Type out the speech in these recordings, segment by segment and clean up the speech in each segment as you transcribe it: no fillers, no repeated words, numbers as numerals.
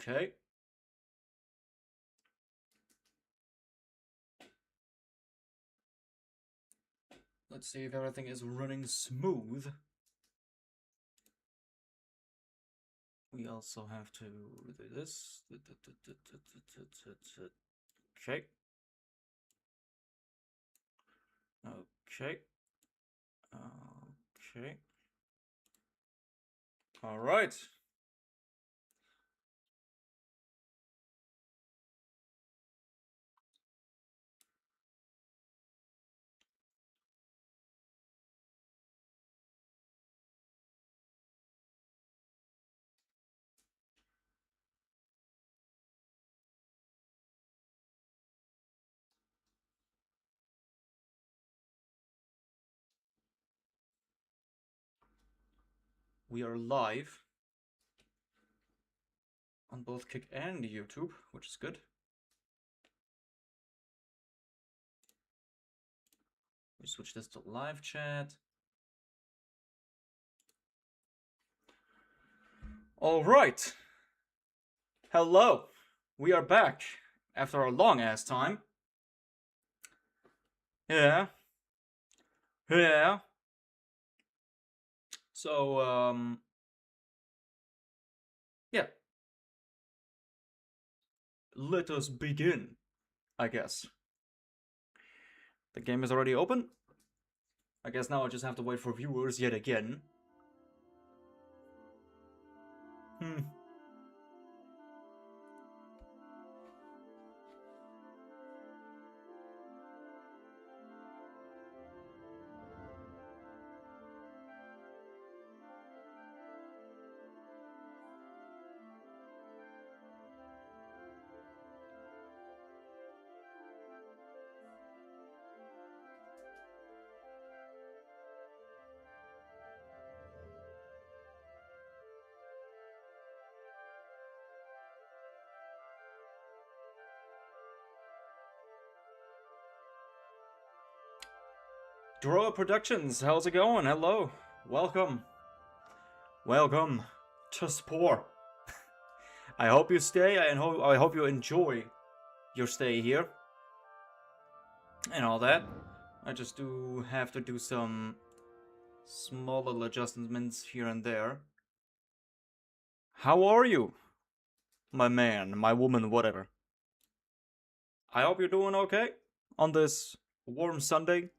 Okay. Let's see if everything is running smooth. We also have to do this. Okay. Okay. Okay. All right. We are live on both Kick and YouTube, which is good. We switch this to live chat. All right. Hello. We are back after a long ass time. Yeah. Yeah. So, yeah. Let us begin, I guess. The game is already open. I guess now I just have to wait for viewers yet again. Draw Productions, how's it going? Hello. Welcome. Welcome to Spore. I hope you stay, and I hope you enjoy your stay here. And all that. I just do have to do some small little adjustments here and there. How are you? My man, my woman, whatever. I hope you're doing okay on this warm Sunday.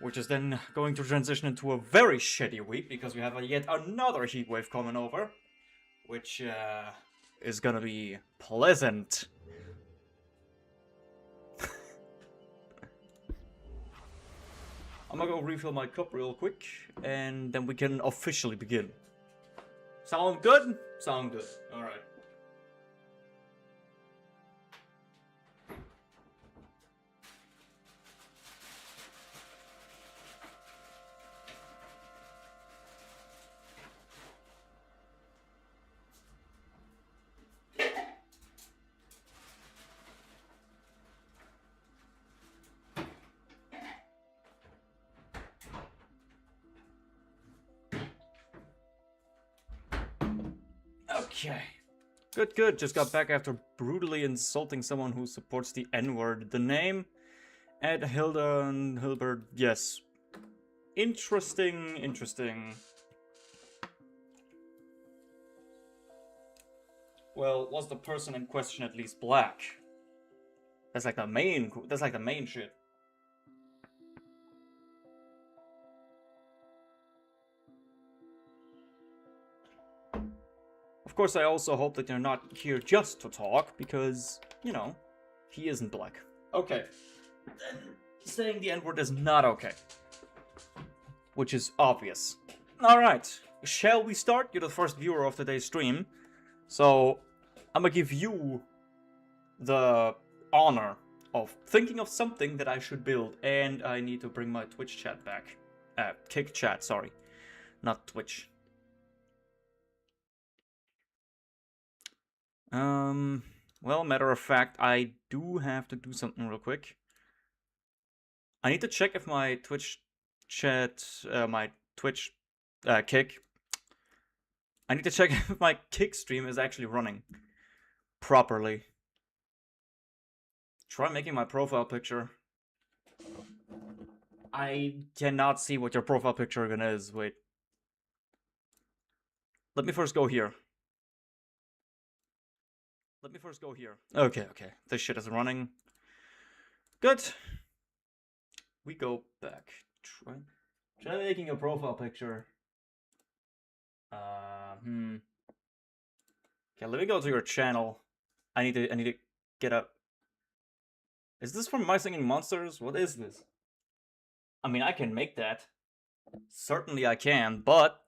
Which is then going to transition into a very shitty week because we have yet another heat wave coming over. Which is gonna be pleasant. I'm gonna go refill my cup real quick, and then we can officially begin. Sound good? Sound good. Alright. Okay. Good, good. Just got back after brutally insulting someone who supports the N-word. The name? Ed Hilbert. Yes. Interesting, interesting. Well, was the person in question at least black? That's like the main shit. Of course, I also hope that you're not here just to talk, because, you know, he isn't black. Okay. Then saying the N-word is not okay. Which is obvious. Alright, shall we start? You're the first viewer of today's stream. So, I'm gonna give you the honor of thinking of something that I should build. And I need to bring my Twitch chat back. Kick chat, sorry. Not Twitch. Well, matter of fact, I do have to do something real quick. I need to check if my Twitch chat, my Twitch kick. I need to check if my kick stream is actually running properly. Try making my profile picture. I cannot see what your profile picture again is. Wait. Let me first go here. Okay. This shit is running. Good. We go back. Try making a profile picture. Okay, let me go to your channel. I need to get up. Is this from My Singing Monsters? What is this? I mean, I can make that. Certainly I can, but...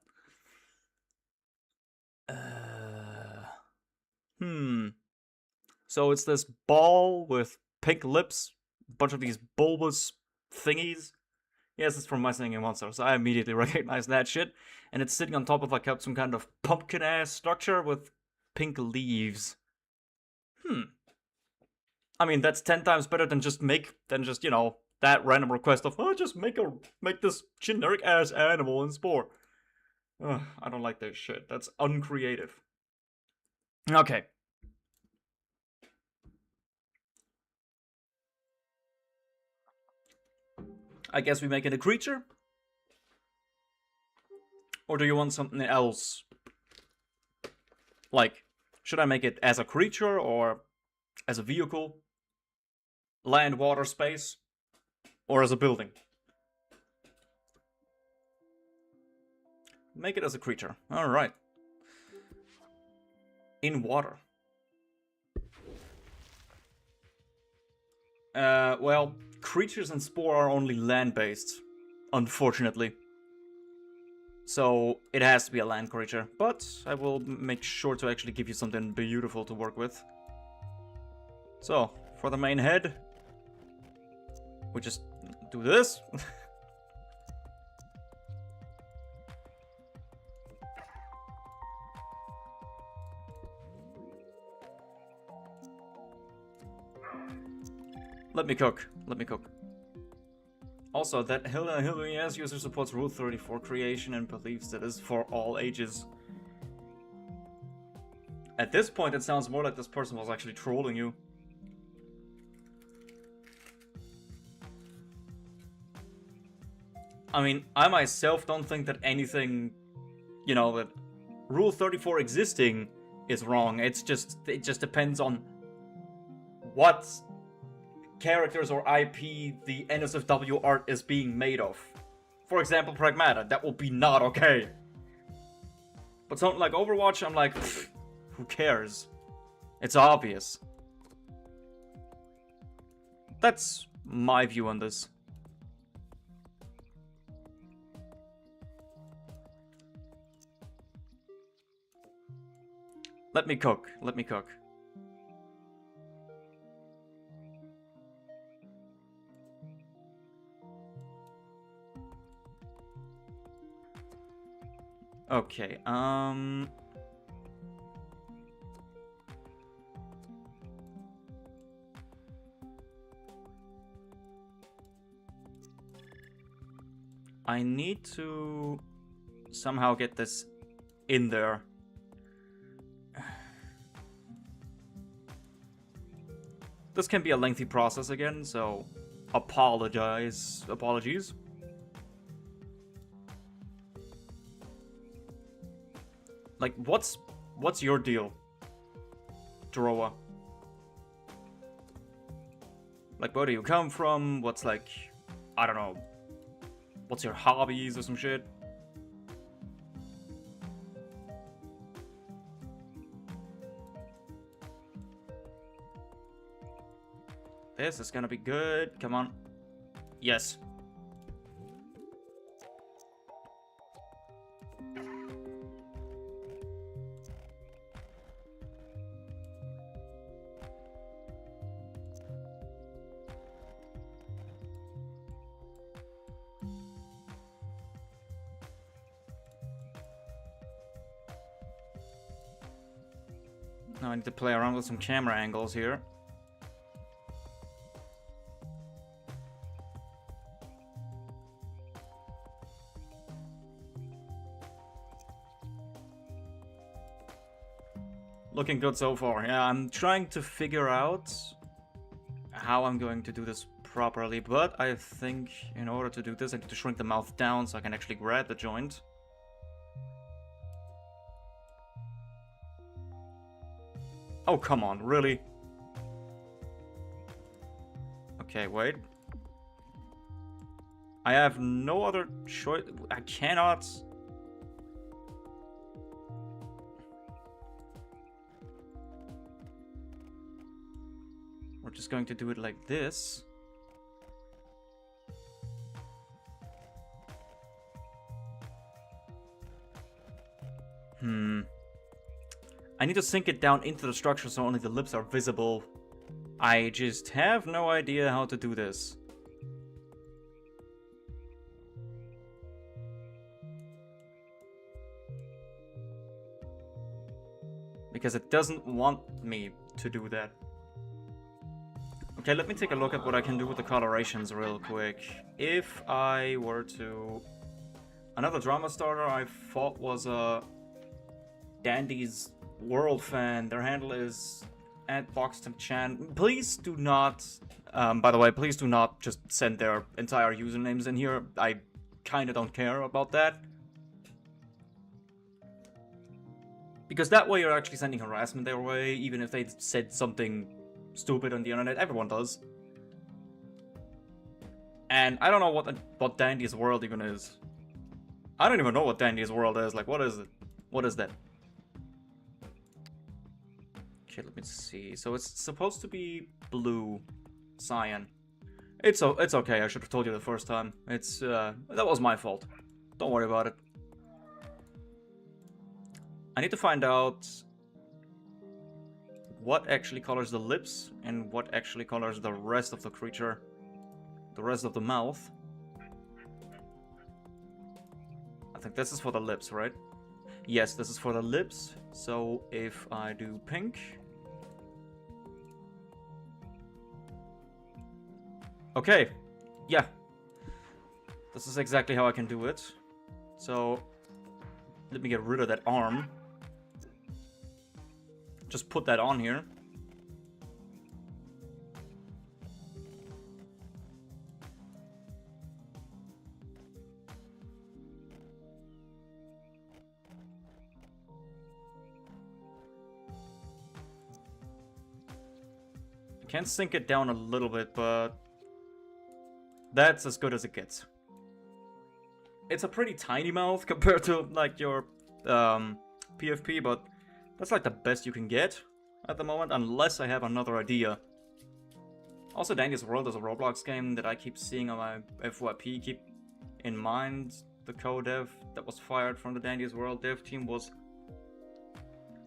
So it's this ball with pink lips, a bunch of these bulbous thingies. Yes, it's from My Singing Monsters. I immediately recognize that shit. And it's sitting on top of like some kind of pumpkin-ass structure with pink leaves. I mean, that's 10 times better than just, you know, that random request of, oh, just make this generic-ass animal in Spore. Ugh, I don't like that shit. That's uncreative. Okay. I guess we make it a creature? Or do you want something else? Like, should I make it as a creature or as a vehicle? Land, water, space? Or as a building? Make it as a creature. Alright. In water. Well, creatures in Spore are only land-based, unfortunately. So, it has to be a land creature, but I will make sure to actually give you something beautiful to work with. So, for the main head, we just do this. Let me cook. Also, that Hilarious user supports Rule 34 creation and believes that is for all ages. At this point, it sounds more like this person was actually trolling you. I mean, I myself don't think that anything, you know, that Rule 34 existing is wrong. It just depends on what characters or IP the NSFW art is being made of. For example, Pragmata, that will be not okay. But something like Overwatch, I'm like, who cares? It's obvious. That's my view on this. Let me cook. Okay, I need to somehow get this in there. This can be a lengthy process again, so apologies. Like, what's your deal, Droa? Like, where do you come from? What's like, I don't know, what's your hobbies or some shit? This is gonna be good. Come on. Yes. Now I need to play around with some camera angles here. Looking good so far. Yeah, I'm trying to figure out how I'm going to do this properly, but I think in order to do this, I need to shrink the mouth down so I can actually grab the joint. Oh, come on, really? Okay, wait. I have no other choice. I cannot. We're just going to do it like this. I need to sink it down into the structure so only the lips are visible. I just have no idea how to do this. Because it doesn't want me to do that. Okay, let me take a look at what I can do with the colorations real quick. If I were to... Another drama starter I thought was a Dandy's World fan. Their handle is @BoxTimChan. Please do not... by the way, please do not just send their entire usernames in here. I kinda don't care about that. Because that way you're actually sending harassment their way, even if they said something stupid on the internet. Everyone does. And I don't know what Dandy's World even is. I don't even know what Dandy's World is. Like, what is it? What is that? Okay, let me see. So it's supposed to be blue, cyan. It's okay. I should have told you the first time. It's that was my fault. Don't worry about it. I need to find out what actually colors the lips and what actually colors the rest of the creature. The rest of the mouth. I think this is for the lips, right? Yes, this is for the lips. So if I do pink... Okay, yeah. This is exactly how I can do it. So let me get rid of that arm. Just put that on here. I can sink it down a little bit, but that's as good as it gets. It's a pretty tiny mouth compared to like your PFP, but that's like the best you can get at the moment, unless I have another idea. Also, Dandy's World is a Roblox game that I keep seeing on my FYP. Keep in mind the co-dev that was fired from the Dandy's World dev team was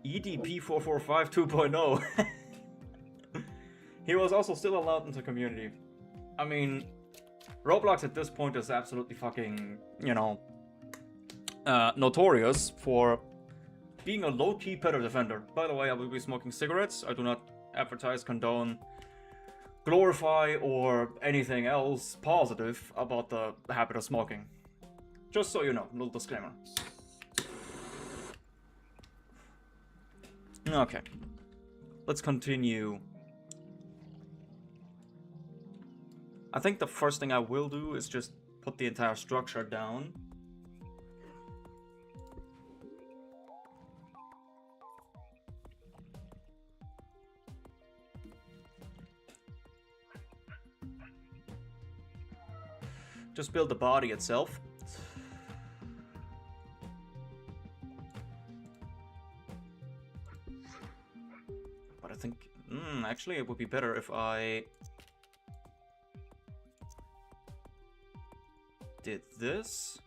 EDP445 2.0. He was also still allowed into the community. I mean, Roblox at this point is absolutely fucking, you know, notorious for being a low-key pedo defender. By the way, I will be smoking cigarettes. I do not advertise, condone, glorify, or anything else positive about the habit of smoking. Just so you know, little disclaimer. Okay. Let's continue. I think the first thing I will do is just put the entire structure down. Just build the body itself. But I think, actually it would be better if I did this.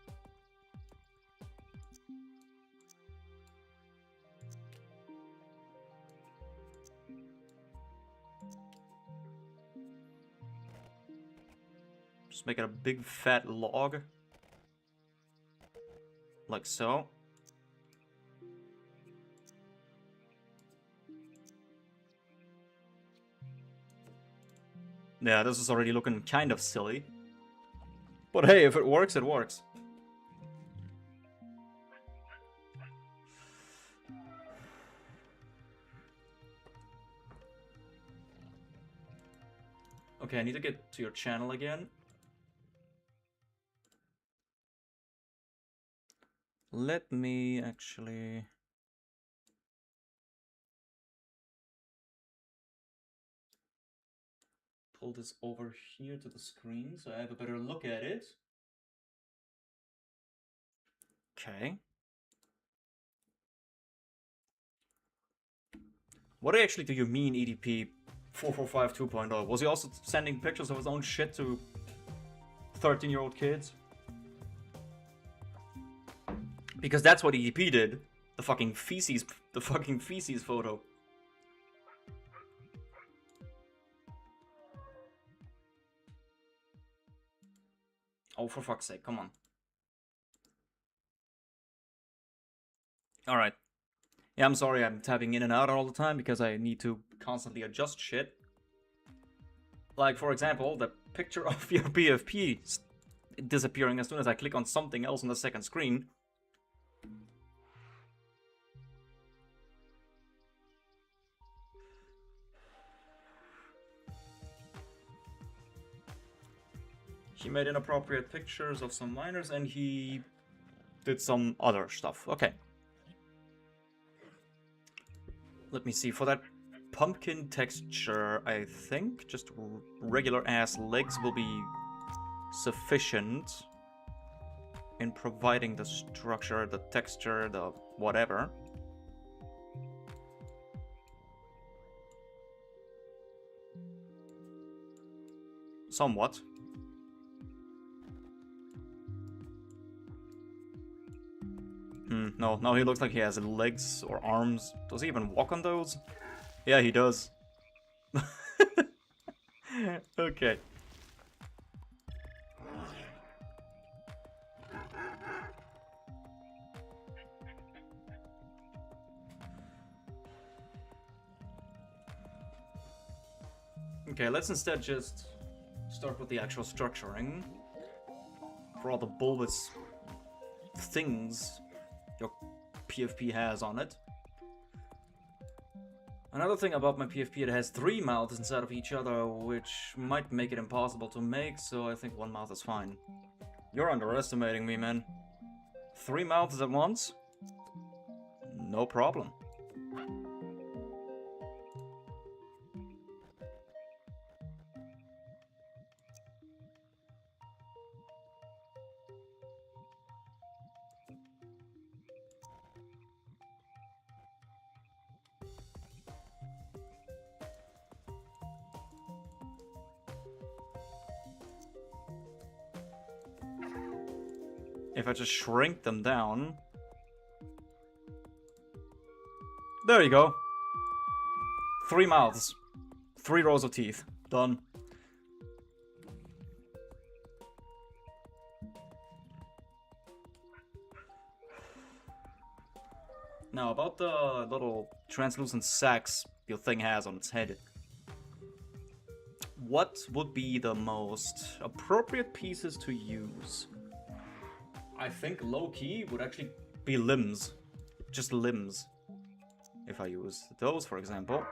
Just make it a big fat log. Like so. Yeah, this is already looking kind of silly. But hey, if it works, it works. Okay, I need to get to your channel again. Let me actually... pull this over here to the screen so I have a better look at it. Okay. What actually do you mean, EDP 445 2.0? Was he also sending pictures of his own shit to 13-year-old kids? Because that's what EDP did. The fucking feces photo. Oh, for fuck's sake, come on. Alright. Yeah, I'm sorry I'm tapping in and out all the time because I need to constantly adjust shit. Like, for example, the picture of your PFP disappearing as soon as I click on something else on the second screen. He made inappropriate pictures of some minors and he did some other stuff. Okay. Let me see. For that pumpkin texture, I think just regular ass legs will be sufficient in providing the structure, the texture, the whatever. Somewhat. No, now he looks like he has legs or arms. Does he even walk on those? Yeah, he does. Okay. Okay, let's instead just start with the actual structuring. For all the bulbous things your PFP has on it. Another thing about my PFP, it has 3 mouths inside of each other, which might make it impossible to make, so I think 1 mouth is fine. You're underestimating me, man. 3 mouths at once? No problem. If I just shrink them down... There you go. 3 mouths. 3 rows of teeth. Done. Now, about the little translucent sacs your thing has on its head. What would be the most appropriate pieces to use? I think low-key would actually be limbs. Just limbs. If I use those, for example.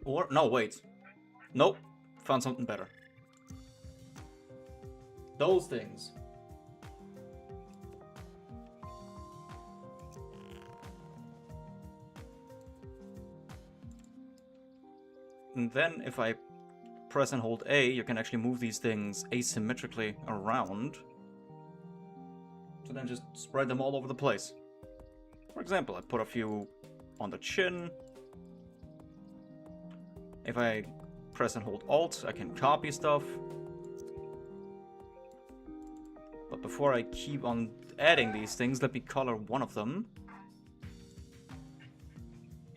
Or, no, wait. Nope. Found something better. Those things. And then if I press and hold A, you can actually move these things asymmetrically around. So then just spread them all over the place. For example, I put a few on the chin. If I press and hold Alt, I can copy stuff. But before I keep on adding these things, let me color one of them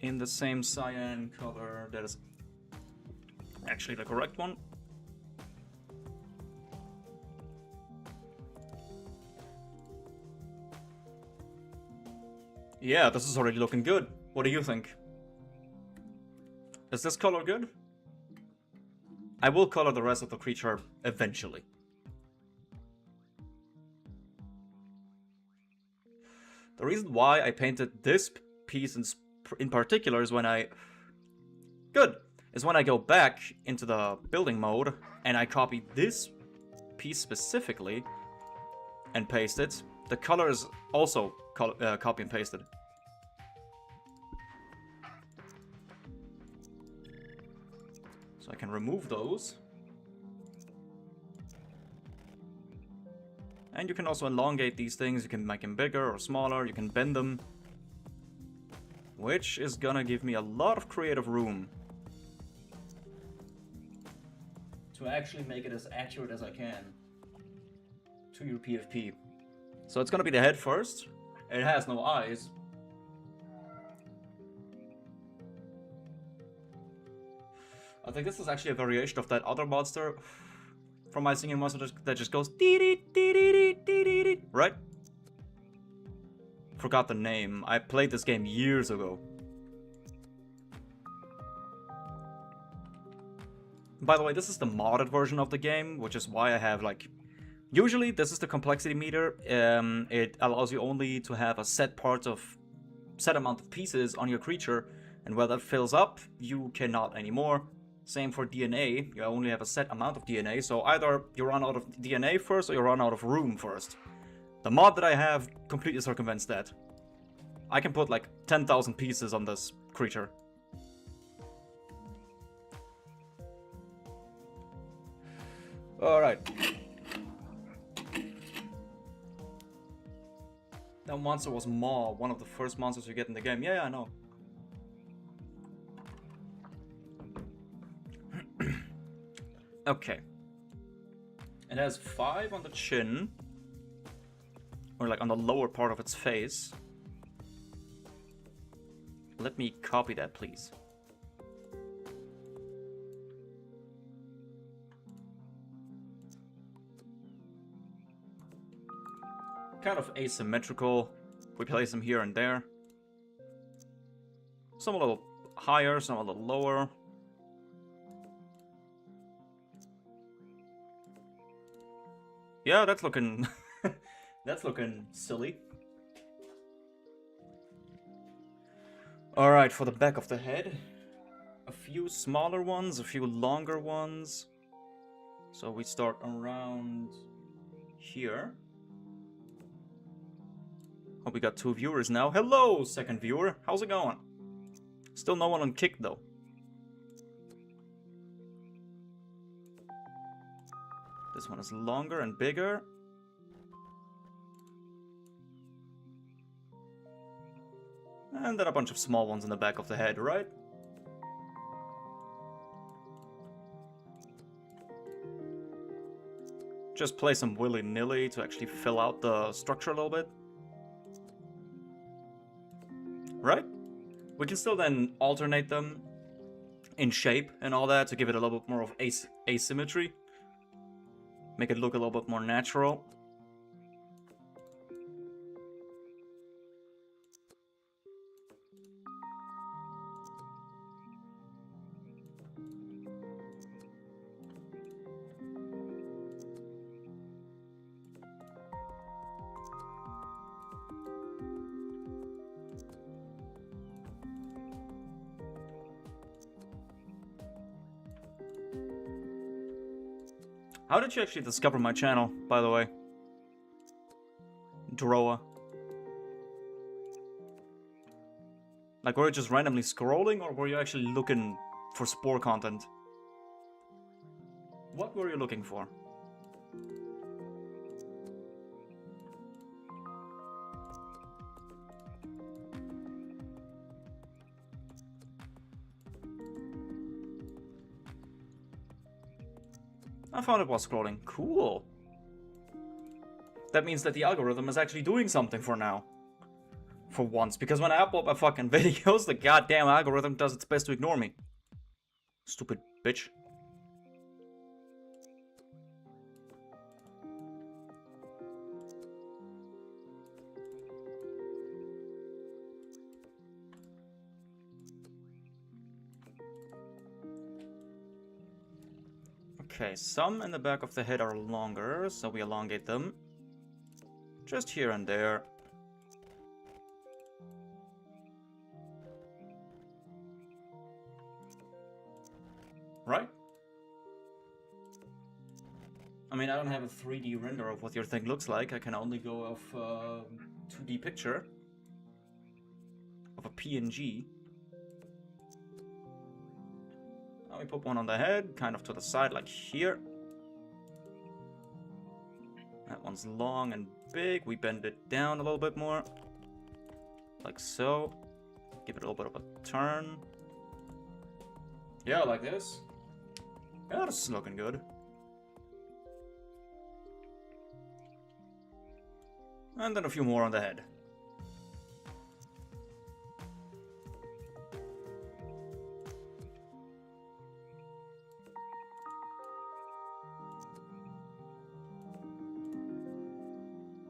in the same cyan color that is actually the correct one. Yeah, this is already looking good. What do you think? Is this color good? I will color the rest of the creature eventually. The reason why I painted this piece in particular is when I Good. Is when I go back into the building mode and I copy this piece specifically and paste it. The color is also copy and pasted. So I can remove those. And you can also elongate these things. You can make them bigger or smaller. You can bend them. Which is gonna give me a lot of creative room to actually make it as accurate as I can to your PFP. So it's gonna be the head first. It has no eyes. I think this is actually a variation of that other monster from my singing monster that just goes dee dee dee dee dee dee dee, right? Forgot the name. I played this game years ago. By the way, this is the modded version of the game, which is why I have like... Usually, this is the complexity meter. It allows you only to have a set amount of pieces on your creature, and when that fills up, you cannot anymore. Same for DNA. You only have a set amount of DNA, so either you run out of DNA first or you run out of room first. The mod that I have completely circumvents that. I can put like 10,000 pieces on this creature. Alright. That monster was Maw, one of the first monsters you get in the game. Yeah, I know. Okay. It has 5 on the chin. Or like on the lower part of its face. Let me copy that, please. Kind of asymmetrical. We place them here and there. Some a little higher, some a little lower. Yeah, that's looking... that's looking silly. Alright, for the back of the head. A few smaller ones, a few longer ones. So we start around here. Oh, we got 2 viewers now. Hello, second viewer. How's it going? Still no one on Kick, though. This one is longer and bigger. And then a bunch of small ones in the back of the head, right? Just place them willy-nilly to actually fill out the structure a little bit. Right? We can still then alternate them in shape and all that to give it a little bit more of asymmetry. Make it look a little bit more natural. How did you actually discover my channel, by the way? Droa. Like, were you just randomly scrolling, or were you actually looking for Spore content? What were you looking for? I found it was scrolling. Cool. That means that the algorithm is actually doing something for now. For once. Because when I upload my fucking videos, the goddamn algorithm does its best to ignore me. Stupid bitch. Okay, some in the back of the head are longer, so we elongate them. Just here and there. I mean, I don't have a 3D render of what your thing looks like. I can only go off 2D picture of a PNG. Now we put one on the head, kind of to the side, like here. That one's long and big. We bend it down a little bit more, like so. Give it a little bit of a turn. Yeah, like this. Yeah, this is looking good. And then a few more on the head.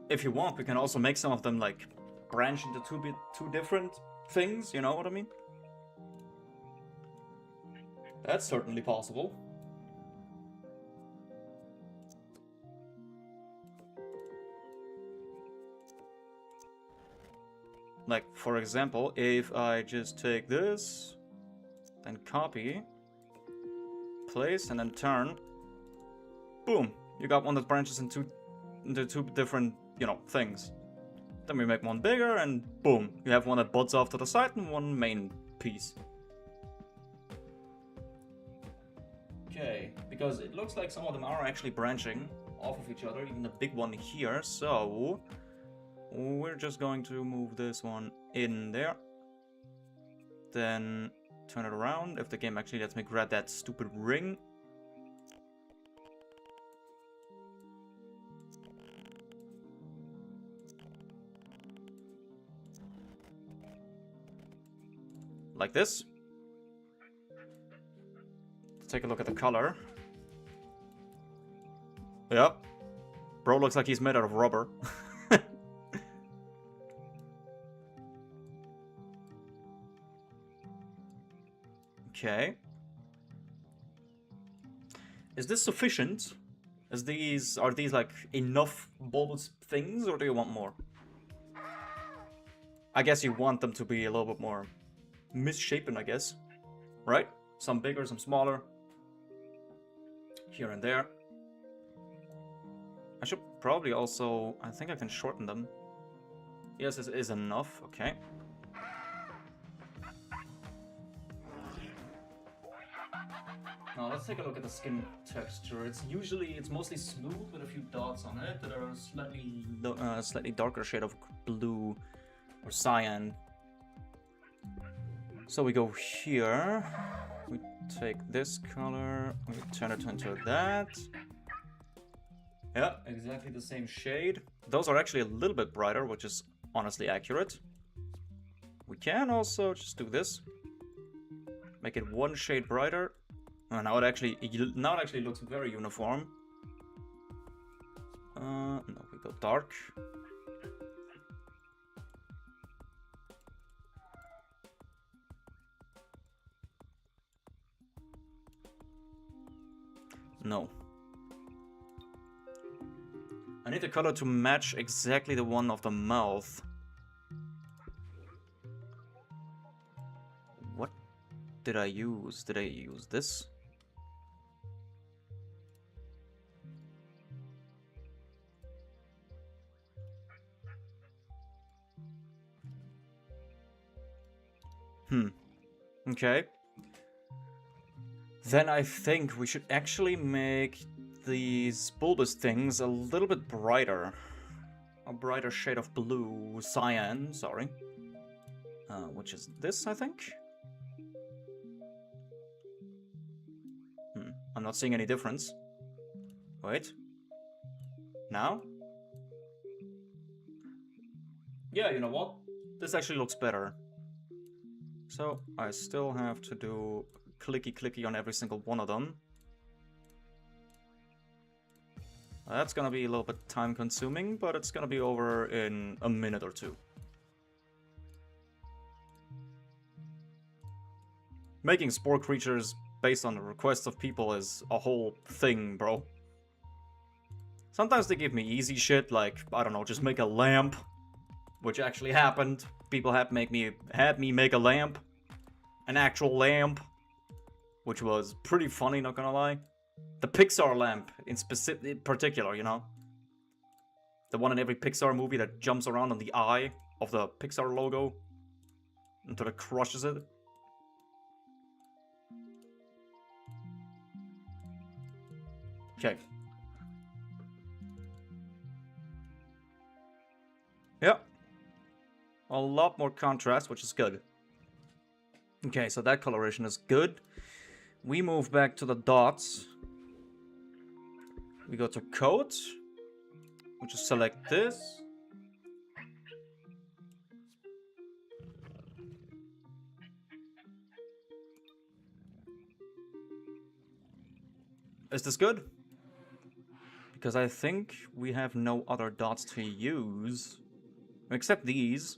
If you want, we can also make some of them like branch into two different things, you know what I mean? That's certainly possible. Like, for example, if I just take this, then copy, place, and then turn, boom, you got one that branches into two different, you know, things. Then we make one bigger, and boom, you have one that butts off to the side and one main piece. Okay, because it looks like some of them are actually branching off of each other, even the big one here, so we're just going to move this one in there. Then turn it around, if the game actually lets me grab that stupid ring. Like this. Let's take a look at the color. Yep. Bro looks like he's made out of rubber. Okay. Is this sufficient? Are these like enough bulbous things, or do you want more? I guess you want them to be a little bit more misshapen, I guess. Right? Some bigger, some smaller. Here and there. I should probably also... I think I can shorten them. Yes, this is enough. Okay. Now let's take a look at the skin texture. It's mostly smooth with a few dots on it that are a slightly darker shade of blue or cyan. So we go here, we take this color, we turn it into that. Yeah, exactly the same shade. Those are actually a little bit brighter, which is honestly accurate. We can also just do this. Make it one shade brighter. Oh, now it actually looks very uniform. No, we go dark. No. I need the color to match exactly the one of the mouth. What did I use? Did I use this? Okay. Then I think we should actually make these bulbous things a little bit brighter. A brighter shade of blue, cyan, sorry. Which is this, I think? I'm not seeing any difference. Wait. Now? Yeah, you know what? This actually looks better. So, I still have to do clicky on every single one of them. That's gonna be a little bit time consuming, but it's gonna be over in a minute or two. Making spore creatures based on the requests of people is a whole thing, bro. Sometimes they give me easy shit, like, I don't know, just make a lamp. Which actually happened. People had me make a lamp. An actual lamp. Which was pretty funny, not gonna lie. The Pixar lamp in particular, you know? The one in every Pixar movie that jumps around on the eye of the Pixar logo until it crushes it. Okay. Yeah. A lot more contrast, which is good. Okay, so that coloration is good. We move back to the dots. We go to code. We just select this. Is this good? Because I think we have no other dots to use. Except these.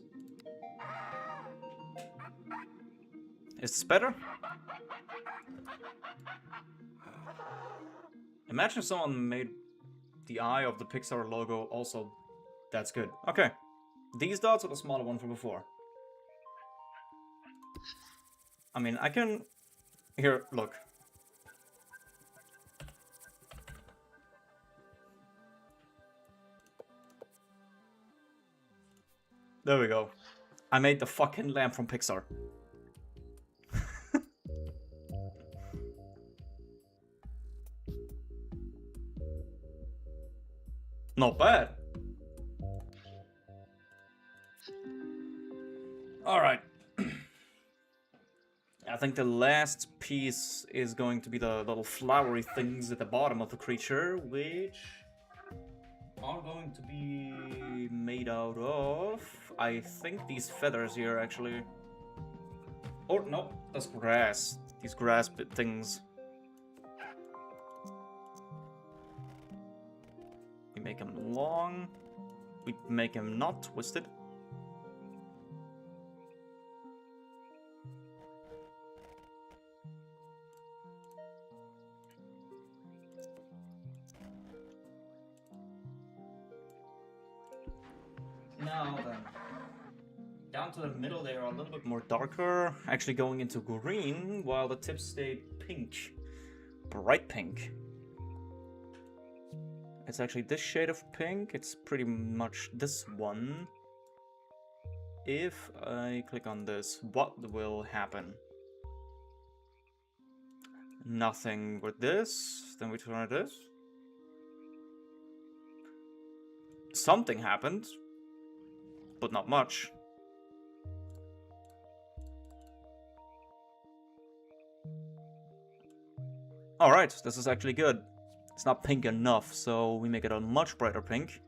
Is this better? Imagine if someone made the eye of the Pixar logo also. That's good. Okay. These dots are the smaller one from before. I mean, I can... Here, look. There we go. I made the fucking lamp from Pixar. Not bad. Alright. I think the last piece is going to be the little flowery things at the bottom of the creature, which are going to be made out of, I think, these feathers here, actually. Oh, no, that's grass. These grass things. We make him long. We make him not twisted. Now then, down to the middle they are a little bit more darker, actually going into green, while the tips stay pink. Bright pink. It's actually this shade of pink, it's pretty much this one. If I click on this, what will happen? Nothing with this, then we try this. Something happened. But not much. Alright, this is actually good. It's not pink enough, so we make it a much brighter pink.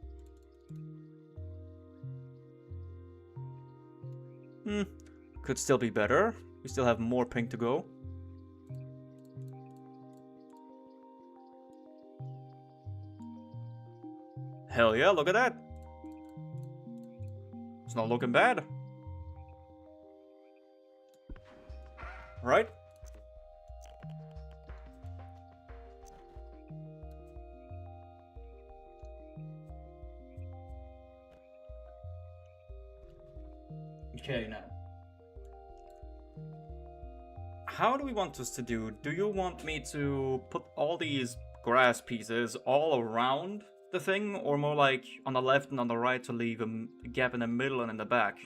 Could still be better. We still have more pink to go. Hell yeah, look at that. It's not looking bad. Right? Okay, now. How do we want this to do? Do you want me to put all these grass pieces all around the thing, or more like on the left and on the right to leave a gap in the middle and in the back?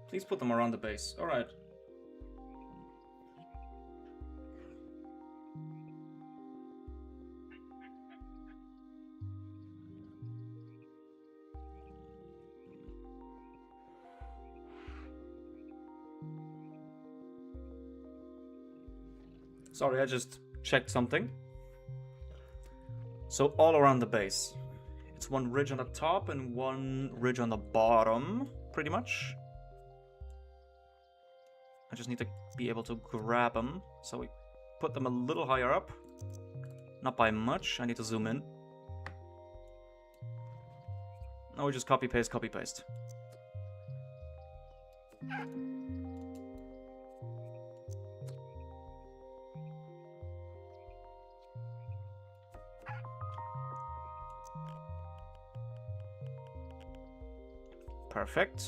Please put them around the base. Alright. Sorry, I just checked something. So all around the base. It's one ridge on the top and one ridge on the bottom, pretty much. I just need to be able to grab them. So we put them a little higher up. Not by much, I need to zoom in. No, we just copy paste, copy paste. Perfect.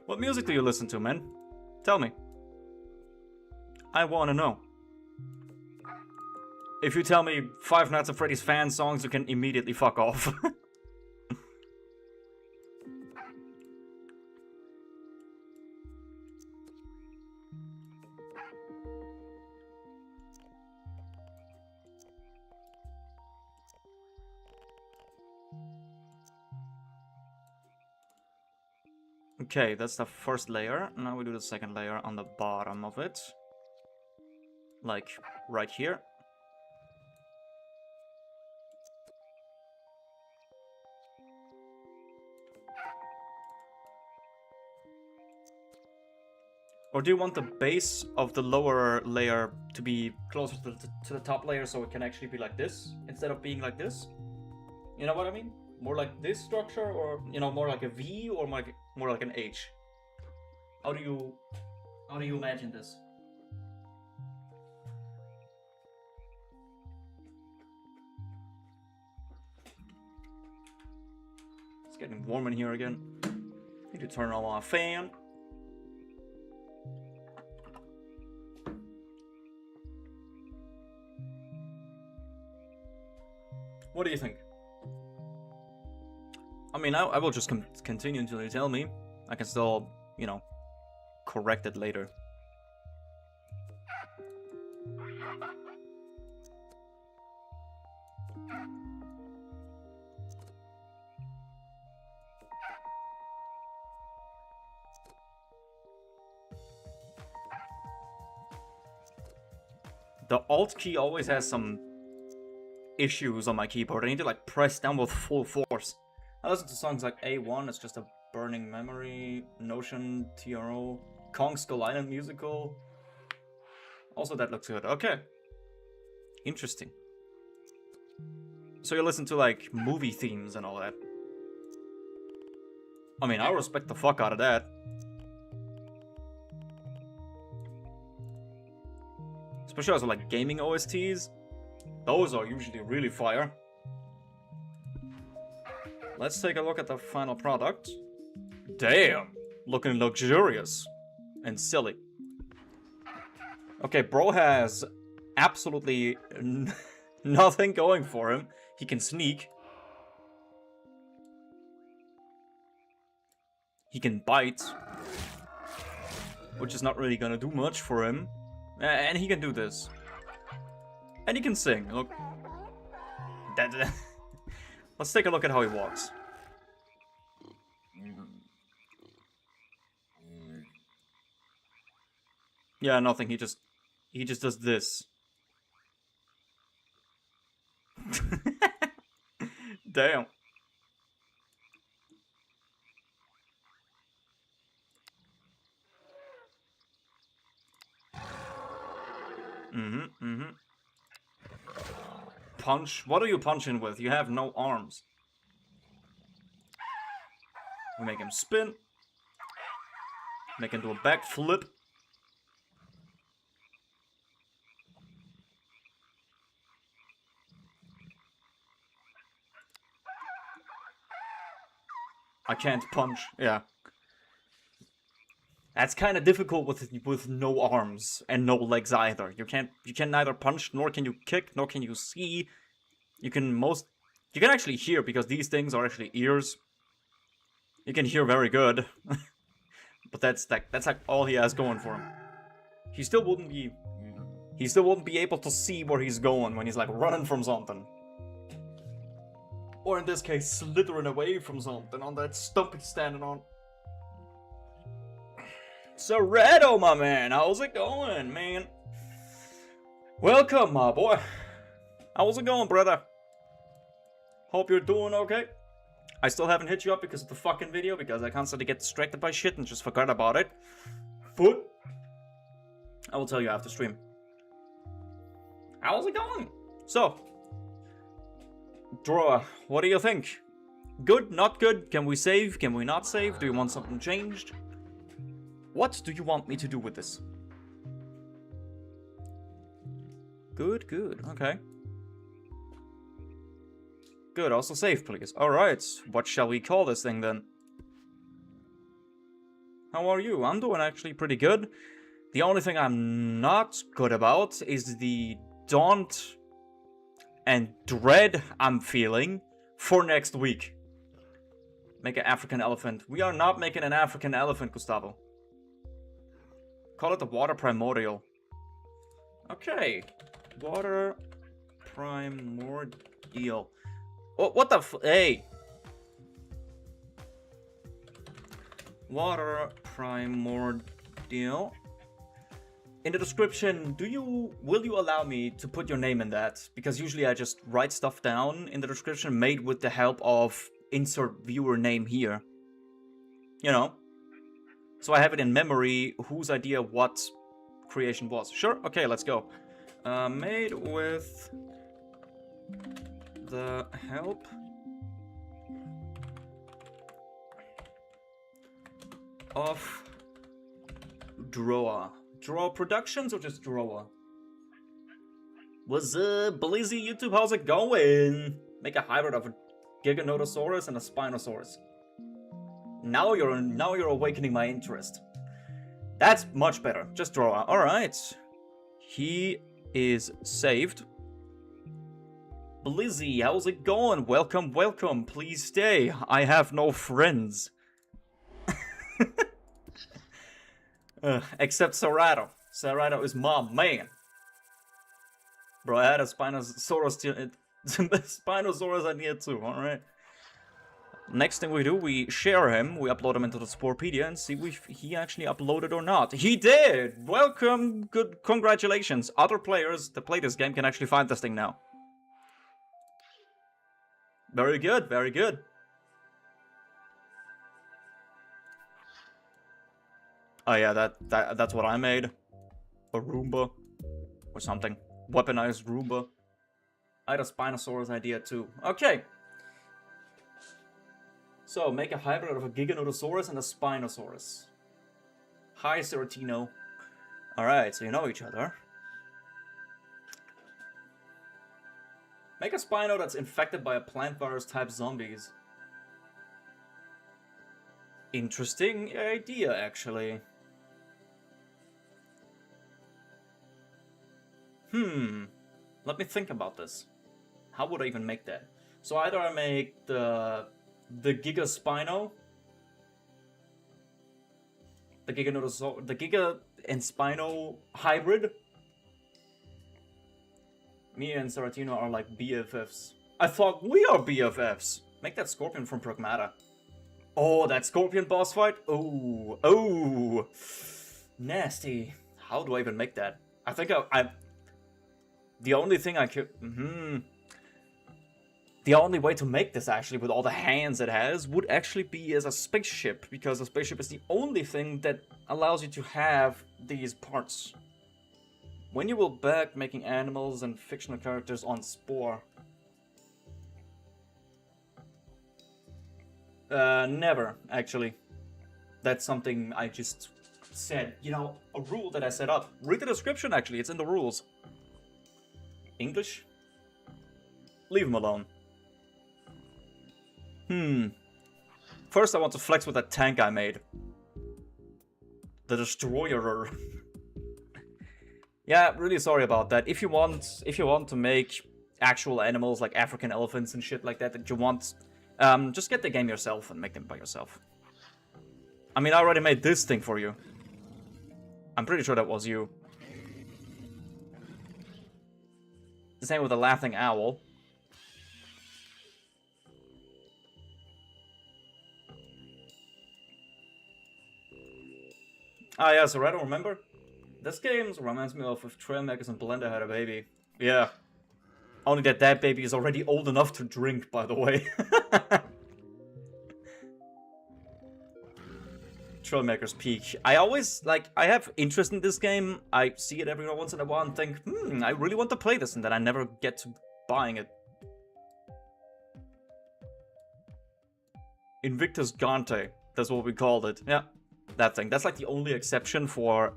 What music do you listen to, man? Tell me. I wanna know. If you tell me Five Nights at Freddy's fan songs, you can immediately fuck off. Okay, that's the first layer. Now we do the second layer on the bottom of it. Like, right here. Or do you want the base of the lower layer to be closer to the top layer so it can actually be like this, instead of being like this? You know what I mean? More like this structure, or, you know, more like a V, or more like an H? How do you imagine this? It's getting warm in here again. Need to turn on my fan. What do you think? I mean, I will just continue until you tell me. I can still, you know, correct it later. The Alt key always has some issues on my keyboard. I need to like press down with full force. I listen to songs like A1, it's just a burning memory, Notion, TRO, Kong Skull Island musical. Also, that looks good. Okay. Interesting. So you listen to like movie themes and all that. I mean, I respect the fuck out of that. Especially also like gaming OSTs. Those are usually really fire. Let's take a look at the final product. Damn! Looking luxurious. And silly. Okay, bro has absolutely nothing going for him. He can sneak. He can bite. Which is not really gonna do much for him. And he can do this. And he can sing. Look. Let's take a look at how he walks. Yeah, nothing. He just does this. Damn. Punch. What are you punching with? You have no arms. We make him spin. Make him do a backflip. I can't punch. Yeah. That's kind of difficult with no arms and no legs either. You can neither punch, nor can you kick, nor can you see. You can actually hear, because these things are actually ears. You can hear very good. But that's like all he has going for him. He still wouldn't be able to see where he's going when he's like running from something. Or in this case, slithering away from something on that stump he's standing on. Soretto, my man, how's it going, man? Welcome, my boy. How's it going, brother? Hope you're doing okay. I still haven't hit you up because of the fucking video, because I constantly get distracted by shit and just forgot about it. But I will tell you after stream. How's it going? So, Draw, what do you think? Good, not good? Can we save? Can we not save? Do you want something changed? What do you want me to do with this? Good, good. Okay. Good, also save, please. Alright, what shall we call this thing then? How are you? I'm doing actually pretty good. The only thing I'm not good about is the daunt and dread I'm feeling for next week. Make an African elephant. We are not making an African elephant, Gustavo. Call it the water primordial. Okay. Water primordial. Oh, what the hey! Water primordial. In the description, will you allow me to put your name in that? Because usually I just write stuff down in the description made with the help of insert viewer name here. You know? So I have it in memory whose idea what creation was. Sure? Okay, let's go. Made with the help of Drawer. Draw Productions or just Drawer? What's up, Blizzy YouTube? How's it going? Make a hybrid of a Giganotosaurus and a Spinosaurus. Now you're awakening my interest. That's much better. Just Drawer. All right. He is saved. Blizzy, how's it going? Welcome, welcome. Please stay. I have no friends. Except Serato. Serato is my man. Bro, I had a Spinosaurus Spinosaurus idea too, alright? Next thing we do, we share him, we upload him into the Sporepedia and see if he actually uploaded or not. He did! Welcome, good, congratulations. Other players that play this game can actually find this thing now. Very good, very good. Oh yeah, that's what I made. A Roomba. Or something. Weaponized Roomba. I had a Spinosaurus idea too. Okay. So, make a hybrid of a Giganotosaurus and a Spinosaurus. Hi, Ceratino. Alright, so you know each other. Make a Spino that's infected by a plant virus type zombies. Interesting idea, actually. Let me think about this. How would I even make that? So either I make the Giga Spino, the Giga and Spino hybrid. Me and Saratino are like BFFs. I thought we are BFFs. Make that Scorpion from Pragmata. Oh, that Scorpion boss fight? Oh, oh, nasty. How do I even make that? I think I the only thing I could... The only way to make this, actually, with all the hands it has, would actually be as a spaceship, because a spaceship is the only thing that allows you to have these parts. When you will back making animals and fictional characters on Spore? Never, actually. That's something I just said. You know, a rule that I set up. Read the description, actually, it's in the rules. English? Leave him alone. First I want to flex with that tank I made. The Destroyer. Yeah, really sorry about that. If you want to make actual animals like African elephants and shit like that you want, just get the game yourself and make them by yourself. I mean, I already made this thing for you. I'm pretty sure that was you. The same with the laughing owl. Ah yeah, so I don't remember. This game reminds me of if Trailmakers and Blender had a baby. Yeah. Only that baby is already old enough to drink, by the way. Trailmakers Peak. I always, like, I have interest in this game. I see it every once in a while and think, I really want to play this, and then I never get to buying it. Invictus Gante. That's what we called it. Yeah, that thing. That's like the only exception for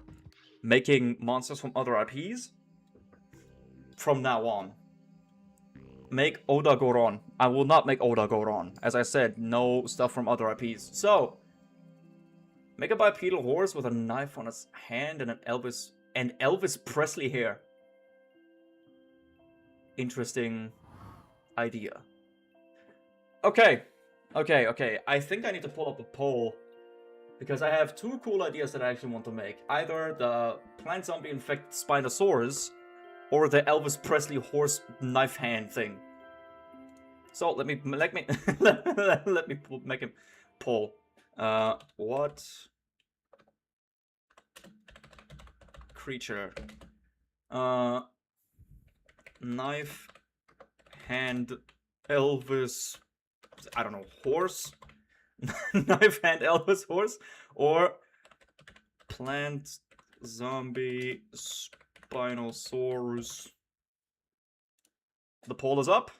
making monsters from other IPs. from now on. Make Oda Goron. I will not make Oda Goron. As I said, no stuff from other IPs. So, make a bipedal horse with a knife on its hand and an Elvis Presley hair. Interesting idea. Okay. I think I need to pull up a poll. Because I have two cool ideas that I actually want to make. Either the plant zombie infected Spinosaurus, or the Elvis Presley horse knife hand thing. So let me make him pull. What creature? Knife hand Elvis. I don't know, horse. Knife hand Elvis horse, or plant zombie Spinosaurus. The poll is up.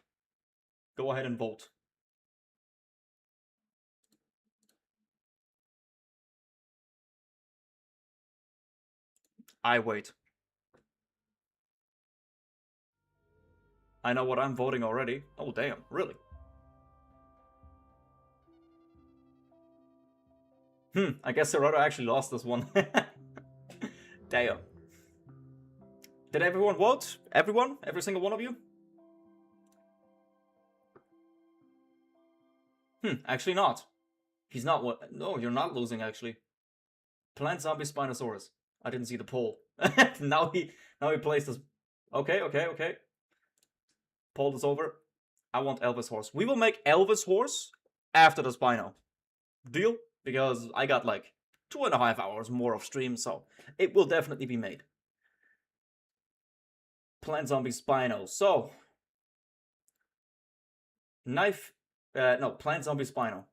Go ahead and vote. I wait. I know what I'm voting already. Oh damn, really? I guess Serrata actually lost this one. Damn. Did everyone vote? Everyone? Every single one of you? Actually not. He's not what? No, you're not losing actually. Plant zombie Spinosaurus. I didn't see the poll. now he plays this. Okay. Poll is over. I want Elvis horse. We will make Elvis horse after the Spino. Deal? Because I got like 2.5 hours more of stream, so it will definitely be made. Plant zombie Spino. So knife. No, plant zombie Spino.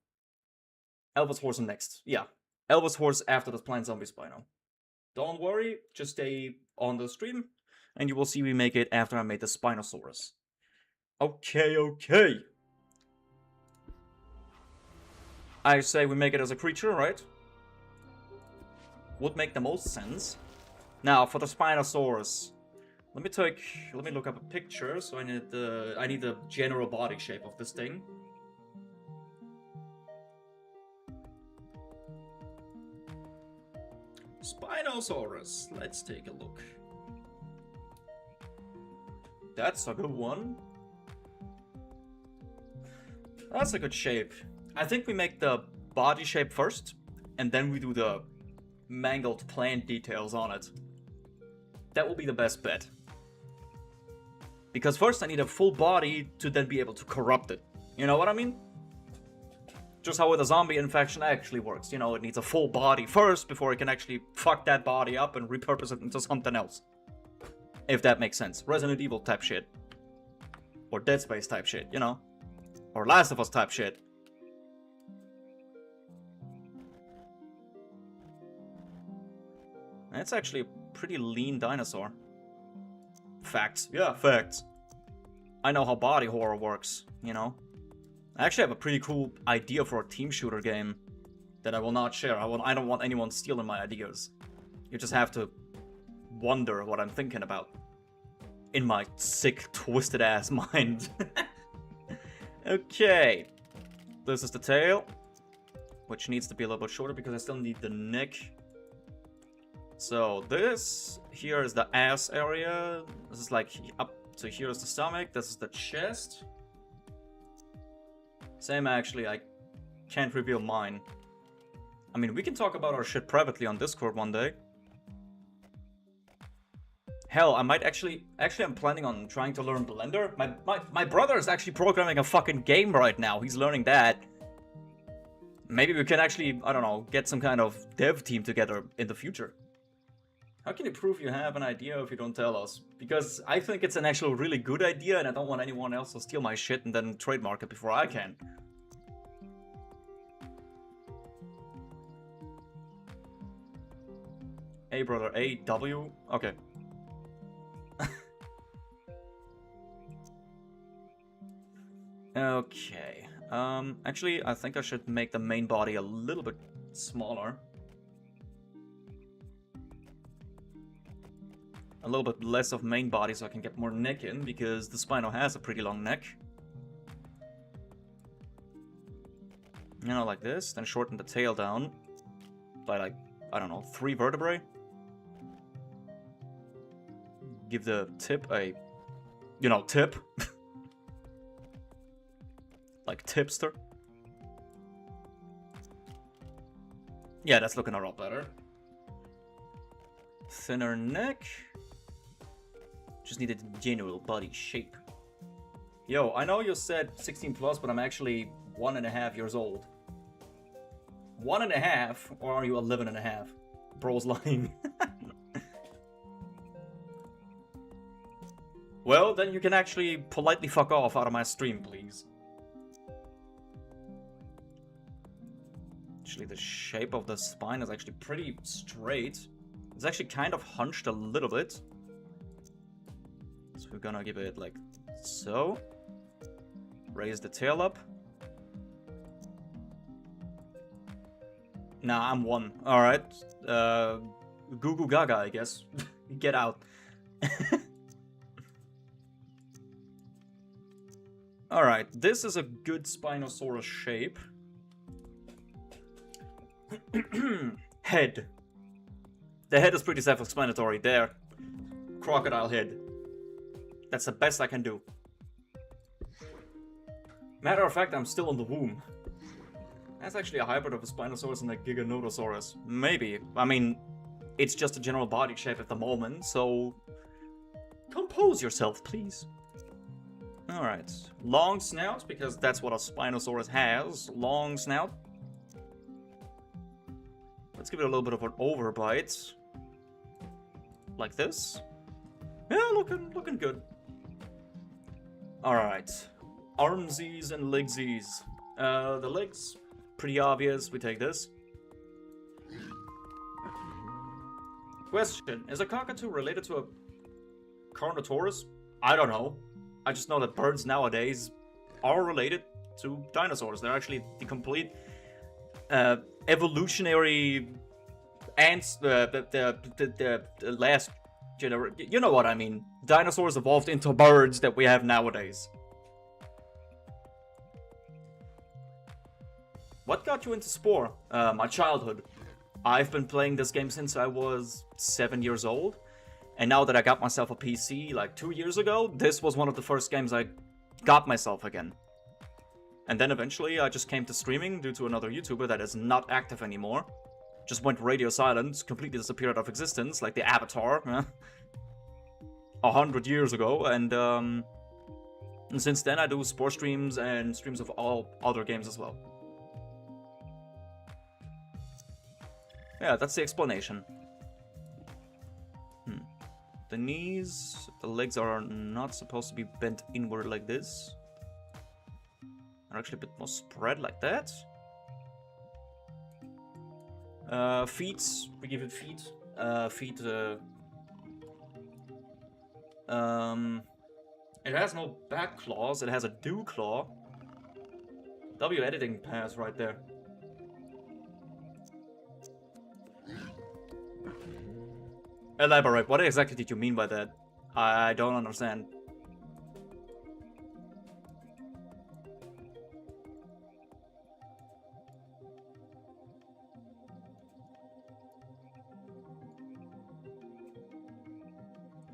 Elvis horse next. Yeah, Elvis horse after the plant zombie Spino. Don't worry, just stay on the stream, and you will see we make it after I made the Spinosaurus. Okay. I say we make it as a creature, right? Would make the most sense. Now for the Spinosaurus, let me look up a picture. So I need the general body shape of this thing. Spinosaurus. Let's take a look. That's a good one. That's a good shape. I think we make the body shape first, and then we do the mangled plant details on it. That will be the best bet. Because first I need a full body to then be able to corrupt it. You know what I mean? Just how with a zombie infection actually works. You know, it needs a full body first before it can actually fuck that body up and repurpose it into something else. If that makes sense. Resident Evil type shit. Or Dead Space type shit, you know? Or Last of Us type shit. That's actually a pretty lean dinosaur. Facts. Yeah, facts. I know how body horror works, you know? I actually have a pretty cool idea for a team shooter game that I will not share. I don't want anyone stealing my ideas. You just have to wonder what I'm thinking about. In my sick, twisted ass mind. Okay. This is the tail. Which needs to be a little bit shorter because I still need the neck. So this here is the ass area. This is like up to here is the stomach. This is the chest. Same actually, I can't reveal mine. I mean, we can talk about our shit privately on Discord one day. Hell, I might actually I'm planning on trying to learn Blender. My brother is actually programming a fucking game right now. He's learning that. Maybe we can actually, I don't know, get some kind of dev team together in the future. How can you prove you have an idea if you don't tell us? Because I think it's an actual really good idea and I don't want anyone else to steal my shit and then trademark it before I can. A brother, A-W? Okay. Okay. Actually, I think I should make the main body a little bit smaller. a little bit less of main body so I can get more neck in, because the Spino has a pretty long neck. You know, like this. Then shorten the tail down by, like, I don't know, 3 vertebrae. Give the tip a, you know, tip. Like tipster. Yeah, that's looking a lot better. Thinner neck. Just needed general body shape. Yo, I know you said 16 plus, but I'm actually 1.5 years old. 1.5? Or are you 11.5? Bro's lying. Well, then you can actually politely fuck off out of my stream, please. Actually, the shape of the spine is actually pretty straight. It's actually kind of hunched a little bit. So we're gonna give it like so. Raise the tail up. Nah, I'm 1. Alright. Goo goo gaga, I guess. Get out. Alright, this is a good Spinosaurus shape. Head. The head is pretty self-explanatory. There. Crocodile head. That's the best I can do. Matter of fact, I'm still in the womb. That's actually a hybrid of a Spinosaurus and a Giganotosaurus. Maybe. I mean, it's just a general body shape at the moment, so... compose yourself, please. Alright. Long snout, because that's what a Spinosaurus has. Long snout. Let's give it a little bit of an overbite. Like this. Yeah, looking good. Alright. Armsies and legsies. The legs, pretty obvious. We take this. Question. Is a cockatoo related to a Carnotaurus? I don't know. I just know that birds nowadays are related to dinosaurs. They're actually the complete evolutionary ants. The last generation. You know what I mean. Dinosaurs evolved into birds that we have nowadays. What got you into Spore? My childhood. I've been playing this game since I was 7 years old. And now that I got myself a PC like 2 years ago, this was one of the first games I got myself again. And then eventually I just came to streaming due to another YouTuber that is not active anymore. Just went radio silent, completely disappeared out of existence, like the Avatar. 100 years ago, and since then I do Spore streams and streams of all other games as well. Yeah, that's the explanation. The knees, the legs are not supposed to be bent inward like this. They're actually a bit more spread like that. Feet, we give it feet. Feet, it has no back claws, it has a dew claw. W editing pass right there. Elaborate, what exactly did you mean by that? I don't understand.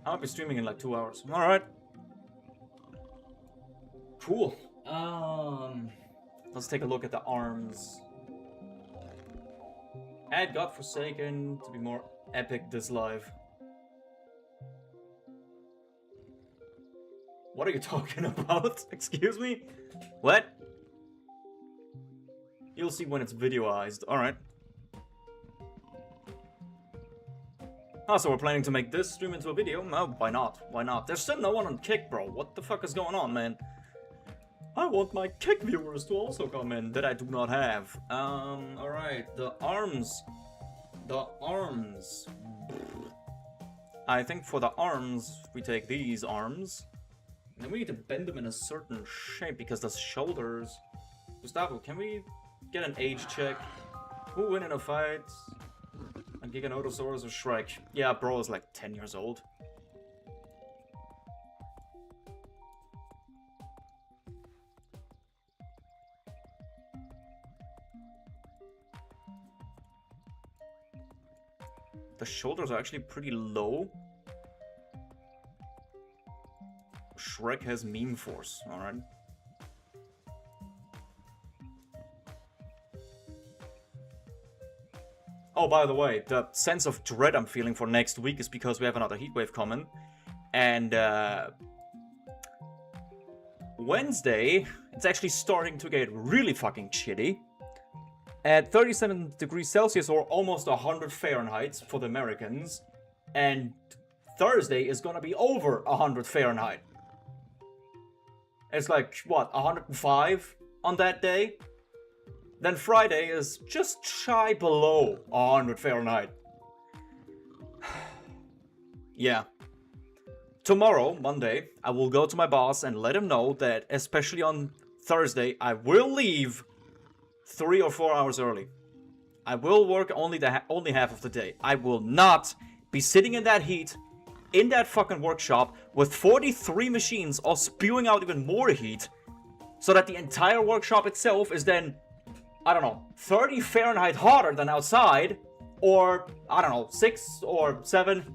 I'll be streaming in like 2 hours. Alright. Cool. Let's take a look at the arms. Add Godforsaken to be more epic this live. What are you talking about? Excuse me? What? You'll see when it's videoized. Alright. Oh, so we're planning to make this stream into a video? No, why not? Why not? There's still no one on Kick, bro. What the fuck is going on, man? I want my Kick viewers to also come in that I do not have. Alright. The arms. The arms. I think for the arms, we take these arms. And then we need to bend them in a certain shape because the shoulders... Gustavo, can we get an age check? Who win in a fight? A Giganotosaurus or Shrek? Yeah, bro is like 10 years old. The shoulders are actually pretty low. Shrek has meme force, alright. Oh, by the way, the sense of dread I'm feeling for next week is because we have another heatwave coming. And Wednesday, it's actually starting to get really fucking shitty. At 37 degrees Celsius or almost 100 Fahrenheit for the Americans. And Thursday is gonna be over 100 Fahrenheit. It's like, what, 105 on that day? Then Friday is just shy below 100 Fahrenheit. Yeah. Tomorrow, Monday, I will go to my boss and let him know that, especially on Thursday, I will leave 3 or 4 hours early. I will work only half of the day. I will not be sitting in that heat, in that fucking workshop, with 43 machines all spewing out even more heat, so that the entire workshop itself is then, I don't know, 30 Fahrenheit hotter than outside, or, I don't know, 6 or 7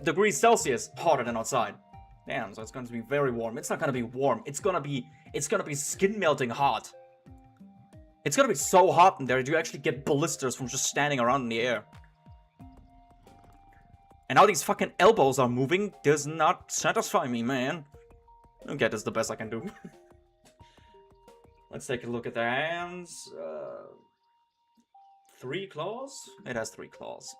degrees Celsius hotter than outside. Damn, so it's going to be very warm. It's not going to be warm. It's going to be skin melting hot. It's going to be so hot in there that you actually get blisters from just standing around in the air. And how these fucking elbows are moving does not satisfy me, man. Okay, that's the best I can do. Let's take a look at the hands. 3 claws? It has 3 claws.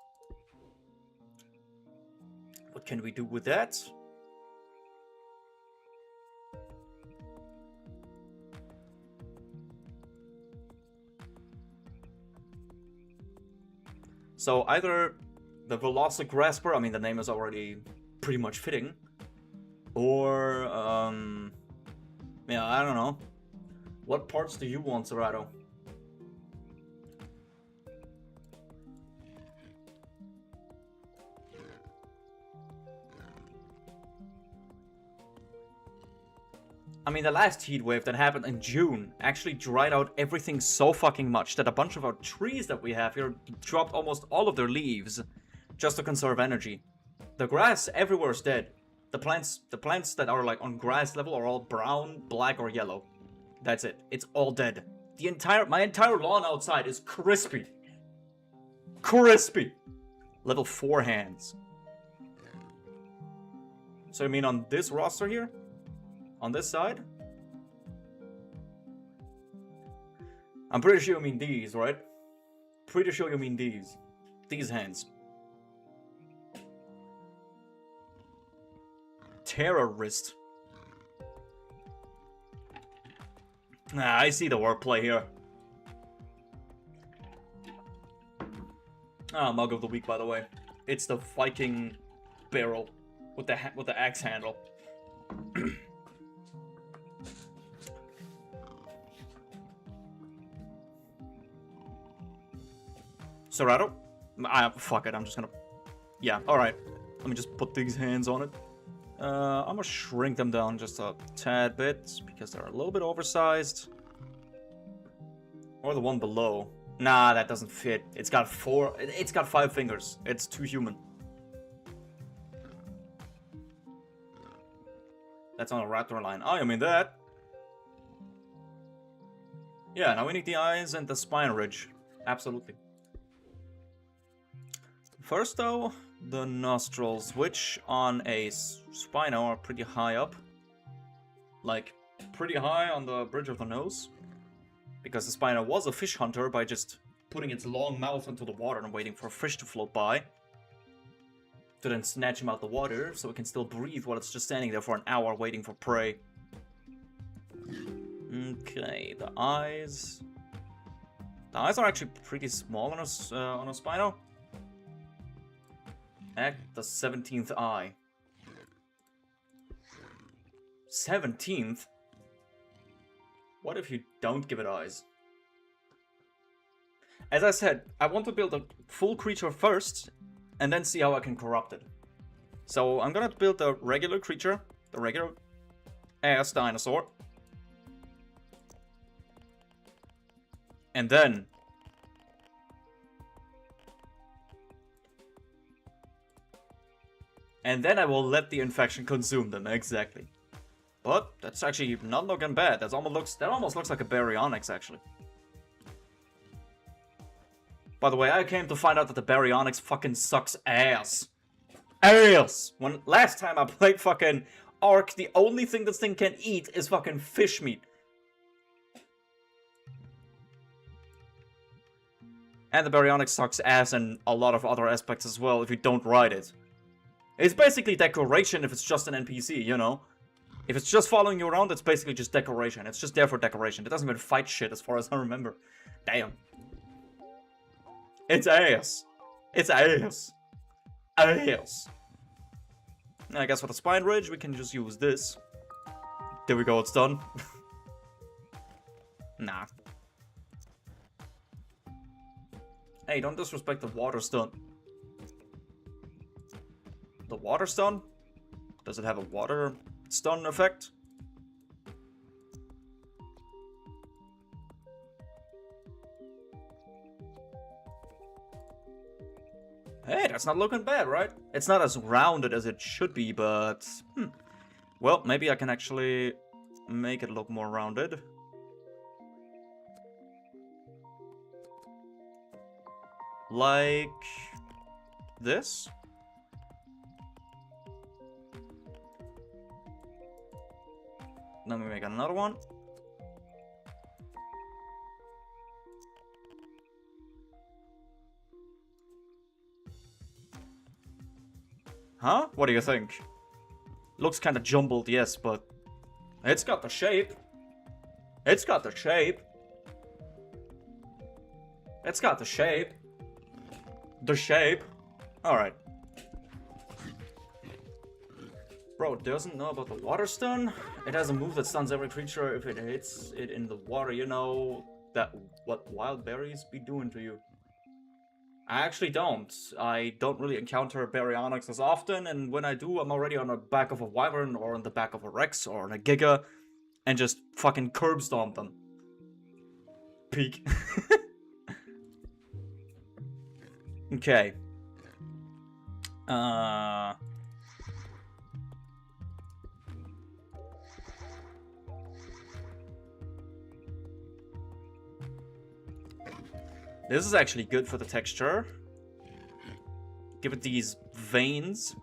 What can we do with that? So either the Velocigrasper, I mean the name is already pretty much fitting, or yeah, I don't know. What parts do you want, Zerato? I mean, the last heat wave that happened in June actually dried out everything so fucking much that a bunch of our trees that we have here dropped almost all of their leaves just to conserve energy. The grass everywhere is dead. The plants that are like on grass level are all brown, black, or yellow. That's it. It's all dead. My entire lawn outside is crispy. Crispy. Level 4 hands. So you mean on this roster here? On this side? I'm pretty sure you mean these, right? Pretty sure you mean these. These hands. Terrorist. Ah, I see the wordplay here. Ah, mug of the week, by the way. It's the Viking barrel with the axe handle. Serato? Fuck it, I'm just gonna... Yeah, alright. Let me just put these hands on it. I'm gonna shrink them down just a tad bit, because they're a little bit oversized. Or the one below. Nah, that doesn't fit. It's got 5 fingers. It's too human. That's on a raptor line. Oh, you mean that? Yeah, now we need the eyes and the spine ridge. Absolutely. First, though, the nostrils, which on a Spino are pretty high up. Like, pretty high on the bridge of the nose. Because the Spino was a fish hunter by just putting its long mouth into the water and waiting for a fish to float by. To then snatch him out the water, so it can still breathe while it's just standing there for an hour waiting for prey. Okay, the eyes... The eyes are actually pretty small on a Spino. Act the 17th eye. 17th? What if you don't give it eyes? As I said, I want to build a full creature first, and then see how I can corrupt it. So I'm gonna build the regular creature, the regular ass dinosaur. And then And then I will let the infection consume them, exactly. But that's actually not looking bad. That almost looks like a baryonyx, actually. By the way, I came to find out that the baryonyx fucking sucks ass. Ass! When last time I played fucking Ark, the only thing this thing can eat is fucking fish meat. And the baryonyx sucks ass in a lot of other aspects as well if you don't ride it. It's basically decoration if it's just an NPC, you know? If it's just following you around, it's basically just decoration. It's just there for decoration. It doesn't even fight shit as far as I remember. Damn. It's ass. It's ass. Ass. I guess for the spine ridge, we can just use this. There we go, it's done. Nah. Hey, don't disrespect the water stun. The water stun? Does it have a water stun effect? Hey, that's not looking bad, right? It's not as rounded as it should be, but... Well, maybe I can actually make it look more rounded. Like... this? Let me make another one. Huh? What do you think? Looks kind of jumbled, yes, but it's got the shape. It's got the shape. It's got the shape. The shape. Alright. Bro, it doesn't know about the water stun. It has a move that stuns every creature if it hits it in the water. You know that what wild berries be doing to you. I actually don't. I don't really encounter baryonyx as often, and when I do, I'm already on the back of a wyvern, or on the back of a rex, or on a giga, and just fucking curb stomp them. Peak. Okay. This is actually good for the texture. Give it these veins.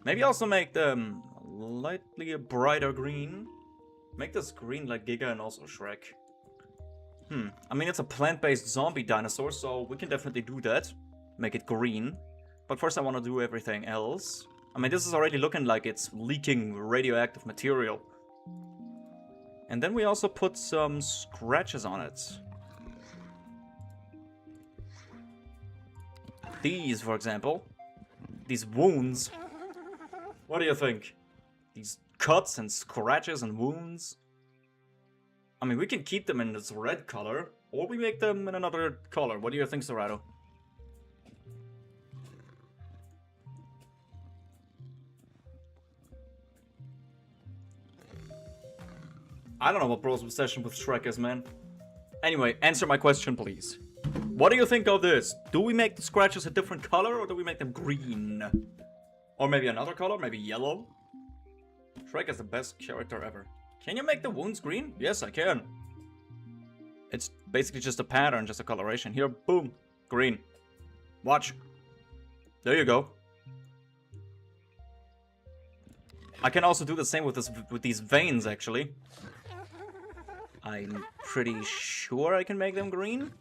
Maybe also make them lightly a brighter green. Make this green like Giga and also Shrek. I mean, it's a plant-based zombie dinosaur, so we can definitely do that. Make it green. But first I want to do everything else. I mean, this is already looking like it's leaking radioactive material. And then we also put some scratches on it. These, for example. These wounds. What do you think? These cuts and scratches and wounds. I mean, we can keep them in this red color, or we make them in another color. What do you think, Serrato? I don't know what bro's obsession with Shrek is, man. Anyway, answer my question, please. What do you think of this? Do we make the scratches a different color, or do we make them green? Or maybe another color, maybe yellow? Shrek is the best character ever. Can you make the wounds green? Yes, I can. It's basically just a pattern, just a coloration. Here, boom, green. Watch. There you go. I can also do the same with these veins, actually. I'm pretty sure I can make them green.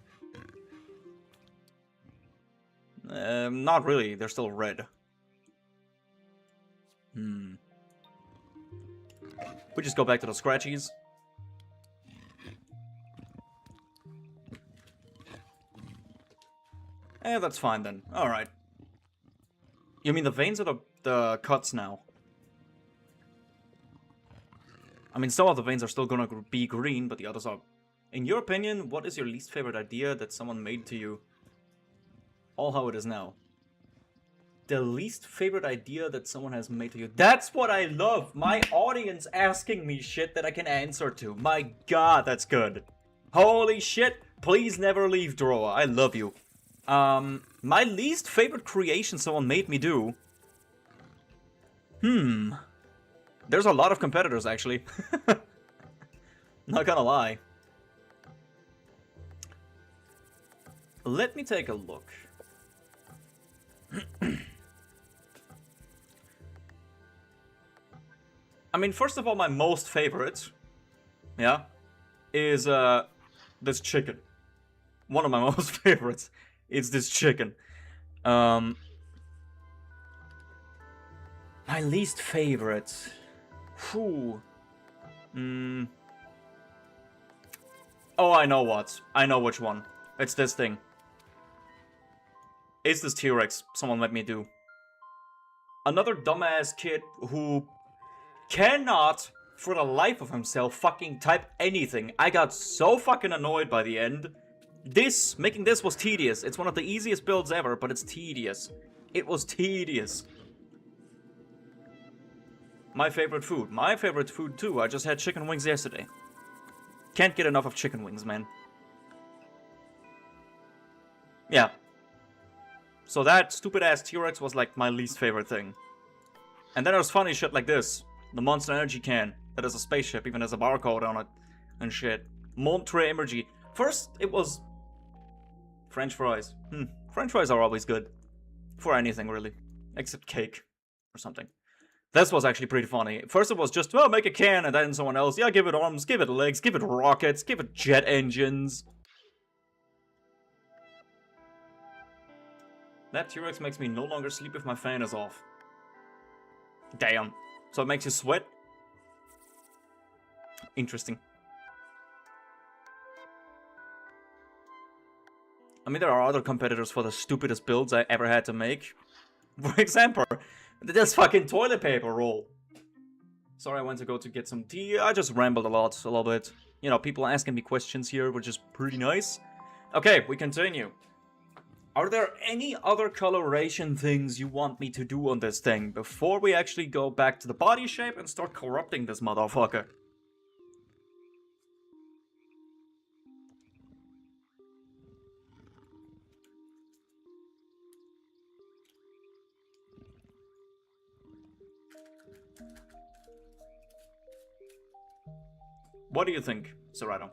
Not really. They're still red. We just go back to the scratchies. That's fine then. Alright. You mean the veins or the cuts now? I mean, some of the veins are still gonna be green, but the others are... In your opinion, what is your least favorite idea that someone made to you? All how it is now. The least favorite idea that someone has made to you. That's what I love! My audience asking me shit that I can answer to. My god, that's good. Holy shit! Please never leave, Droa. I love you. My least favorite creation someone made me do There's a lot of competitors, actually. Not gonna lie. Let me take a look. I mean, first of all, my most favorite, yeah, is this chicken. One of my most favorites is this chicken. My least favorite. Whew. Oh, I know what. I know which one. It's this thing. It's this T-Rex someone let me do. Another dumbass kid who cannot, for the life of himself, fucking type anything. I got so fucking annoyed by the end. Making this was tedious. It's one of the easiest builds ever, but it's tedious. It was tedious. My favorite food. My favorite food too. I just had chicken wings yesterday. Can't get enough of chicken wings, man. Yeah. So that stupid-ass T-Rex was like my least favorite thing. And then there's funny shit like this. The Monster Energy can. That is a spaceship, even has a barcode on it. And shit. Montre Energy. First, it was French fries. French fries are always good. For anything, really. Except cake. Or something. This was actually pretty funny. First it was just, well, make a can, and then someone else, yeah, give it arms, give it legs, give it rockets, give it jet engines. That T-Rex makes me no longer sleep if my fan is off. Damn. So it makes you sweat? Interesting. I mean, there are other competitors for the stupidest builds I ever had to make. For example, this fucking toilet paper roll. Sorry, I went to go to get some tea. I just rambled a little bit. You know, people asking me questions here, which is pretty nice. Okay, we continue. Are there any other coloration things you want me to do on this thing before we actually go back to the body shape and start corrupting this motherfucker? What do you think, Serato?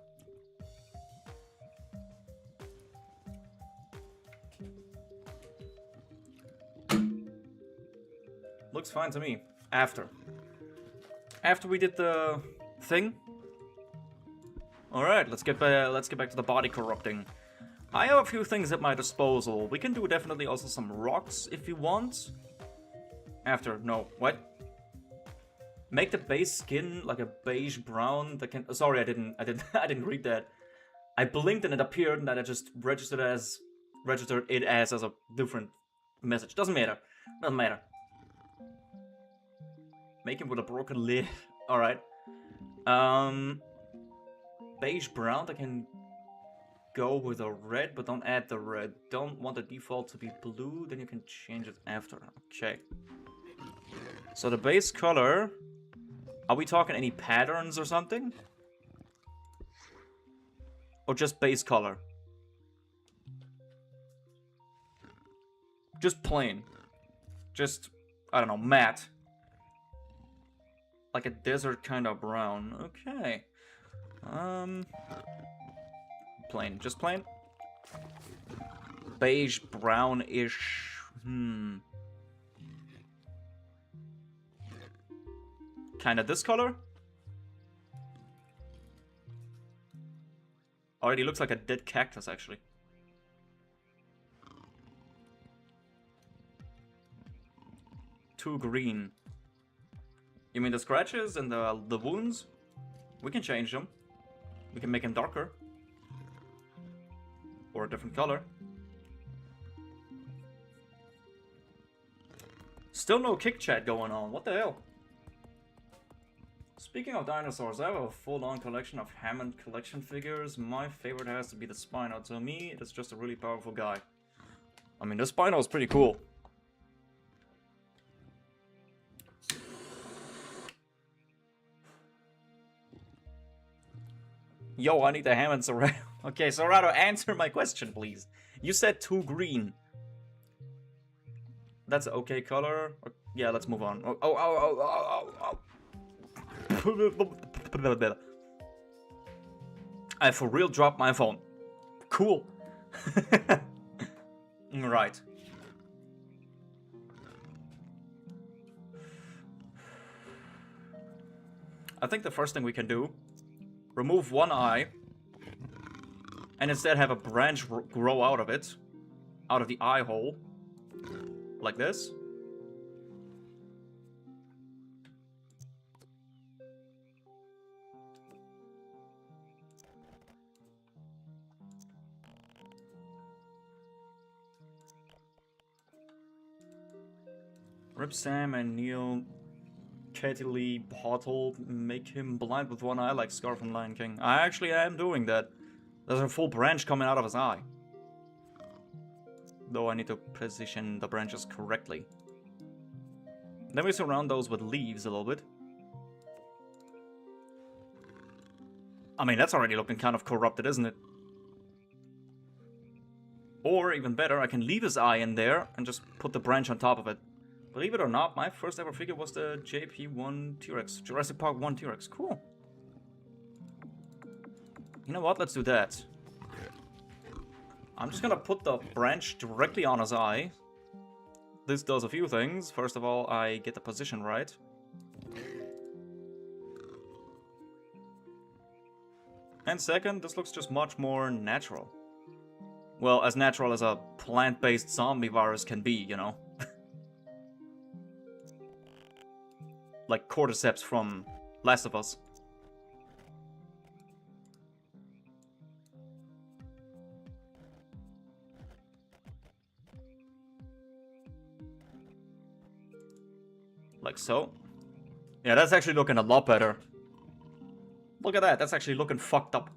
Looks fine to me. After we did the thing. All right, let's get back to the body corrupting. I have a few things at my disposal. We can do definitely also some rocks if you want. No, what? Make the base skin like a beige brown that can. Sorry, I didn't read that. I blinked and it appeared, and that I just registered it as a different message. Doesn't matter. Doesn't matter. Make him with a broken lid. All right. Beige brown. I can go with a red, but don't add the red. Don't want the default to be blue. Then you can change it after. Okay. So the base color. Are we talking any patterns or something? Or just base color? Just plain. Just, I don't know, matte. Like a desert kind of brown. Okay. Plain. Just plain? Beige, brown-ish. Kinda this color? Already looks like a dead cactus, actually. Too green. You mean the scratches and the wounds? We can change them. We can make them darker. Or a different color. Still no kick chat going on. What the hell? Speaking of dinosaurs, I have a full-on collection of Hammond collection figures. My favorite has to be the Spino. To me, it's just a really powerful guy. I mean, the Spino is pretty cool. Yo, I need the Hammond Serato. Okay, Serato, answer my question, please. You said too green. That's an okay color. Yeah, let's move on. Oh. I for real dropped my phone. Cool. Right. I think the first thing we can do, remove one eye, and instead have a branch grow out of it, out of the eye hole, like this. Rip Sam and Neil Katie Bottle make him blind with one eye like Scar from Lion King. I actually am doing that. There's a full branch coming out of his eye. Though I need to position the branches correctly. Then we surround those with leaves a little bit. I mean, that's already looking kind of corrupted, isn't it? Or, even better, I can leave his eye in there and just put the branch on top of it. Believe it or not, my first ever figure was the JP1 T-Rex. Jurassic Park 1 T-Rex. Cool. You know what? Let's do that. I'm just gonna put the branch directly on his eye. This does a few things. First of all, I get the position right. And second, this looks just much more natural. Well, as natural as a plant-based zombie virus can be, you know? Like cordyceps from Last of Us. Like so. Yeah, that's actually looking a lot better. Look at that, that's actually looking fucked up.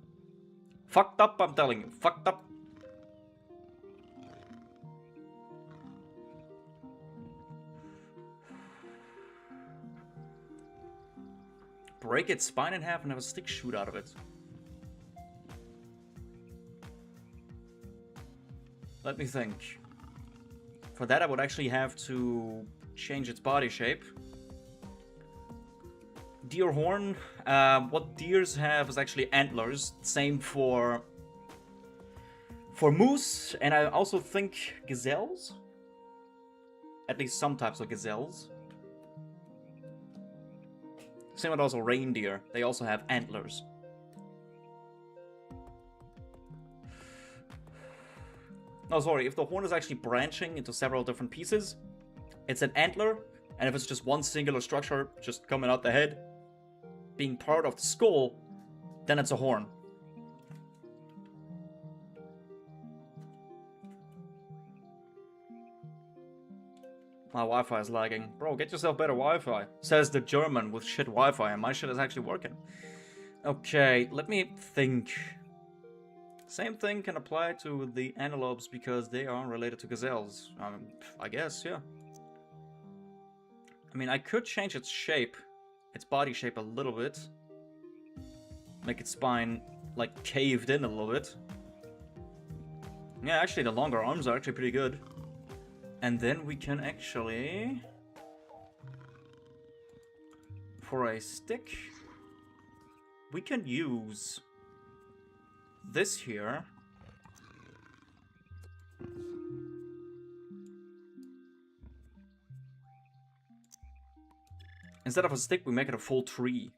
Fucked up, I'm telling you. Fucked up. Break its spine in half and have a stick shoot out of it. Let me think. For that I would actually have to change its body shape. Deer horn. What deers have is actually antlers. Same for moose, and I also think gazelles. At least some types of gazelles. Same with also reindeer. They also have antlers. No, sorry. If the horn is actually branching into several different pieces, it's an antler. And if it's just one singular structure just coming out the head, being part of the skull, then it's a horn. My Wi-Fi is lagging. Bro, get yourself better Wi-Fi. Says the German with shit Wi-Fi, and my shit is actually working. Okay, let me think. Same thing can apply to the antelopes because they are related to gazelles. I guess, yeah. I mean, I could change its shape, its body shape a little bit. Make its spine, like, caved in a little bit. Yeah, actually, the longer arms are actually pretty good. And then we can actually, for a stick, we can use this here. Instead of a stick, we make it a full tree.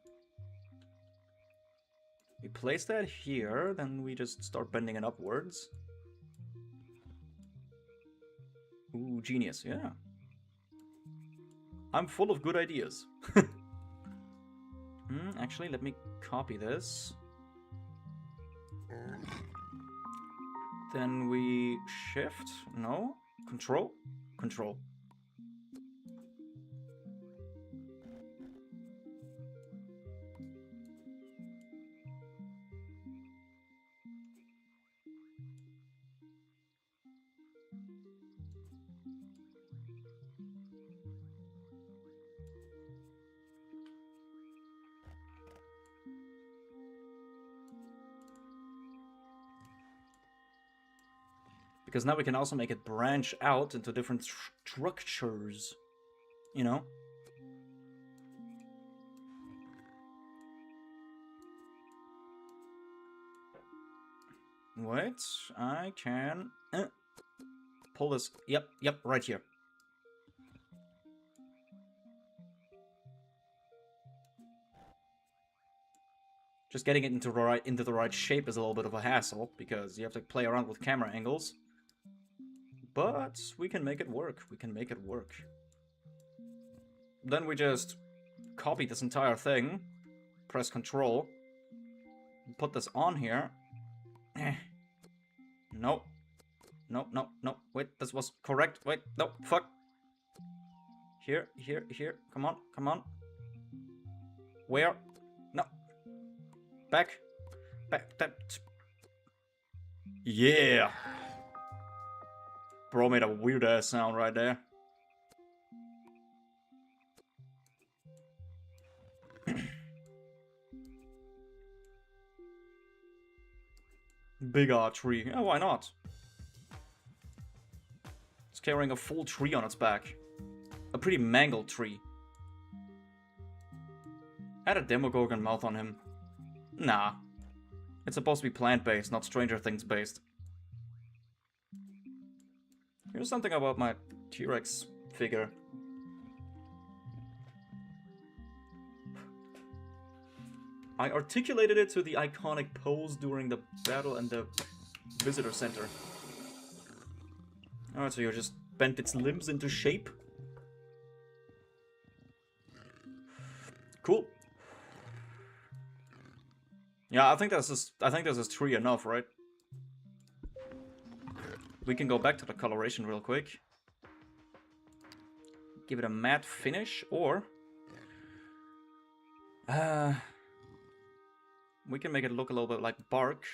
We place that here, then we just start bending it upwards. Ooh, genius, yeah. I'm full of good ideas. Actually, let me copy this. Then we shift, no, control, control. Because now we can also make it branch out into different structures. you know? Wait, I can pull this. Yep, right here. Just getting it into the right shape is a little bit of a hassle because you have to play around with camera angles. But we can make it work. We can make it work. Then we just copy this entire thing, press Control, put this on here. Nope. Nope, nope, nope. Wait, this was correct. Wait, no, fuck. Here. Come on. Where? No. Back. Yeah. Bro made a weird ass sound right there. Big art tree. Oh, why not? It's carrying a full tree on its back. A pretty mangled tree. Add a Demogorgon mouth on him. Nah. It's supposed to be plant-based, not Stranger Things-based. Here's something about my T-Rex figure. I articulated it to the iconic pose during the battle in the visitor center. Alright, so you just bent its limbs into shape. Cool. Yeah, I think this is tree enough, right? We can go back to the coloration real quick. Give it a matte finish, or we can make it look a little bit like bark.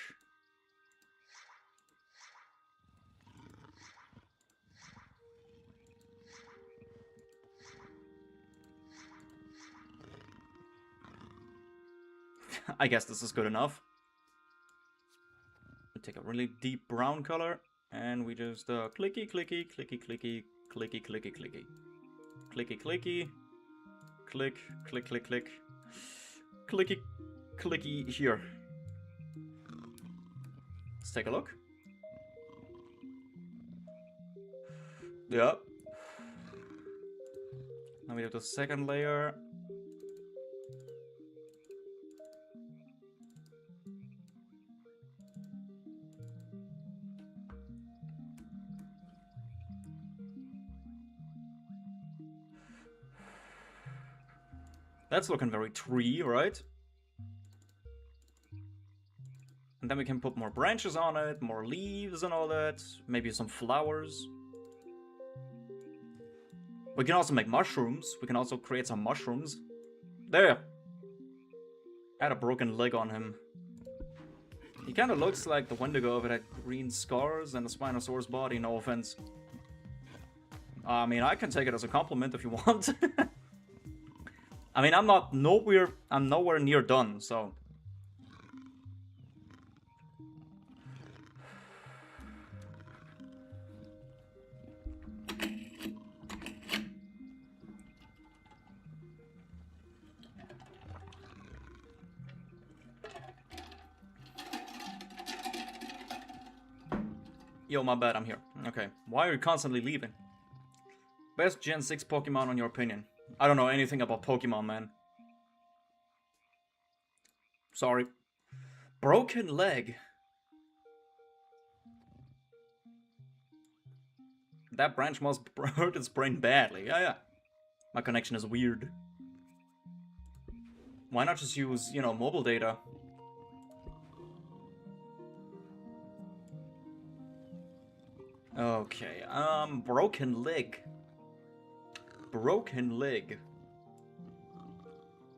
I guess this is good enough. We take a really deep brown color, and we just clicky, clicky, clicky, clicky, clicky, clicky, clicky. Clicky, clicky. Click, click, click, click. Clicky, clicky here. Let's take a look. Yep. Now we have the second layer. That's looking very tree, right? And then we can put more branches on it, more leaves and all that. Maybe some flowers. We can also make mushrooms. We can also create some mushrooms. There! Add a broken leg on him. He kind of looks like the Wendigo with that green scars and the Spinosaurus body, no offense. I mean, I can take it as a compliment if you want. I mean, I'm nowhere near done, so. Yo, my bad, I'm here. Okay, why are you constantly leaving? Best Gen 6 Pokemon on your opinion? I don't know anything about Pokemon, man. Sorry. Broken leg. That branch must hurt its brain badly. Yeah. My connection is weird. Why not just use, you know, mobile data? Okay, broken leg. Broken leg.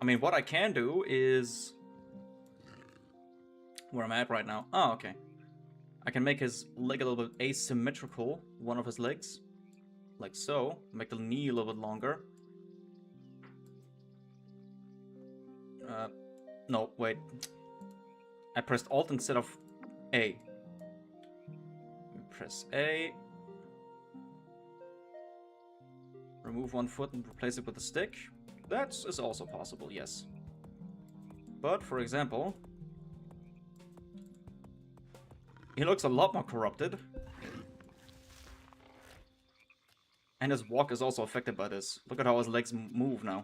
I mean, what I can do is... Where I'm at right now. Oh, okay. I can make his leg a little bit asymmetrical. One of his legs. Like so. Make the knee a little bit longer. No, wait. I pressed Alt instead of A. Press A. Remove one foot and replace it with a stick. That is also possible, yes. But, for example, he looks a lot more corrupted. And his walk is also affected by this. Look at how his legs move now.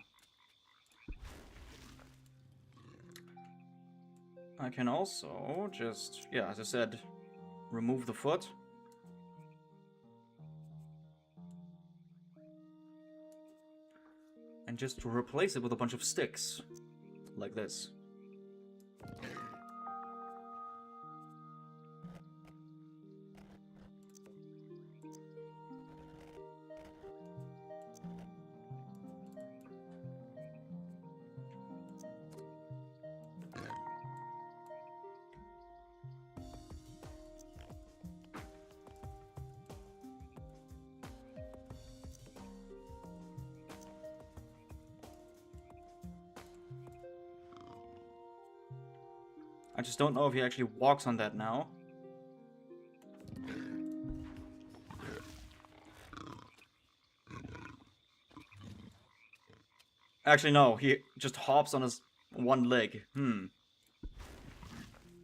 I can also just, yeah, as I said, remove the foot. And just replace it with a bunch of sticks. Like this. I just don't know if he actually walks on that now. Actually, no. He just hops on his one leg.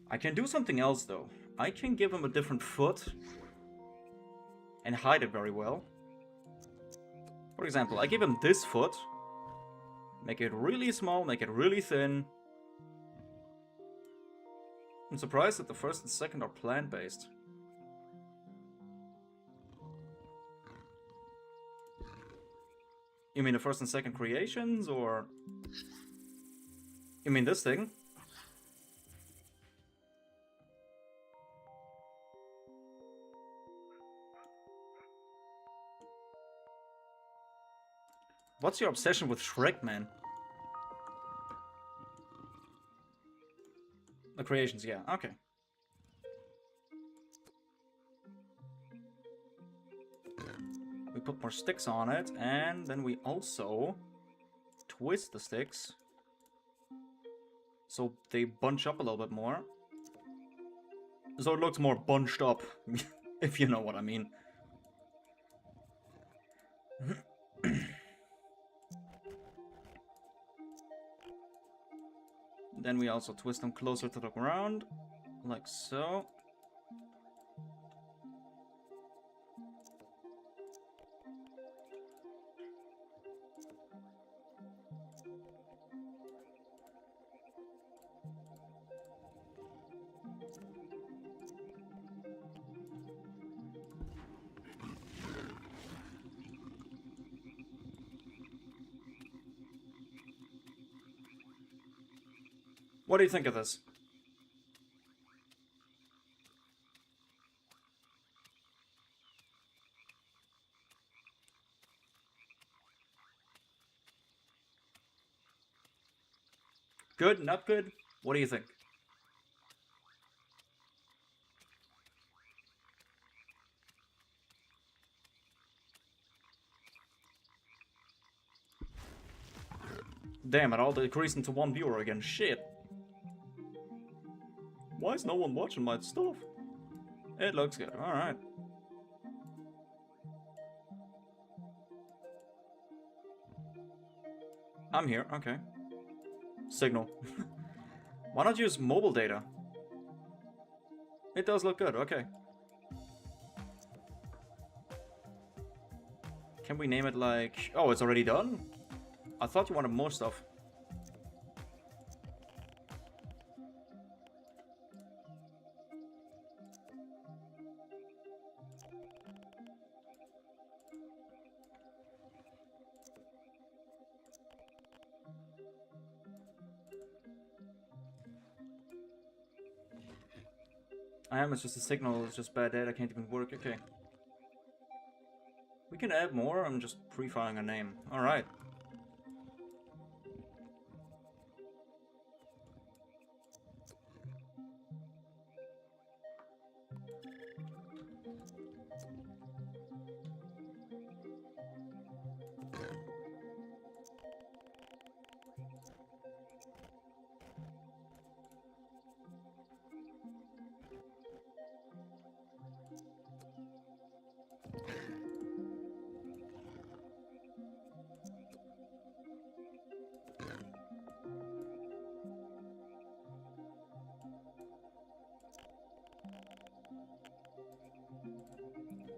I can do something else, though. I can give him a different foot. And hide it very well. For example, I give him this foot. Make it really small, make it really thin. I'm surprised that the first and second are plant-based. You mean the first and second creations, or... You mean this thing? What's your obsession with Shrek, man? The creations, yeah, okay. We put more sticks on it, and then we also twist the sticks so they bunch up a little bit more. So it looks more bunched up, if you know what I mean. Then we also twist them closer to the ground, like so. What do you think of this? Good? Not good? What do you think? Damn it, all decreased into one viewer again. Shit. Why is no one watching my stuff? It looks good. Alright. I'm here. Okay. Signal. Why not use mobile data? It does look good. Okay. Can we name it like... Oh, it's already done? I thought you wanted more stuff. It's just a signal, it's just bad data, can't even work. Okay. We can add more, I'm just pre-filing a name. Alright.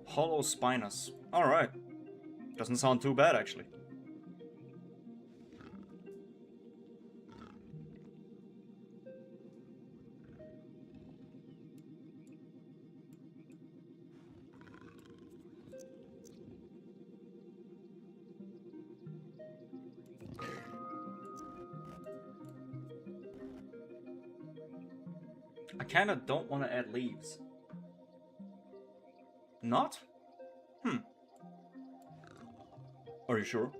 Hollow spinous. Alright. Doesn't sound too bad, actually. I kinda don't want to add leaves. Not? Are you sure?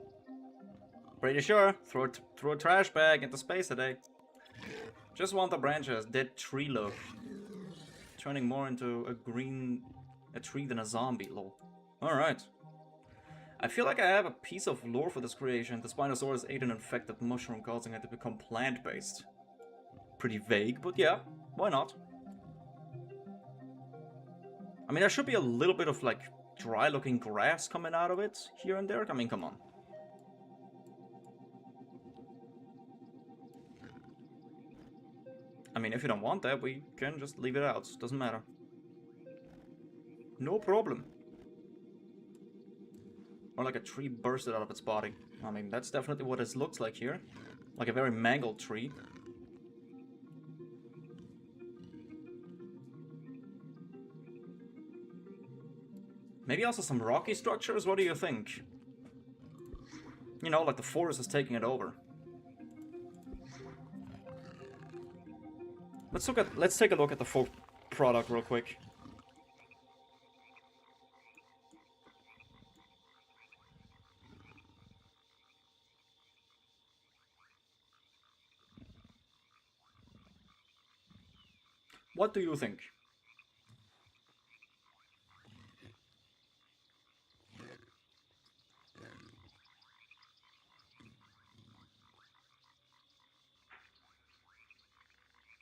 Pretty sure. Throw a trash bag into space today. Just want the branches. Dead tree look. Turning more into a tree than a zombie, lol. Alright. I feel like I have a piece of lore for this creation. The Spinosaurus ate an infected mushroom, causing it to become plant-based. Pretty vague, but yeah, why not? I mean, there should be a little bit of, like, dry-looking grass coming out of it here and there. I mean, come on. I mean, if you don't want that, we can just leave it out. Doesn't matter. No problem. Or like a tree bursted out of its body. I mean, that's definitely what it looks like here. Like a very mangled tree. Maybe also some rocky structures? What do you think? You know, like the forest is taking it over. Let's take a look at the full product real quick. What do you think?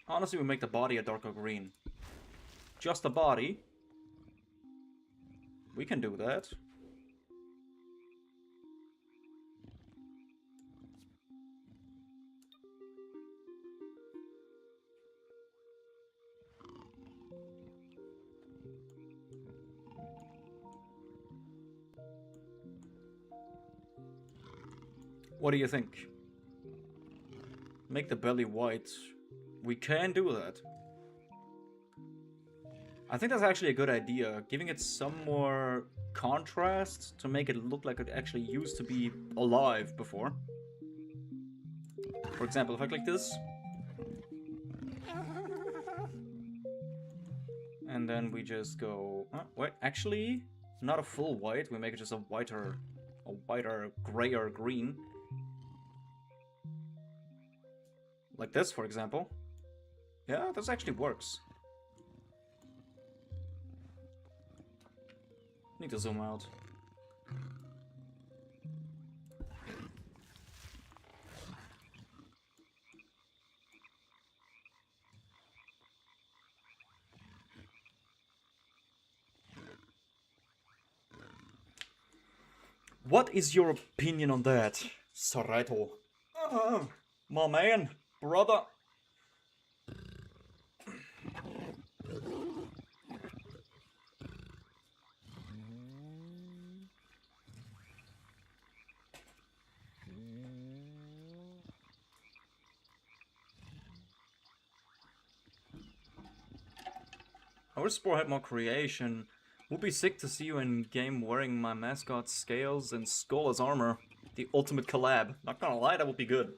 Honestly, we make the body a darker green. Just the body. We can do that. What do you think? Make the belly white. We can do that. I think that's actually a good idea. Giving it some more contrast to make it look like it actually used to be alive before. For example, if I click this. And then we just go... wait, actually, not a full white. We make it just a whiter, grayer green. Like this, for example. Yeah, this actually works. Need to zoom out. What is your opinion on that, Sarito? My man, brother. I wish Spore had more creation. Would be sick to see you in game wearing my mascot's scales and skull as armor. The ultimate collab. Not gonna lie, that would be good.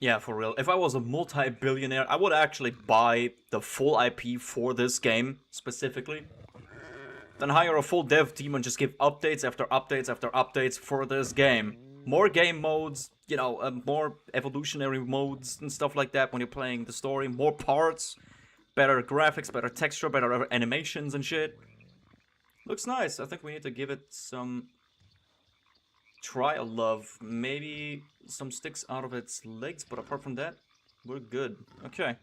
Yeah, for real. If I was a multi-billionaire, I would actually buy the full IP for this game, specifically. Then hire a full dev team and just give updates after updates after updates for this game. More game modes, you know, more evolutionary modes and stuff like that when you're playing the story. More parts, better graphics, better texture, better animations and shit. Looks nice. I think we need to give it some trial love. Maybe some sticks out of its legs, but apart from that, we're good. Okay.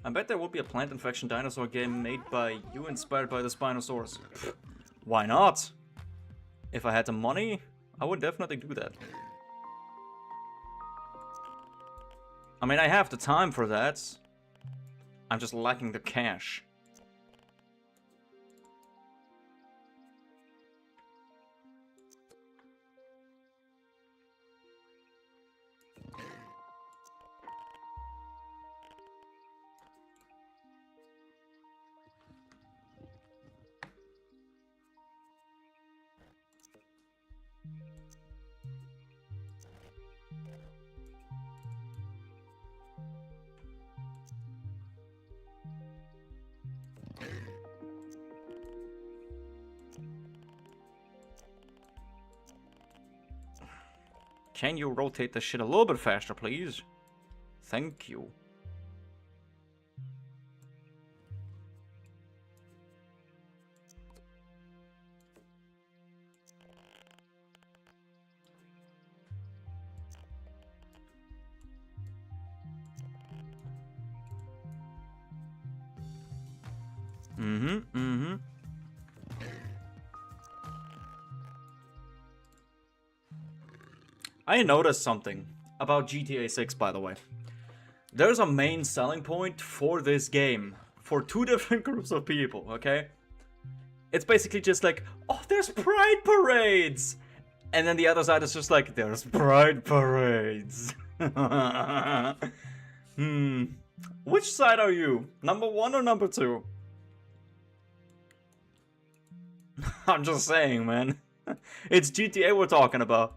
I bet there will be a plant infection dinosaur game made by you inspired by the Spinosaurus. Why not? If I had the money, I would definitely do that. I mean, I have the time for that. I'm just lacking the cash. Can you rotate this shit a little bit faster, please? Thank you. I noticed something about GTA 6, by the way. There's a main selling point for this game for two different groups of people, okay? It's basically just like, oh, there's pride parades! And then the other side is just like, there's pride parades. Which side are you? Number 1 or number 2? I'm just saying, man. It's GTA we're talking about.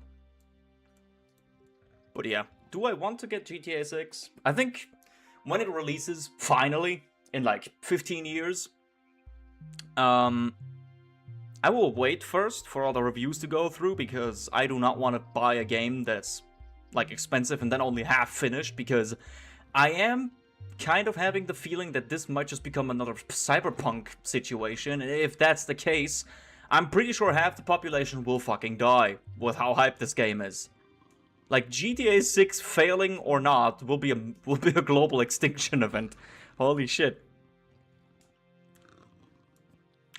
But yeah, do I want to get GTA 6? I think when it releases, finally, in like 15 years, I will wait first for all the reviews to go through, because I do not want to buy a game that's like expensive and then only half finished, because I am kind of having the feeling that this might just become another cyberpunk situation, and if that's the case, I'm pretty sure half the population will fucking die with how hyped this game is. Like, GTA 6 failing or not will be a global extinction event. Holy shit.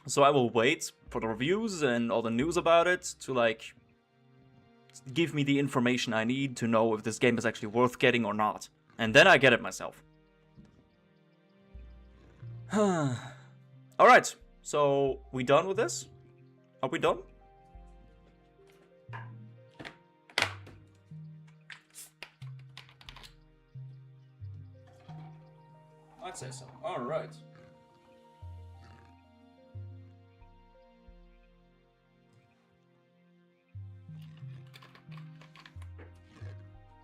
So I will wait for the reviews and all the news about it to, like, give me the information I need to know if this game is actually worth getting or not. And then I get it myself. Alright, so we done with this? Are we done? I'd say so. Alright.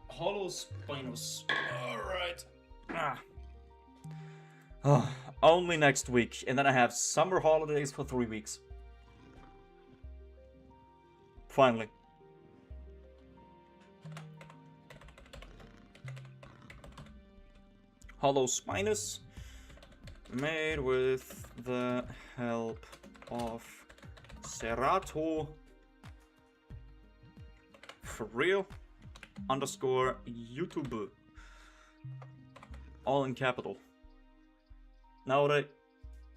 Hollow Spinus. Alright. Oh, only next week, and then I have summer holidays for 3 weeks. Finally. Hollow Spinus, made with the help of Serato. For real? _ YouTube. All in capital. Now the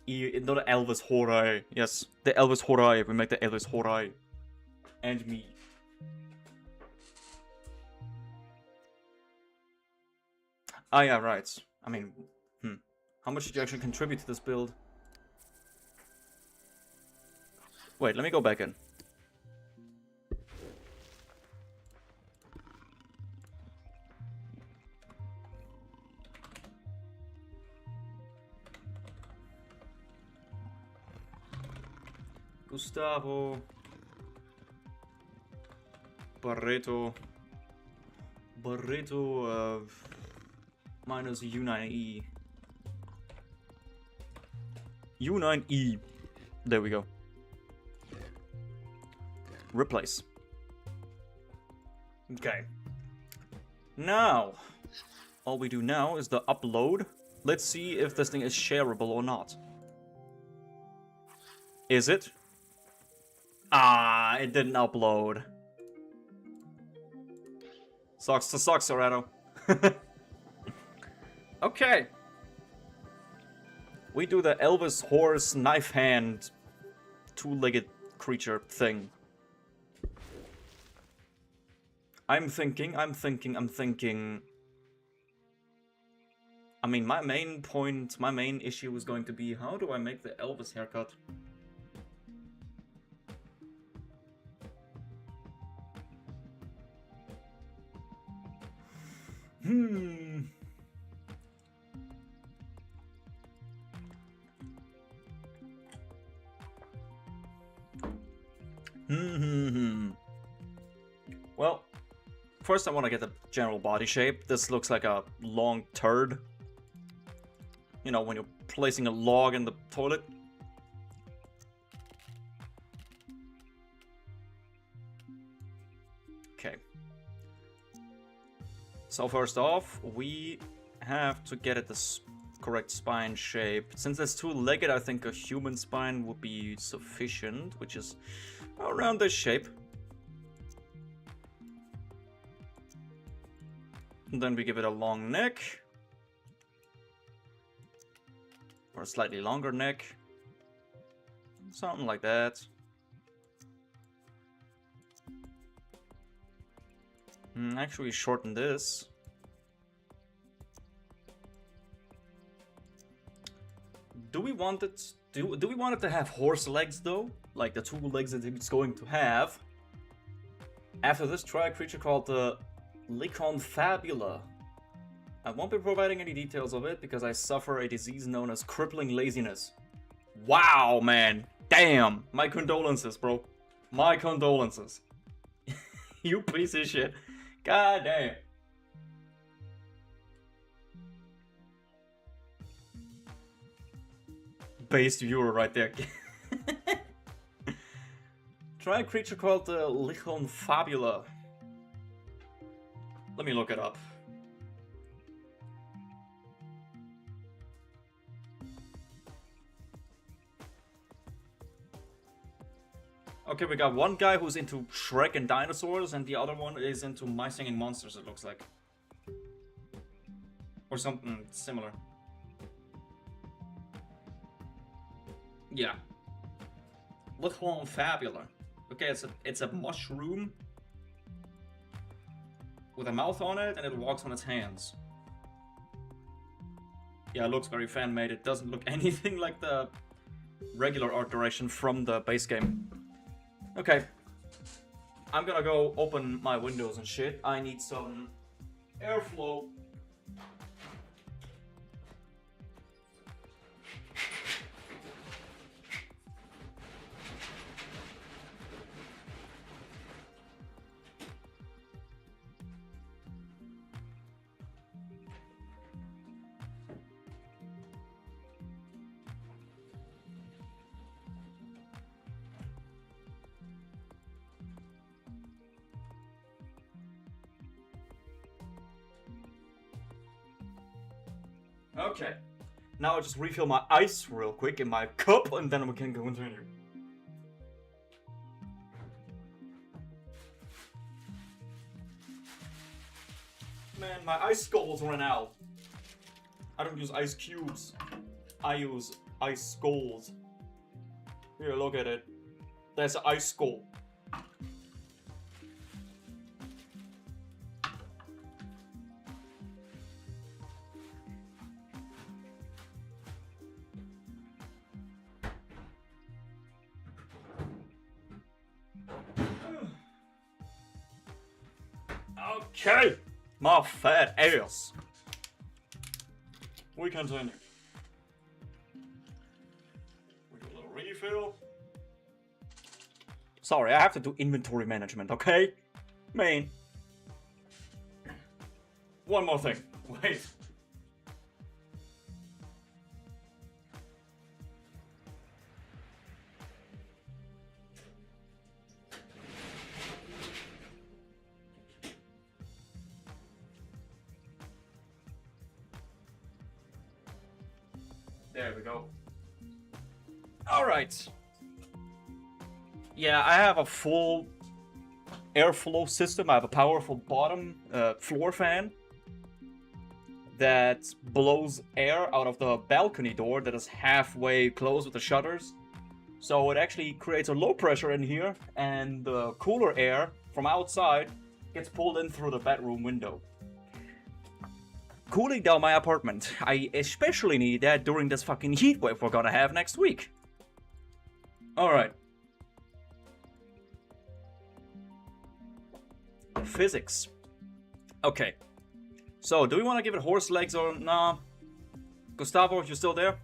Elvis Horai. Yes, the Elvis Horai. We make the Elvis Horai. And me. Ah, yeah, right. I mean, how much did you actually contribute to this build? Wait, let me go back in. Gustavo. Barreto minus U9E. U9E. There we go. Replace. Okay. Now, all we do now is the upload. Let's see if this thing is shareable or not. Is it? Ah, it didn't upload. Sucks to suck, Serato. Okay. We do the Elvis horse knife hand two-legged creature thing. I'm thinking. I mean, my main issue is going to be, how do I make the Elvis haircut? Well, first I want to get the general body shape. This looks like a long turd. You know, when you're placing a log in the toilet. Okay. So first off, we have to get it the correct spine shape. Since it's two-legged, I think a human spine would be sufficient, which is around this shape. And then we give it a long neck. Or a slightly longer neck. Something like that. Actually shorten this. Do we want it do we want it to have horse legs though? Like the two legs that it's going to have. After this, try a creature called the Lyconfabula. I won't be providing any details of it because I suffer a disease known as crippling laziness. Wow, man. Damn. My condolences, bro. My condolences. You piece of shit. God damn. Based viewer right there. Try a creature called the Lyconfabula. Let me look it up. Okay, we got one guy who's into Shrek and dinosaurs, and the other one is into My Singing Monsters, it looks like. Or something similar. Yeah. Lyconfabula. Okay, it's a mushroom with a mouth on it, and it walks on its hands. Yeah, it looks very fan-made. It doesn't look anything like the regular art direction from the base game. Okay. I'm gonna go open my windows and shit. I need some airflow. Okay, now I'll just refill my ice real quick in my cup, and then we can continue. Man, my ice skulls ran out. I don't use ice cubes. I use ice skulls. Here, look at it. There's an ice skull. Okay, my fat ass. We continue. We do a little refill. Sorry, I have to do inventory management, okay? Man. One more thing. Wait. There we go. Alright. Yeah, I have a full airflow system. I have a powerful bottom floor fan that blows air out of the balcony door that is halfway closed with the shutters. So it actually creates a low pressure in here, and the cooler air from outside gets pulled in through the bedroom window. cooling down my apartment. I especially need that during this fucking heat wave we're gonna have next week. Alright. Physics. Okay. So, do we want to give it horse legs or nah? Gustavo, you still there?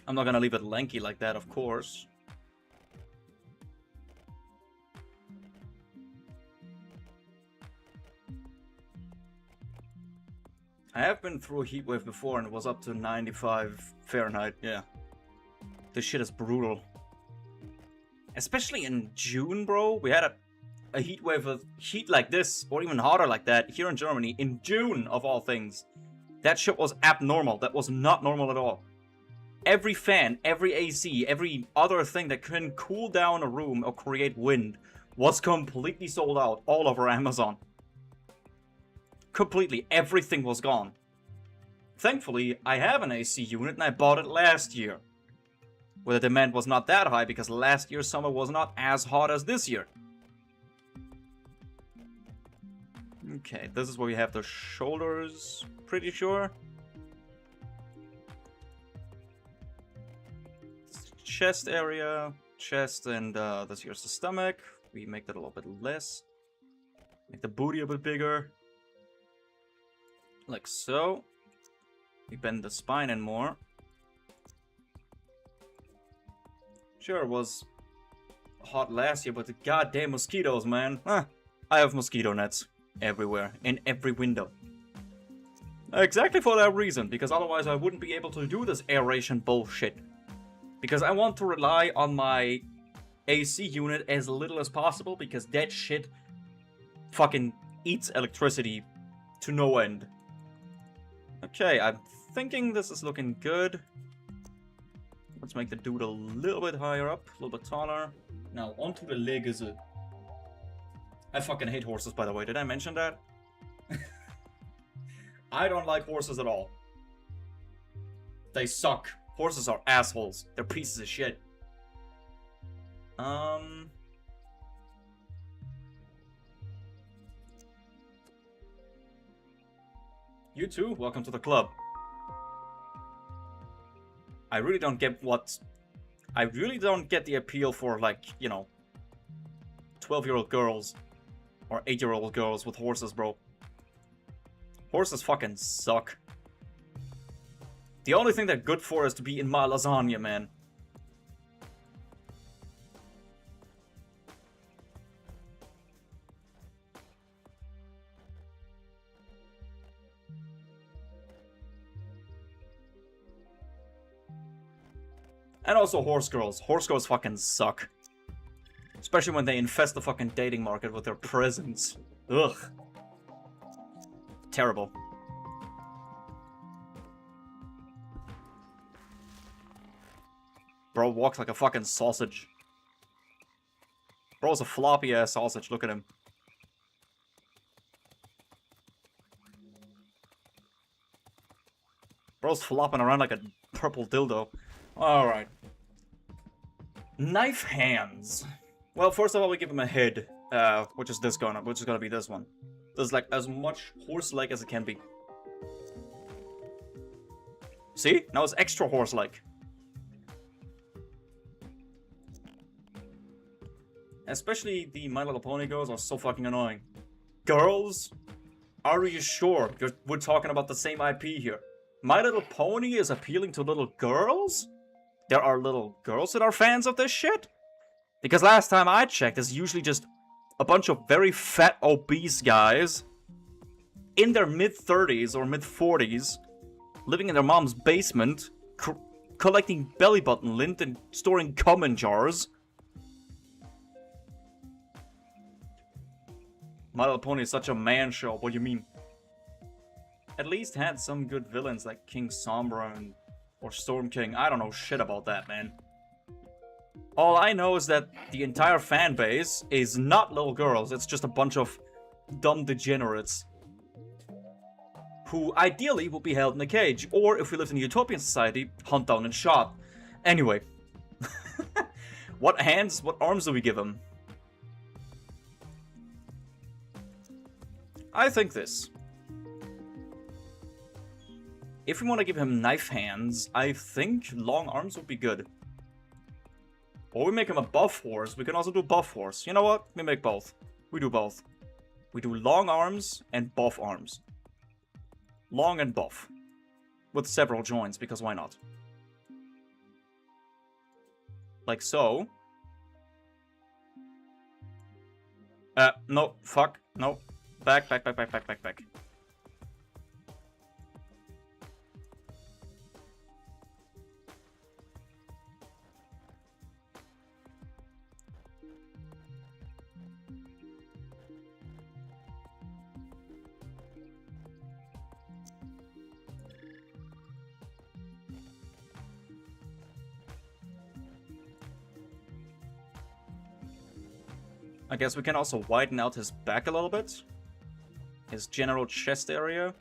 I'm not gonna leave it lanky like that, of course. I have been through a heat wave before and it was up to 95 Fahrenheit, yeah. This shit is brutal. Especially in June, bro. We had a heat wave of heat like this, or even hotter like that, here in Germany, in June, of all things. That shit was abnormal. That was not normal at all. Every fan, every AC, every other thing that can cool down a room or create wind was completely sold out all over Amazon. Completely, everything was gone. Thankfully, I have an AC unit and I bought it last year, where the demand was not that high because last year's summer was not as hot as this year. Okay, this is where we have the shoulders, pretty sure. Chest area, chest, and this here's the stomach. We make that a little bit less. Make the booty a bit bigger. Like so. We bend the spine in more. Sure, it was hot last year, but the goddamn mosquitoes, man. Huh. I have mosquito nets everywhere, in every window. Exactly for that reason, because otherwise I wouldn't be able to do this aeration bullshit. Because I want to rely on my AC unit as little as possible, because that shit fucking eats electricity to no end. Okay, I'm thinking this is looking good. Let's make the dude a little bit higher up, a little bit taller. Now, onto the leg is it. I fucking hate horses, by the way. Did I mention that? I don't like horses at all. They suck. Horses are assholes. They're pieces of shit. You too? Welcome to the club. I really don't get the appeal for, like, you know, 12-year-old girls or 8-year-old girls with horses, bro. Horses fucking suck. The only thing they're good for is to be in my lasagna, man. And also horse girls. Horse girls fucking suck. Especially when they infest the fucking dating market with their presence. Ugh. Terrible. Bro walks like a fucking sausage. Bro's a floppy ass sausage, look at him. Bro's flopping around like a purple dildo. Alright. Knife hands. Well, first of all, we give him a head, which is gonna be this one. This is like as much horse-like as it can be. See? Now it's extra horse-like. Especially the My Little Pony girls are so fucking annoying. Girls? Are you sure we're talking about the same IP here? My Little Pony is appealing to little girls? There are little girls that are fans of this shit? Because last time I checked, it's usually just a bunch of very fat, obese guys in their mid-30s or mid-40s, living in their mom's basement, collecting belly button lint and storing cum in jars. My Little Pony is such a man show, what do you mean? At least had some good villains like King Sombra or Storm King. I don't know shit about that, man. All I know is that the entire fan base is not little girls. It's just a bunch of dumb degenerates who ideally would be held in a cage, or if we lived in a utopian society, hunt down and shot. Anyway, what arms do we give him? I think this. If we want to give him knife hands, I think long arms would be good. Or we make him a buff horse. We can also do buff horse. You know what? We make both. We do both. We do long arms and buff arms. Long and buff. With several joints, because why not? Like so. No, fuck, no. Back. I guess we can also widen out his back a little bit. His general chest area.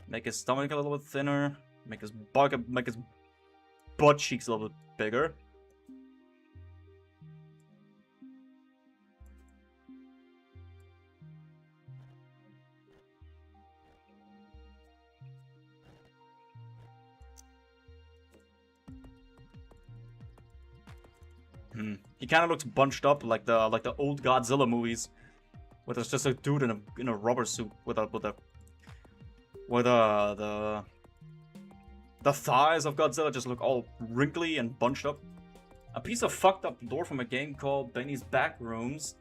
Make his stomach a little bit thinner. Make his butt cheeks a little bit bigger. He kind of looks bunched up like the old Godzilla movies, where there's just a dude in a rubber suit with the thighs of Godzilla just look all wrinkly and bunched up. A piece of fucked up lore from a game called Benny's Backrooms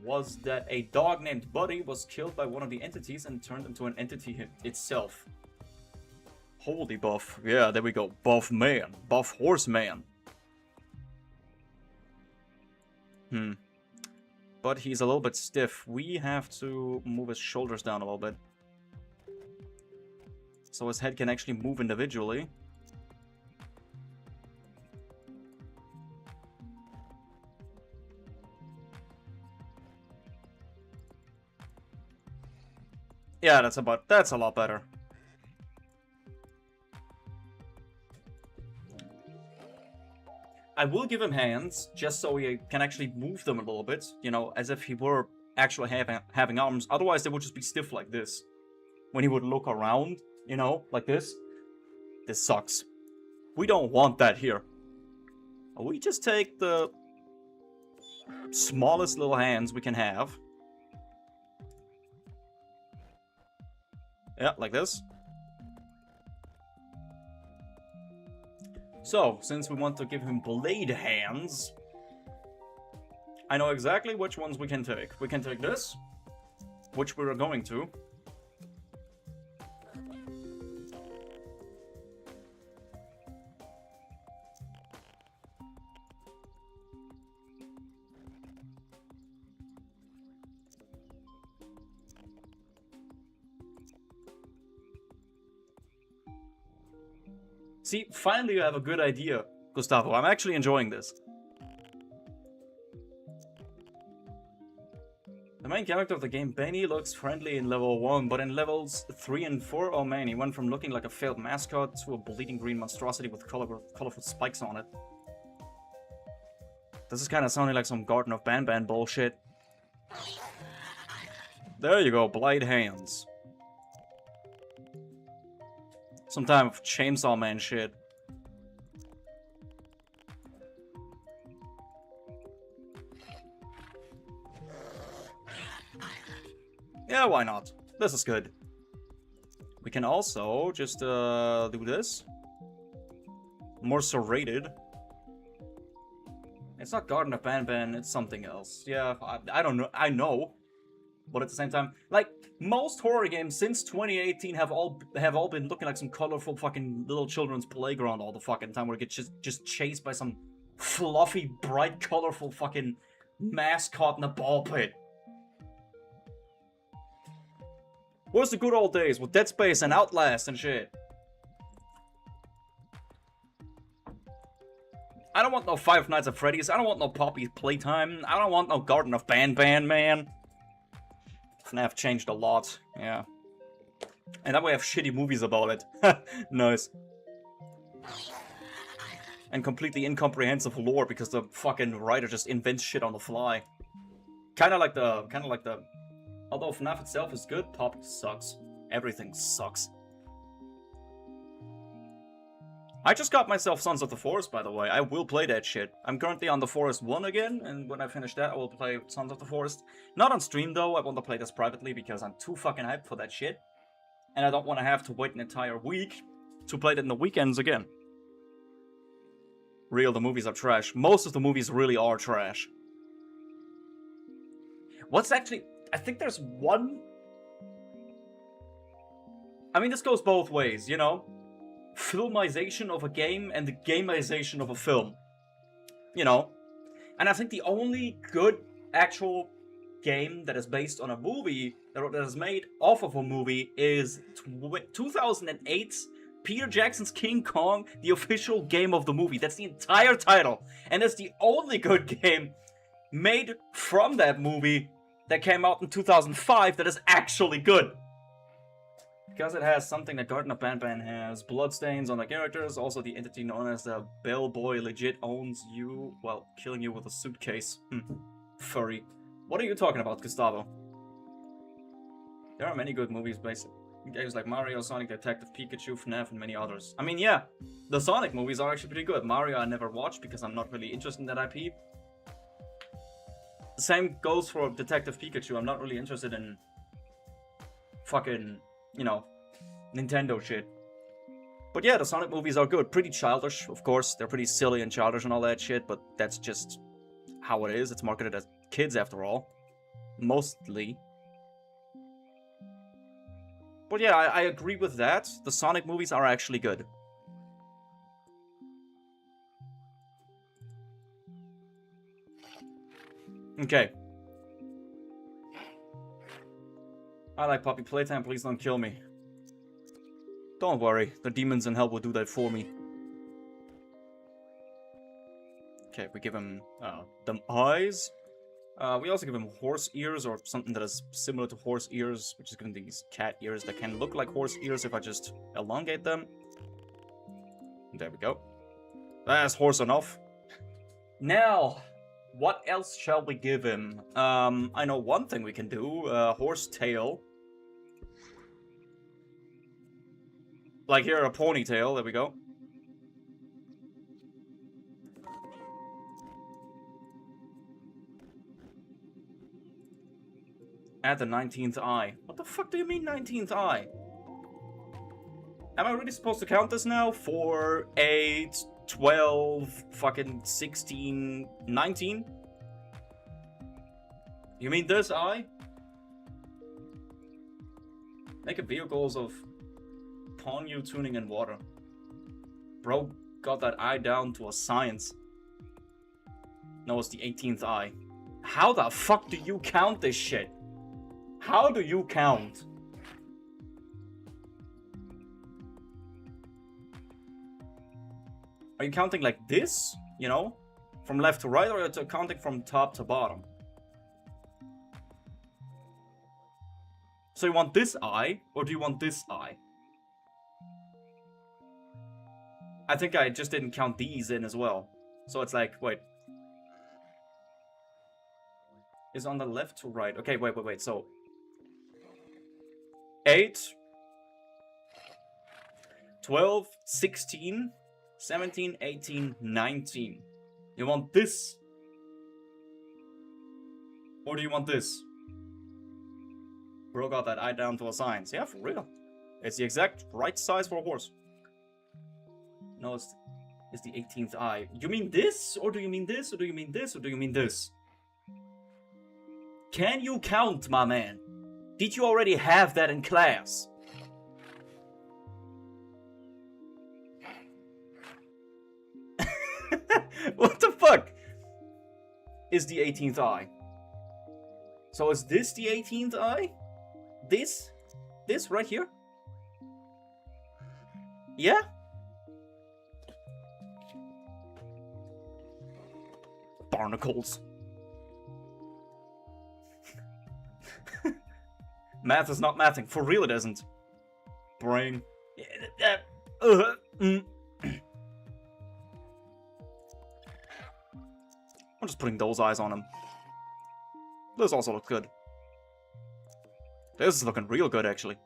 was that a dog named Buddy was killed by one of the entities and turned into an entity itself. Holy buff. Yeah, there we go. Buff man. Buff horse man. But he's a little bit stiff. We have to move his shoulders down a little bit, so his head can actually move individually. Yeah, that's a lot better. I will give him hands, just so he can actually move them a little bit, you know, as if he were actually having arms. Otherwise, they would just be stiff like this. When he would look around, you know, like this. This sucks. We don't want that here. We just take the smallest little hands we can have. Yeah, like this. So, since we want to give him blade hands, I know exactly which ones we can take. We can take this, which we're going to. See, finally you have a good idea, Gustavo. I'm actually enjoying this. The main character of the game, Benny, looks friendly in level 1, but in levels 3 and 4, oh man, he went from looking like a failed mascot to a bleeding green monstrosity with colorful spikes on it. This is kind of sounding like some Garden of Banban bullshit. There you go, blade hands. Some type of Chainsaw Man shit. Yeah, why not? This is good. We can also just do this. More serrated. It's not Garden of Banban, it's something else. Yeah, I don't know. I know. But at the same time, like, most horror games since 2018 have all been looking like some colorful fucking little children's playground all the fucking time, where you get just chased by some fluffy, bright, colorful fucking mascot in a ball pit. Where's the good old days with Dead Space and Outlast and shit? I don't want no Five Nights at Freddy's. I don't want no Poppy Playtime. I don't want no Garden of Banban, man. FNAF changed a lot, yeah. And that way I have shitty movies about it. Nice. And completely incomprehensible lore because the fucking writer just invents shit on the fly. Kinda like the... Although FNAF itself is good, Poppy sucks. Everything sucks. I just got myself Sons of the Forest, by the way. I will play that shit. I'm currently on the Forest 1 again, and when I finish that, I will play Sons of the Forest. Not on stream, though. I want to play this privately because I'm too fucking hyped for that shit. And I don't want to have to wait an entire week to play it in the weekends again. Real, the movies are trash. Most of the movies really are trash. What's actually... I think there's one... I mean, this goes both ways, you know? Filmization of a game and the gamization of a film. You know? And I think the only good actual game that is based on a movie, that is made off of a movie, is 2008's Peter Jackson's King Kong, the official game of the movie. That's the entire title. And that's the only good game made from that movie that came out in 2005 that is actually good. Because it has something that Garden of Banban has. Bloodstains on the characters. Also the entity known as the Bellboy legit owns you while killing you with a suitcase. Furry. What are you talking about, Gustavo? There are many good movies based on games like Mario, Sonic, Detective Pikachu, FNAF, and many others. I mean, yeah. The Sonic movies are actually pretty good. Mario I never watched because I'm not really interested in that IP. The same goes for Detective Pikachu. I'm not really interested in fucking... you know, Nintendo shit. But yeah, the Sonic movies are good. Pretty childish, of course. They're pretty silly and childish and all that shit, but that's just how it is. It's marketed as kids, after all. Mostly. But yeah, I agree with that. The Sonic movies are actually good. Okay. I like Poppy Playtime, please don't kill me. Don't worry, the demons in hell will do that for me. Okay, we give him them eyes. We also give him horse ears, or something that is similar to horse ears, which is giving these cat ears that can look like horse ears if I just elongate them. There we go. That's horse enough. Now, what else shall we give him? I know one thing we can do. Horse tail. Like here, a ponytail. There we go. Add the 19th eye. What the fuck do you mean 19th eye? Am I really supposed to count this now? 4, 8, 12, fucking 16, 19? You mean this eye? Make a vehicles of Ponyo tuning and water. Bro got that eye down to a science. No, it's the 18th eye. How the fuck do you count this shit? How do you count? Are you counting like this? You know? From left to right, or are you counting from top to bottom? So you want this eye, or do you want this eye? I think I just didn't count these in as well. So it's like, wait. Is on the left to right. Okay, wait. So 8, 12, 16, 17, 18, 19. You want this? Or do you want this? Bro got that eye down to a science. Yeah, for real. It's the exact right size for a horse. No, it's the 18th eye. You mean this? Or do you mean this? Or do you mean this? Or do you mean this? Can you count, my man? Did you already have that in class? What the fuck? Is the 18th eye. So is this the 18th eye? This? This right here? Yeah? Barnacles. Math is not mathing. For real it isn't. Brain. I'm just putting those eyes on him. This also looks good. This is looking real good, actually.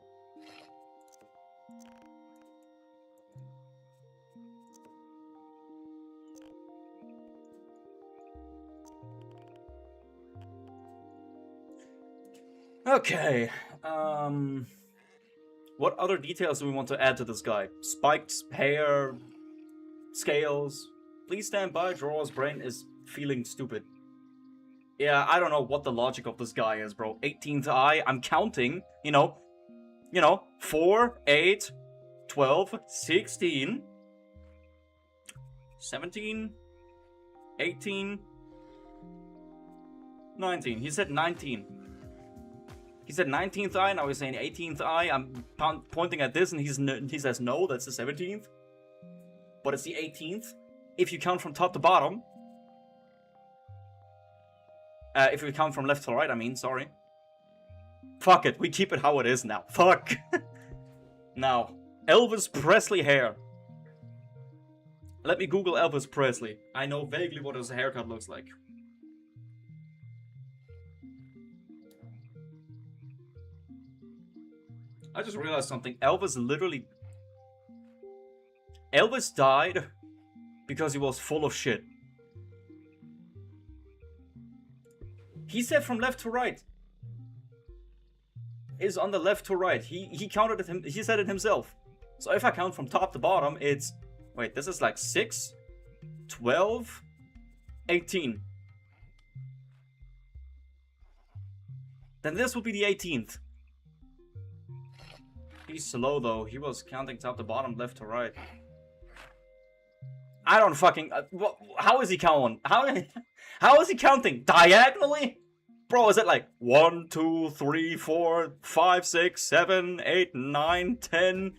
Okay, what other details do we want to add to this guy? Spiked hair, scales. Please stand by, Draw's brain is feeling stupid. Yeah, I don't know what the logic of this guy is, bro. 18th eye, I'm counting, you know, 4, 8, 12, 16, 17, 18, 19. He said 19. He said 19th eye, now he's saying 18th eye. I'm pointing at this and he says no, that's the 17th. But it's the 18th. If you count from top to bottom. If you count from left to right, I mean, sorry. Fuck it, we keep it how it is now. Fuck. Now, Elvis Presley hair. Let me Google Elvis Presley. I know vaguely what his haircut looks like. I just realized something. Elvis died because he was full of shit. He said from left to right. Is on the left to right. He counted it. He said it himself. So if I count from top to bottom, it's... Wait, this is like 6, 12, 18. Then this will be the 18th. He's slow though. He was counting top to bottom, left to right. I don't fucking... how is he counting? How is he counting? Diagonally? Bro, is it like 1, 2, 3, 4, 5, 6, 7, 8, 9, 10,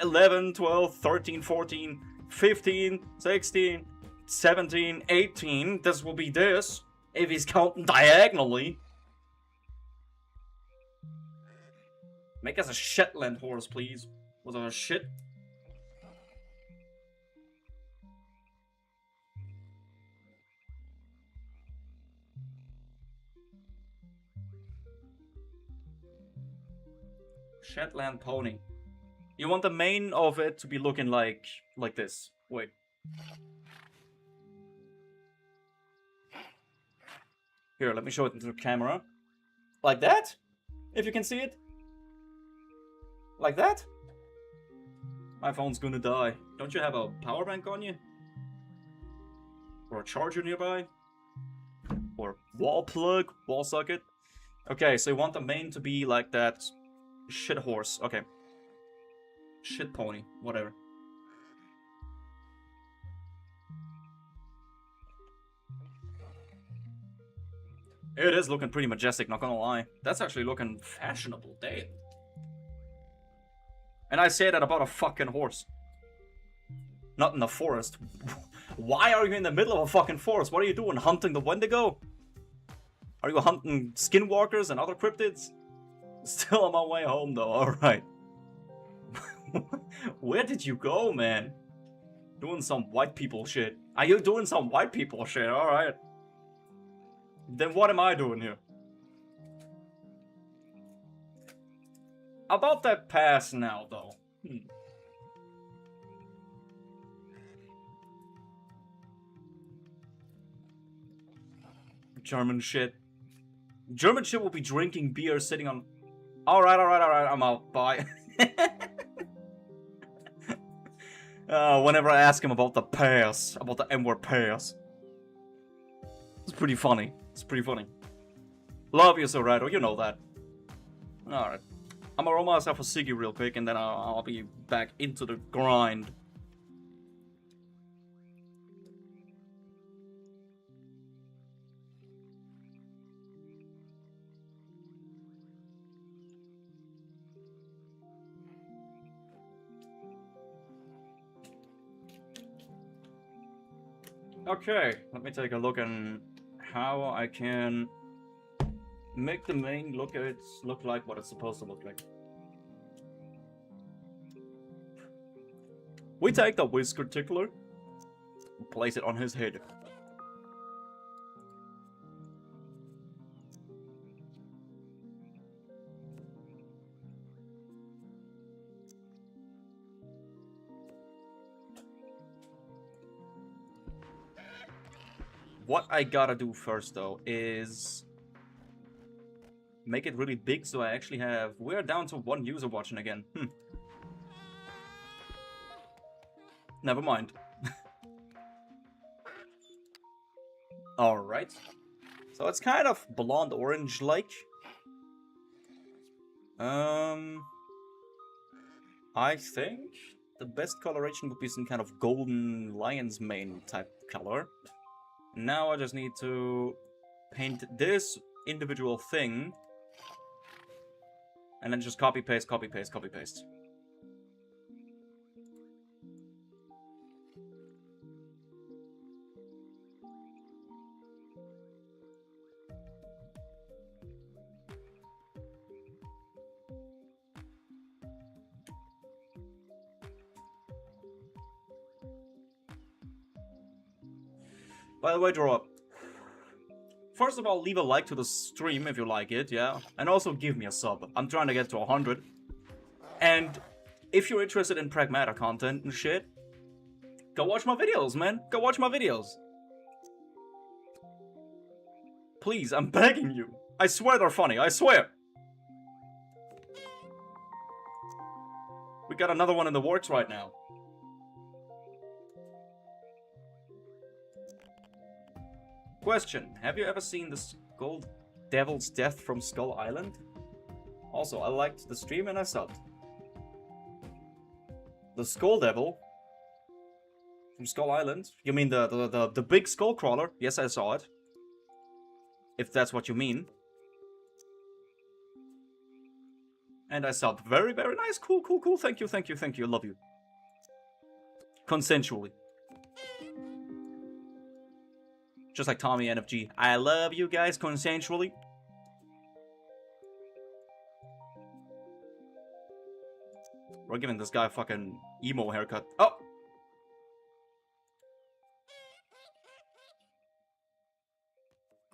11, 12, 13, 14, 15, 16, 17, 18? This will be this. If he's counting diagonally. Make us a Shetland horse, please. Was it a shit? Shetland pony. You want the mane of it to be looking like this. Wait. Here, let me show it into the camera. Like that? If you can see it. Like that? My phone's gonna die. Don't you have a power bank on you? Or a charger nearby? Or wall plug? Wall socket? Okay, so you want the mane to be like that. Shit horse. Okay. Shit pony. Whatever. It is looking pretty majestic, not gonna lie. That's actually looking fashionable. Damn. And I say that about a fucking horse. Not in the forest. Why are you in the middle of a fucking forest? What are you doing? Hunting the Wendigo? Are you hunting skinwalkers and other cryptids? Still on my way home though, alright. Where did you go, man? Doing some white people shit. Are you doing some white people shit? Alright. Then what am I doing here? About that pass now, though. German shit. German shit will be drinking beer, sitting on... Alright, I'm out. Bye. Whenever I ask him about the pass, about the M-word pass. It's pretty funny. It's pretty funny. Love you, Zorado, you know that. Alright. I'm gonna roll myself a ciggy real quick, and then I'll be back into the grind. Okay, let me take a look at how I can make the main look like what it's supposed to look like. We take the whiskered tickler, place it on his head. What I gotta do first, though, is make it really big so I actually have... We're down to one user watching again. Never mind. Alright. So it's kind of blonde orange-like. I think the best coloration would be some kind of golden lion's mane type color. Now I just need to paint this individual thing. And then just copy, paste, copy, paste, copy, paste. By the way, draw up. First of all, leave a like to the stream if you like it, yeah? And also give me a sub. I'm trying to get to 100. And if you're interested in pragmata content and shit, go watch my videos, man. Go watch my videos. Please, I'm begging you. I swear they're funny, I swear. We got another one in the works right now. Question, have you ever seen the Skull Devil's Death from Skull Island? Also, I liked the stream and I subbed. The Skull Devil from Skull Island? You mean the big skull crawler? Yes, I saw it. If that's what you mean. And I subbed. Very, very nice. Cool, cool, cool. Thank you, thank you, thank you. Love you. Consensually. Just like Tommy NFG. I love you guys consensually. We're giving this guy a fucking emo haircut. Oh!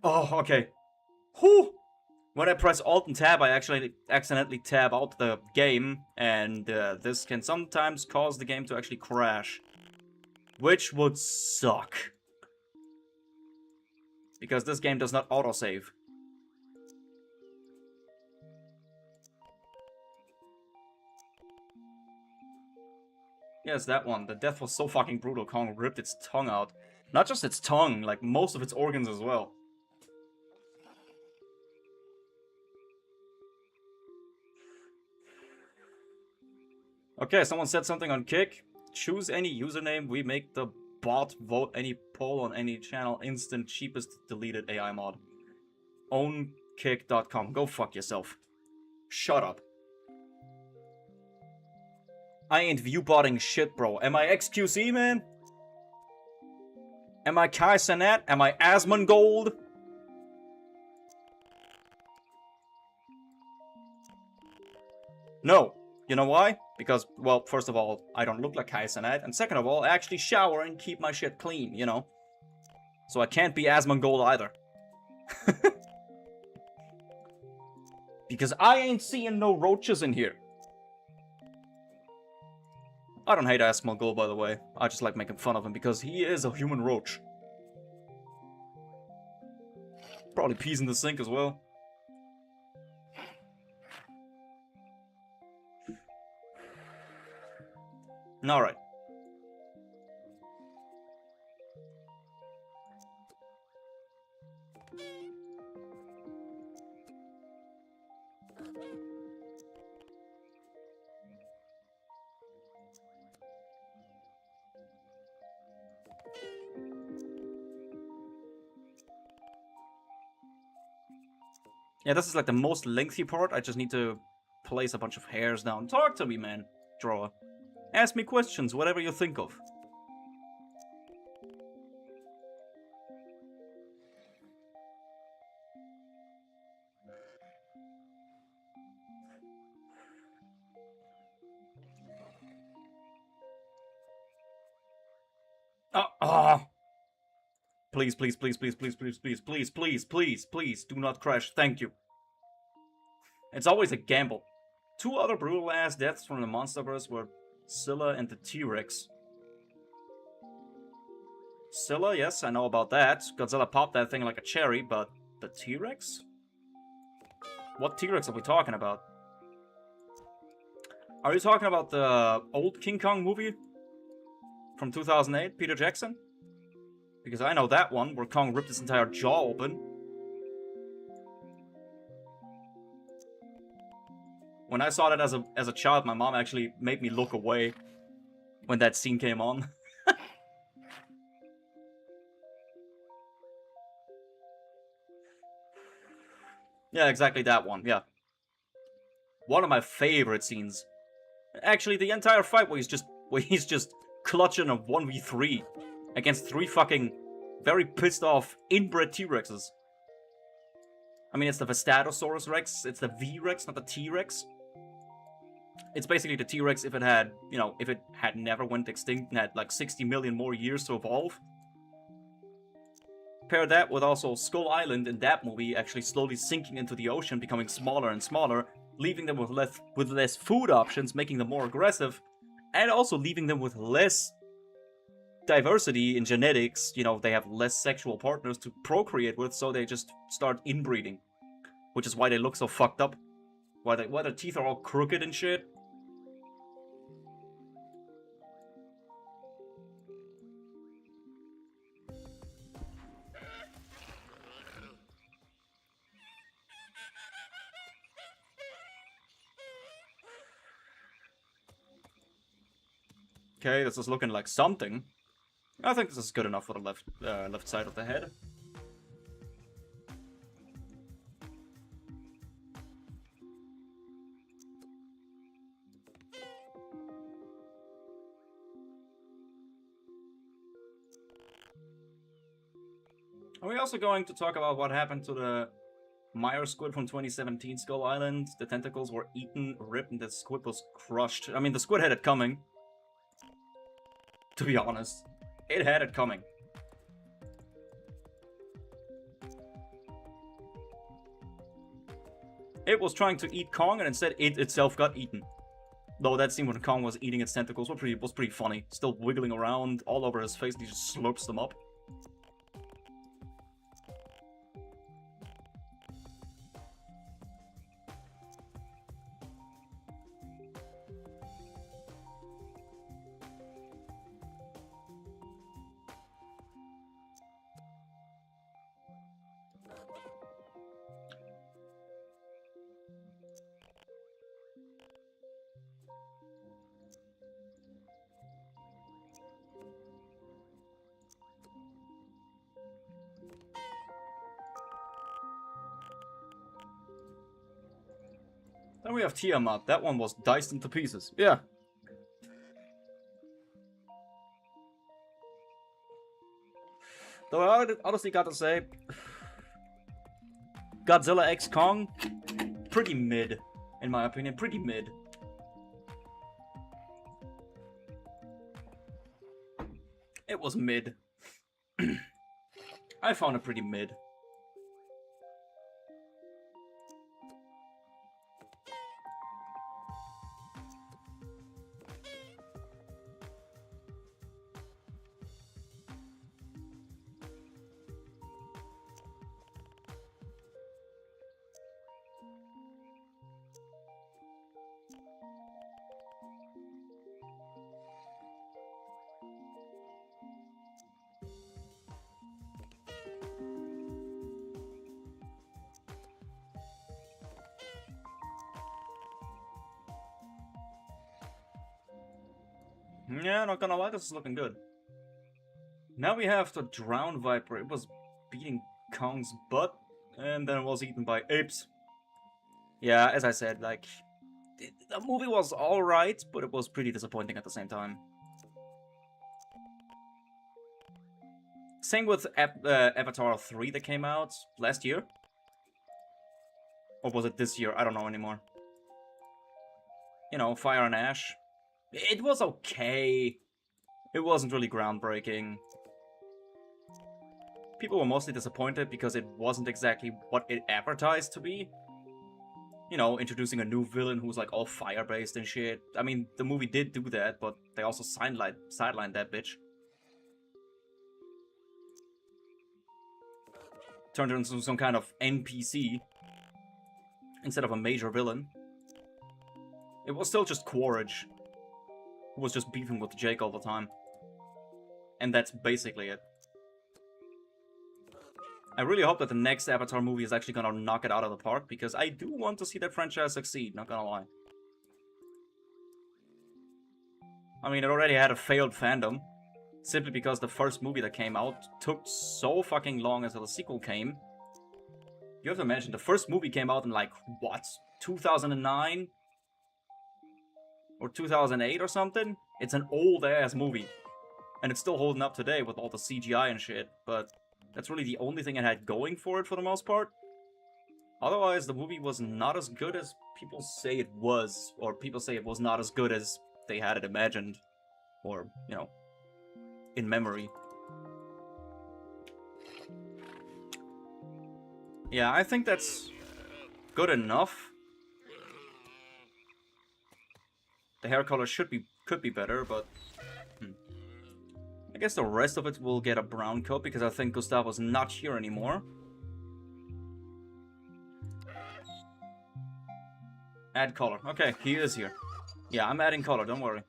Oh, okay. Whew! When I press Alt and Tab, I actually accidentally tab out the game, and this can sometimes cause the game to actually crash. Which would suck. Because this game does not autosave. Yes, that one. The death was so fucking brutal. Kong ripped its tongue out. Not just its tongue, like most of its organs as well. Okay, someone said something on Kick. Choose any username, we make the bot vote any poll on any channel, instant, cheapest, deleted AI mod. Ownkick.com. Go fuck yourself. Shut up. I ain't viewbotting shit, bro. Am I XQC, man? Am I Kai Cenat? Am I Asmongold? No. You know why? Because, well, first of all, I don't look like Kai Cenat, and second of all, I actually shower and keep my shit clean, you know? So I can't be Asmongold either. Because I ain't seeing no roaches in here. I don't hate Asmongold, by the way. I just like making fun of him because he is a human roach. Probably pees in the sink as well. Alright. Yeah, this is like the most lengthy part. I just need to place a bunch of hairs down. Talk to me, man, drawer. Ask me questions, whatever you think of. Please, please, please, please, please, please, please, please, please, please, please, do not crash. Thank you. It's always a gamble. 2 other brutal-ass deaths from the Monsterverse were Scylla and the T-Rex. Scylla, yes, I know about that. Godzilla popped that thing like a cherry, but the T-Rex? What T-Rex are we talking about? Are you talking about the old King Kong movie? From 2008, Peter Jackson? Because I know that one, where Kong ripped his entire jaw open. When I saw that as a child, my mom actually made me look away when that scene came on. Yeah, exactly that one, yeah. One of my favorite scenes. Actually, the entire fight where he's just clutching a 1v3 against 3 fucking very pissed off inbred T-Rexes. I mean, it's the Vestatosaurus Rex, it's the V-Rex, not the T-Rex. It's basically the T-Rex if it had, you know, if it had never went extinct and had like 60 million more years to evolve. Pair that with also Skull Island in that movie actually slowly sinking into the ocean, becoming smaller and smaller, leaving them with less food options, making them more aggressive, and also leaving them with less diversity in genetics. You know, they have less sexual partners to procreate with, so they just start inbreeding. Which is why they look so fucked up. Why their teeth are all crooked and shit. Okay, this is looking like something. I think this is good enough for the left side of the head. Are we also going to talk about what happened to the Meyer squid from 2017 Skull Island? The tentacles were eaten, ripped, and the squid was crushed. I mean, the squid had it coming. To be honest. It had it coming. It was trying to eat Kong, and instead it itself got eaten. Though that scene when Kong was eating its tentacles was pretty funny. Still wiggling around all over his face, and he just slurps them up. Then we have Tiamat. That one was diced into pieces. Yeah. Though I honestly gotta say, Godzilla x Kong, pretty mid, in my opinion. Pretty mid. It was mid. I found it pretty mid. Yeah, not gonna lie, this is looking good. Now we have the Drowned Viper. It was beating Kong's butt, and then was eaten by apes. Yeah, as I said, like, the movie was alright, but it was pretty disappointing at the same time. Same with Avatar 3 that came out last year. Or was it this year? I don't know anymore. You know, Fire and Ash. It was okay. It wasn't really groundbreaking. People were mostly disappointed because it wasn't exactly what it advertised to be. You know, introducing a new villain who's like all fire-based and shit. I mean, the movie did do that, but they also sidelined that bitch. Turned it into some kind of NPC instead of a major villain. It was still just Quaritch, who was just beefing with Jake all the time. And that's basically it. I really hope that the next Avatar movie is actually gonna knock it out of the park, because I do want to see that franchise succeed, not gonna lie. I mean, it already had a failed fandom, simply because the first movie that came out took so fucking long until the sequel came. You have to imagine, the first movie came out in like, what, 2009? Or 2008 or something? It's an old-ass movie. And it's still holding up today with all the CGI and shit, but that's really the only thing it had going for it for the most part. Otherwise, the movie was not as good as people say it was, or people say it was not as good as they had it imagined, or, you know, in memory. Yeah, I think that's good enough. The hair color could be better, but I guess the rest of it will get a brown coat because I think Gustavo's not here anymore. Add color. Okay, he is here. Yeah, I'm adding color, don't worry.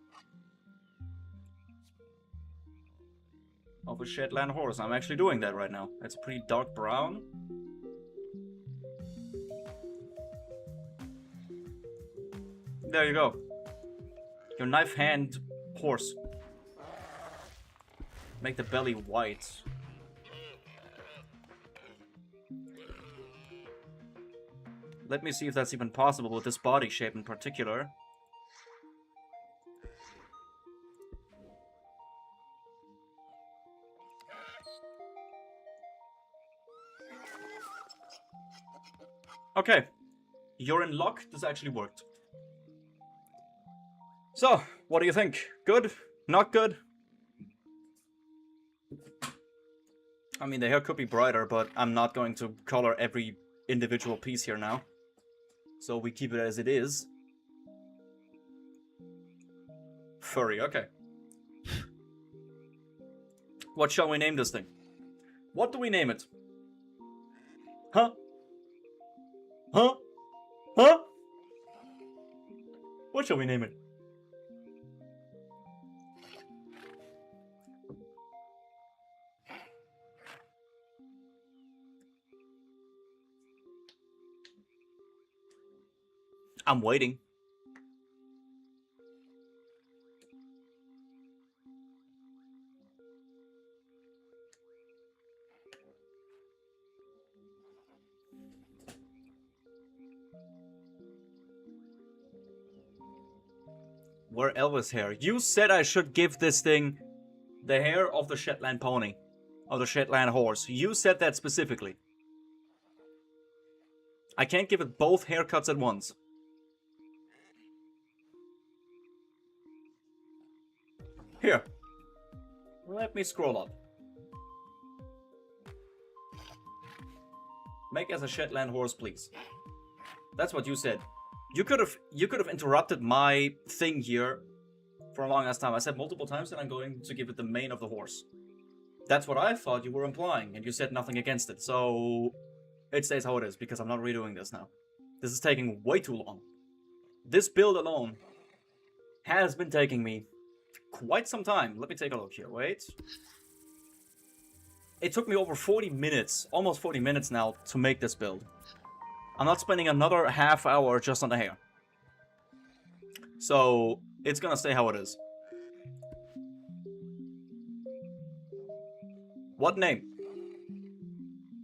Of a Shetland horse. I'm actually doing that right now. It's a pretty dark brown. There you go. Your knife hand horse. Make the belly white. Let me see if that's even possible with this body shape in particular. Okay. You're in luck. This actually worked. So, what do you think? Good? Not good? I mean, the hair could be brighter, but I'm not going to color every individual piece here now. So we keep it as it is. Furry, okay. What shall we name this thing? What do we name it? Huh? Huh? Huh? What shall we name it? I'm waiting. Where Elvis hair? You said I should give this thing the hair of the Shetland pony. Of the Shetland horse. You said that specifically. I can't give it both haircuts at once. Here. Let me scroll up. Make as a Shetland horse, please. That's what you said. You could have interrupted my thing here for a long ass time. I said multiple times that I'm going to give it the mane of the horse. That's what I thought you were implying, and you said nothing against it. So it stays how it is, because I'm not redoing this now. This is taking way too long. This build alone has been taking me quite some time. Let me take a look here. Wait. It took me over 40 minutes, almost 40 minutes now, to make this build. I'm not spending another half hour just on the hair. So it's gonna stay how it is. What name?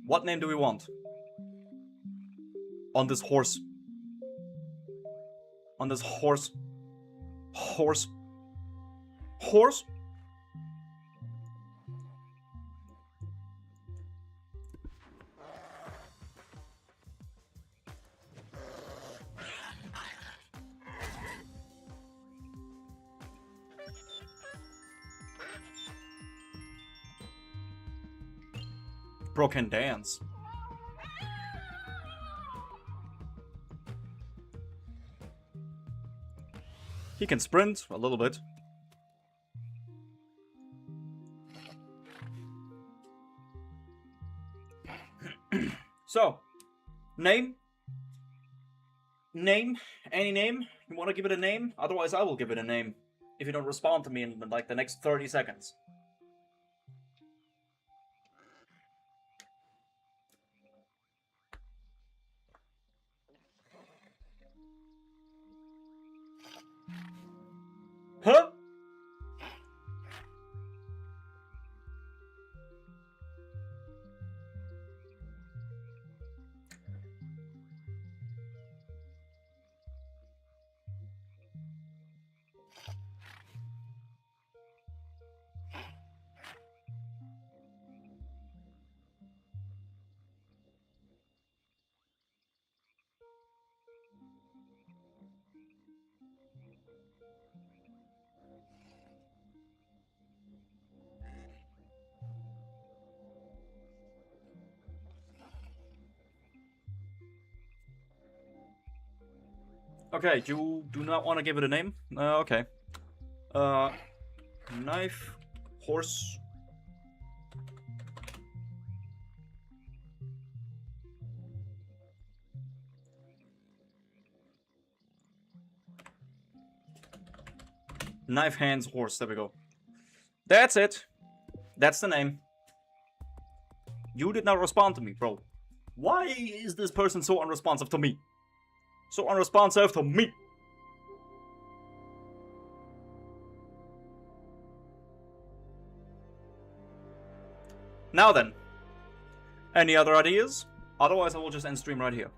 What name do we want? On this horse. On this horse. Horse. Horse? Bro can dance. He can sprint a little bit. So, name? Name? Any name? You want to give it a name? Otherwise, I will give it a name. If you don't respond to me in like the next 30 seconds. Huh? Okay, you do not want to give it a name? Okay. Knife, horse. Knife, hands, horse. There we go. That's it. That's the name. You did not respond to me, bro. Why is this person so unresponsive to me? So unresponsive to me. Now then. Any other ideas? Otherwise I will just end stream right here.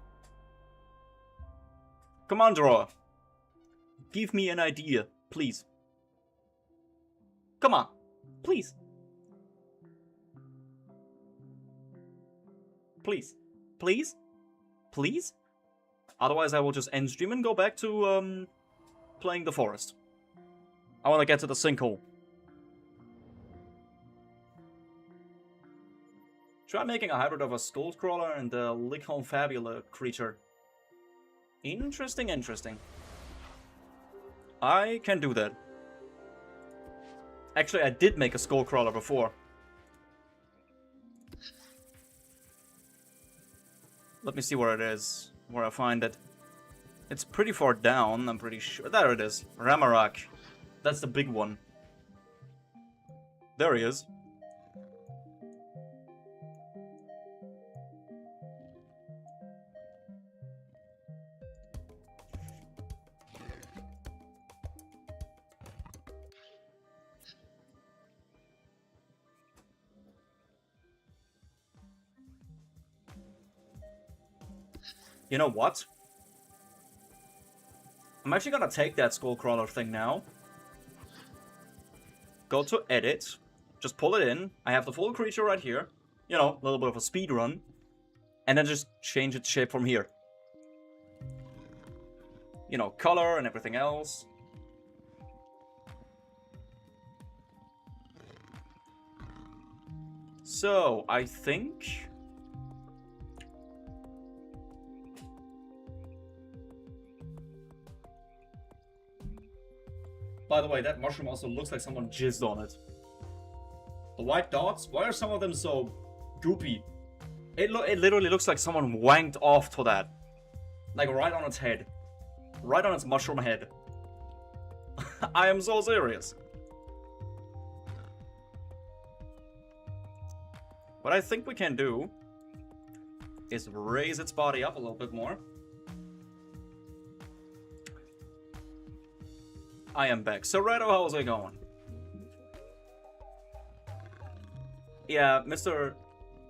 Come on, drawer. Give me an idea, please. Come on. Please. Please. Please? Please? Otherwise I will just end stream and go back to playing the forest. I want to get to the sinkhole. Try making a hybrid of a skullcrawler and a lycanfabula creature. Interesting, interesting. I can do that. Actually, I did make a skullcrawler before. Let me see where it is, where I find it. It's pretty far down, I'm pretty sure. There it is, Ramarak. That's the big one. There he is. You know what? I'm actually gonna take that skullcrawler thing now. Go to edit. Just pull it in. I have the full creature right here. You know, a little bit of a speed run. And then just change its shape from here. You know, color and everything else. So, I think... By the way, that mushroom also looks like someone jizzed on it. The white dots, why are some of them so goopy? It literally looks like someone wanked off to that. Like right on its head. Right on its mushroom head. I am so serious. What I think we can do is raise its body up a little bit more. I am back. So, Redo, how's it going? Yeah, Mr.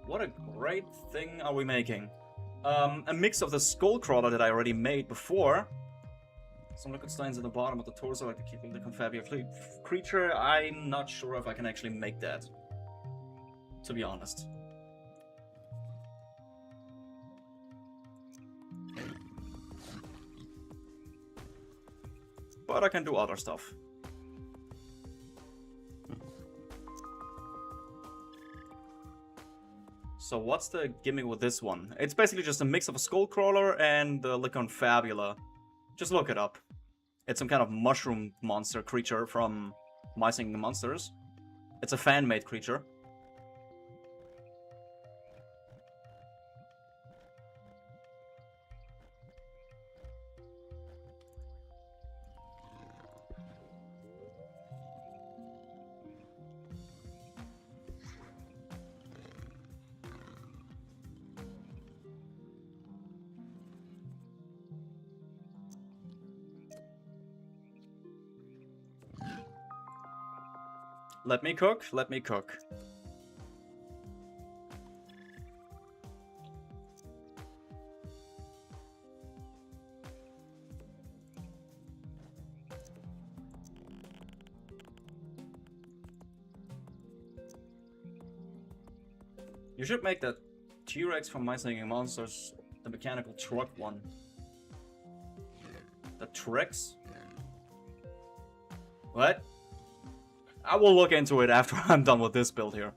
What a great thing are we making. A mix of the skullcrawler that I already made before. Some liquid stains at the bottom of the torso, like to keep the confabulous creature. I'm not sure if I can actually make that. To be honest. But I can do other stuff. So what's the gimmick with this one? It's basically just a mix of a skullcrawler and the Lycan Fabula. Just look it up. It's some kind of mushroom monster creature from My Singing Monsters. It's a fan-made creature. Let me cook, let me cook. You should make that T-Rex from My Singing Monsters the mechanical truck one. The T-Rex? What? I will look into it after I'm done with this build here.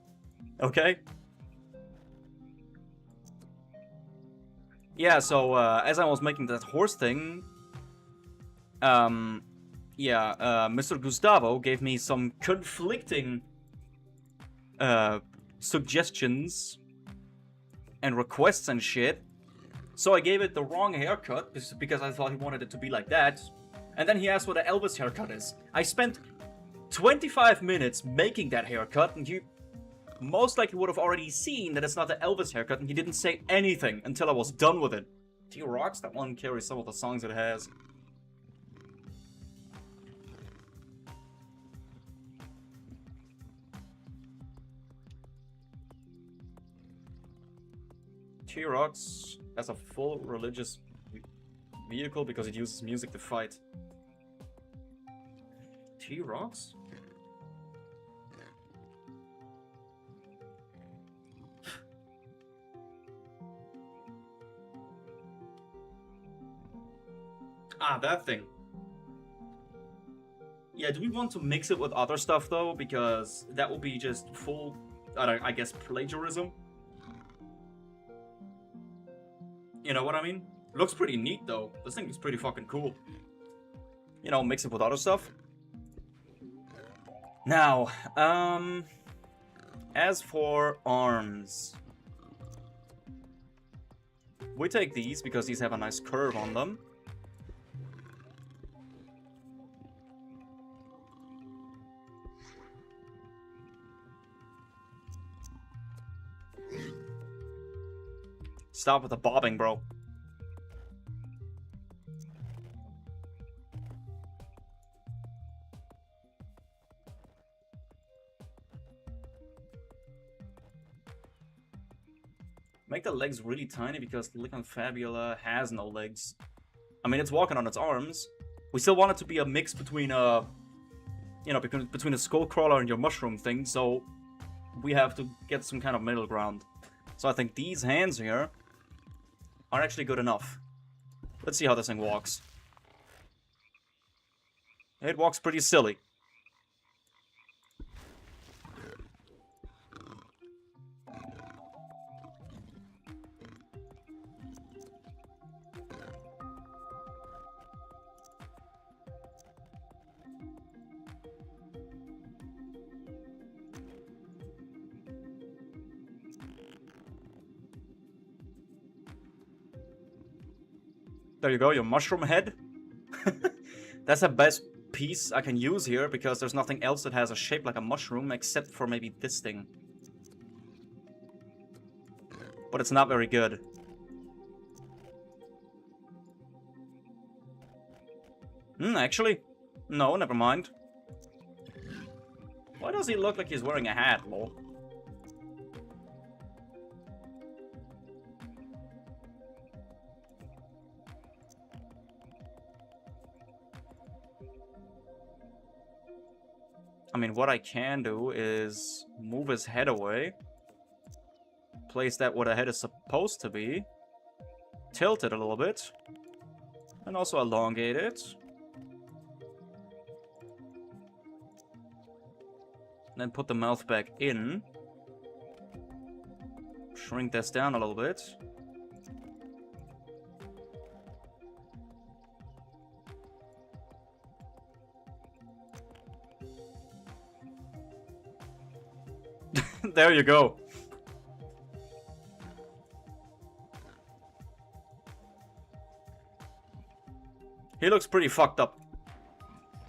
Okay? Yeah, so as I was making that horse thing, Mr. Gustavo gave me some conflicting suggestions and requests and shit. So I gave it the wrong haircut because I thought he wanted it to be like that. And then he asked what an Elvis haircut is. I spent 25 minutes making that haircut, and you most likely would have already seen that it's not the Elvis haircut, and he didn't say anything until I was done with it. T-Rocks, that one carries some of the songs it has. T-Rocks has a full religious vehicle because it uses music to fight. T-Rocks? Ah, that thing. Yeah, do we want to mix it with other stuff though? Because that will be just full, I guess, plagiarism. You know what I mean? Looks pretty neat though. This thing is pretty fucking cool. You know, mix it with other stuff. Now, as for arms, we take these because these have a nice curve on them. Stop with the bobbing, bro. Make the legs really tiny because Lycan Fabula has no legs. I mean, it's walking on its arms. We still want it to be a mix between you know, between a skullcrawler and your mushroom thing, so we have to get some kind of middle ground. So I think these hands here are actually good enough. Let's see how this thing walks. It walks pretty silly. There you go, your mushroom head. That's the best piece I can use here, because there's nothing else that has a shape like a mushroom, except for maybe this thing. But it's not very good. Actually, no, never mind. Why does he look like he's wearing a hat, lol? I mean, what I can do is move his head away, place that where the head is supposed to be, tilt it a little bit, and also elongate it. Then put the mouth back in. shrink this down a little bit. There you go. He looks pretty fucked up.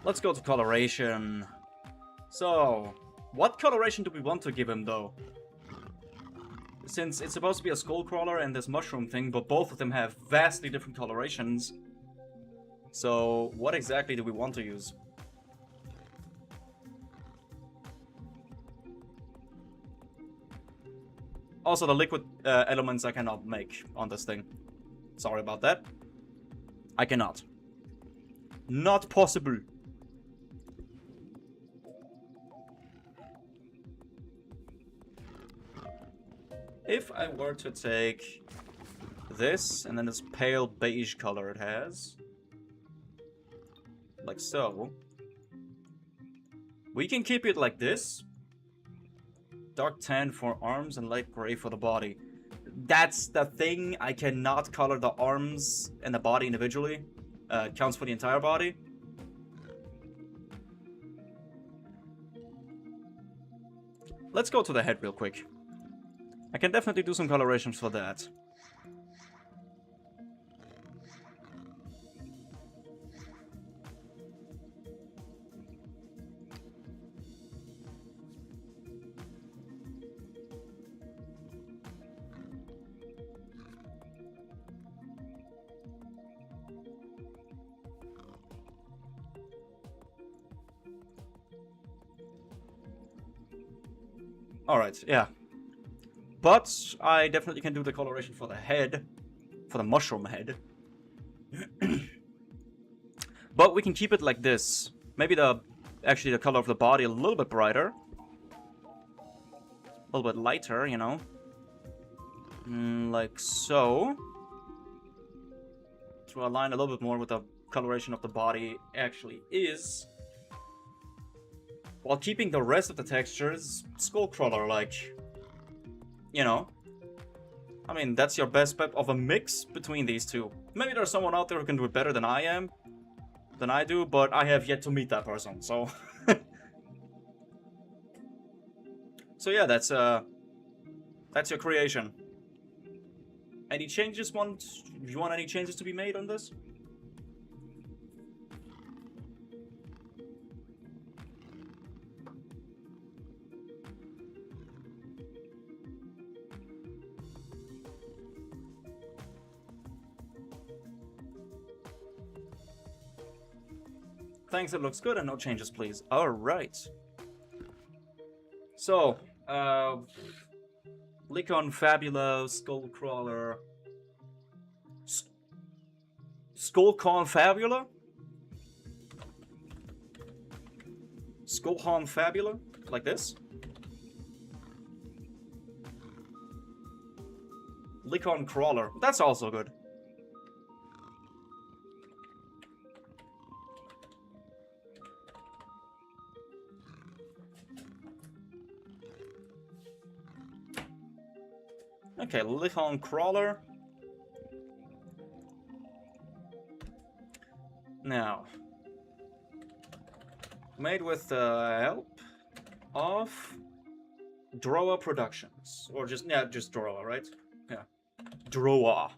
Let's go to coloration. So, what coloration do we want to give him, though? Since it's supposed to be a skull crawler and this mushroom thing, but both of them have vastly different colorations. So, what exactly do we want to use? Also, the liquid elements I cannot make on this thing. Sorry about that. I cannot. Not possible. If I were to take this, and then this pale beige color it has, like so, we can keep it like this. Dark tan for arms and light gray for the body. That's the thing, I cannot color the arms and the body individually. Counts for the entire body. Let's go to the head real quick. I can definitely do some colorations for that. Alright, yeah. But I definitely can do the coloration for the head. For the mushroom head. But we can keep it like this. Maybe actually the color of the body a little bit brighter. A little bit lighter, you know. Like so. To align a little bit more with the coloration of the body actually is. While keeping the rest of the textures skullcrawler-like. You know. I mean, that's your best bet of a mix between these two. Maybe there's someone out there who can do it better than I am. Than I do, but I have yet to meet that person, so... So yeah, that's your creation. Any changes you want any changes to be made on this? Thanks, it looks good, and no changes, please. Alright. So, Lycon Fabula, Skullcrawler... Skullcon Fabula? Skullhorn Fabula? Like this? Lycon Crawler. That's also good. Okay, Lycon Crawler. Now, made with the help of Droa Productions. Or just Droa, right? Yeah. Droa.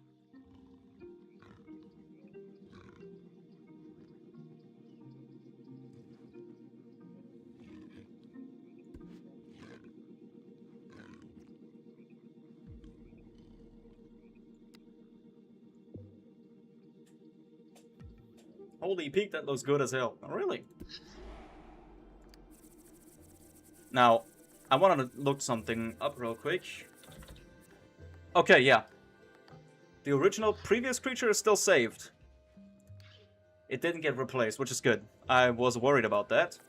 Holy peak, that looks good as hell. Oh, really? Now, I wanted to look something up real quick. Okay, yeah. The original previous creature is still saved. It didn't get replaced, which is good. I was worried about that.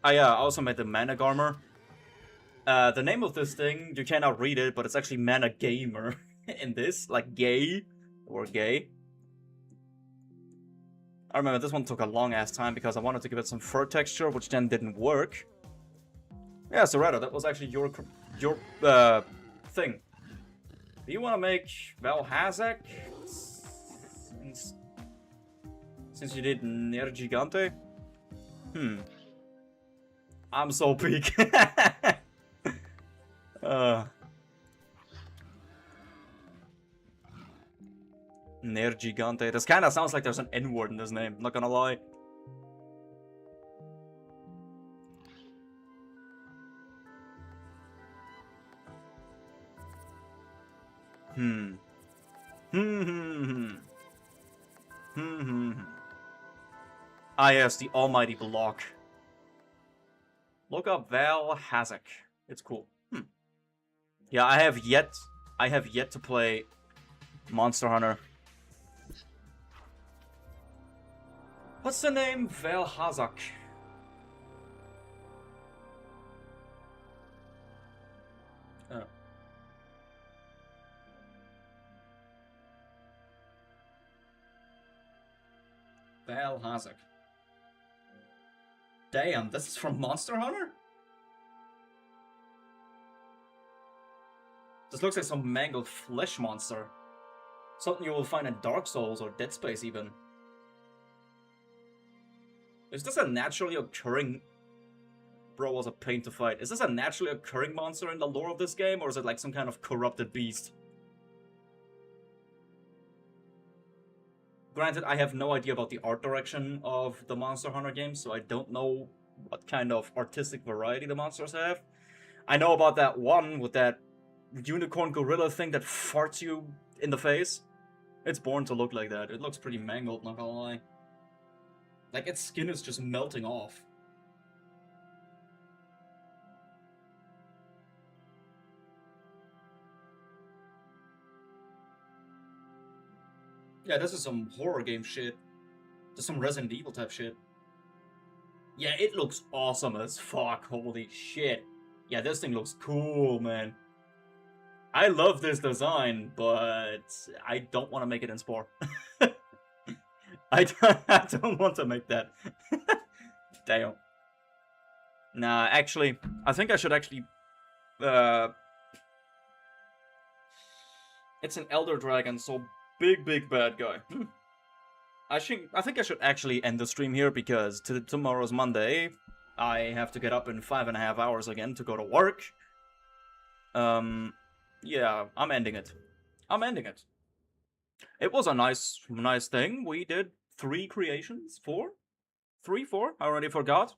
I also made the Mana Garmer. The name of this thing, you cannot read it, but it's actually Mana Gamer in this, like gay, or gay. I remember this one took a long ass time because I wanted to give it some fur texture, which then didn't work. Yeah, Soretta, that was actually your thing. Do you want to make Valhazak? Since you did Ner Gigante? I'm so peak. Ner Gigante. This kind of sounds like there's an N-word in this name, not gonna lie. Ah yes, the almighty block. Look up Valhazak. It's cool. Yeah, I have yet to play Monster Hunter. What's the name? Valhazak. Oh. Valhazak. Damn, this is from Monster Hunter? This looks like some mangled flesh monster. Something you will find in Dark Souls or Dead Space even. Is this a naturally occurring... Bro was a pain to fight. Is this a naturally occurring monster in the lore of this game, or is it like some kind of corrupted beast? Granted, I have no idea about the art direction of the Monster Hunter games, so I don't know what kind of artistic variety the monsters have. I know about that one with that unicorn gorilla thing that farts you in the face. It's born to look like that. It looks pretty mangled, not gonna lie. Like, its skin is just melting off. Yeah, this is some horror game shit. This is some Resident Evil type shit. Yeah, it looks awesome as fuck. Holy shit. Yeah, this thing looks cool, man. I love this design, but I don't want to make it in Spore. I don't want to make that. Damn. Nah, actually, I think I should actually... It's an Elder Dragon, so big bad guy. I think I should actually end the stream here, because tomorrow's Monday. I have to get up in 5.5 hours again to go to work. Yeah, I'm ending it. It was a nice thing. We did 3 creations, 4? 3, 4? I already forgot.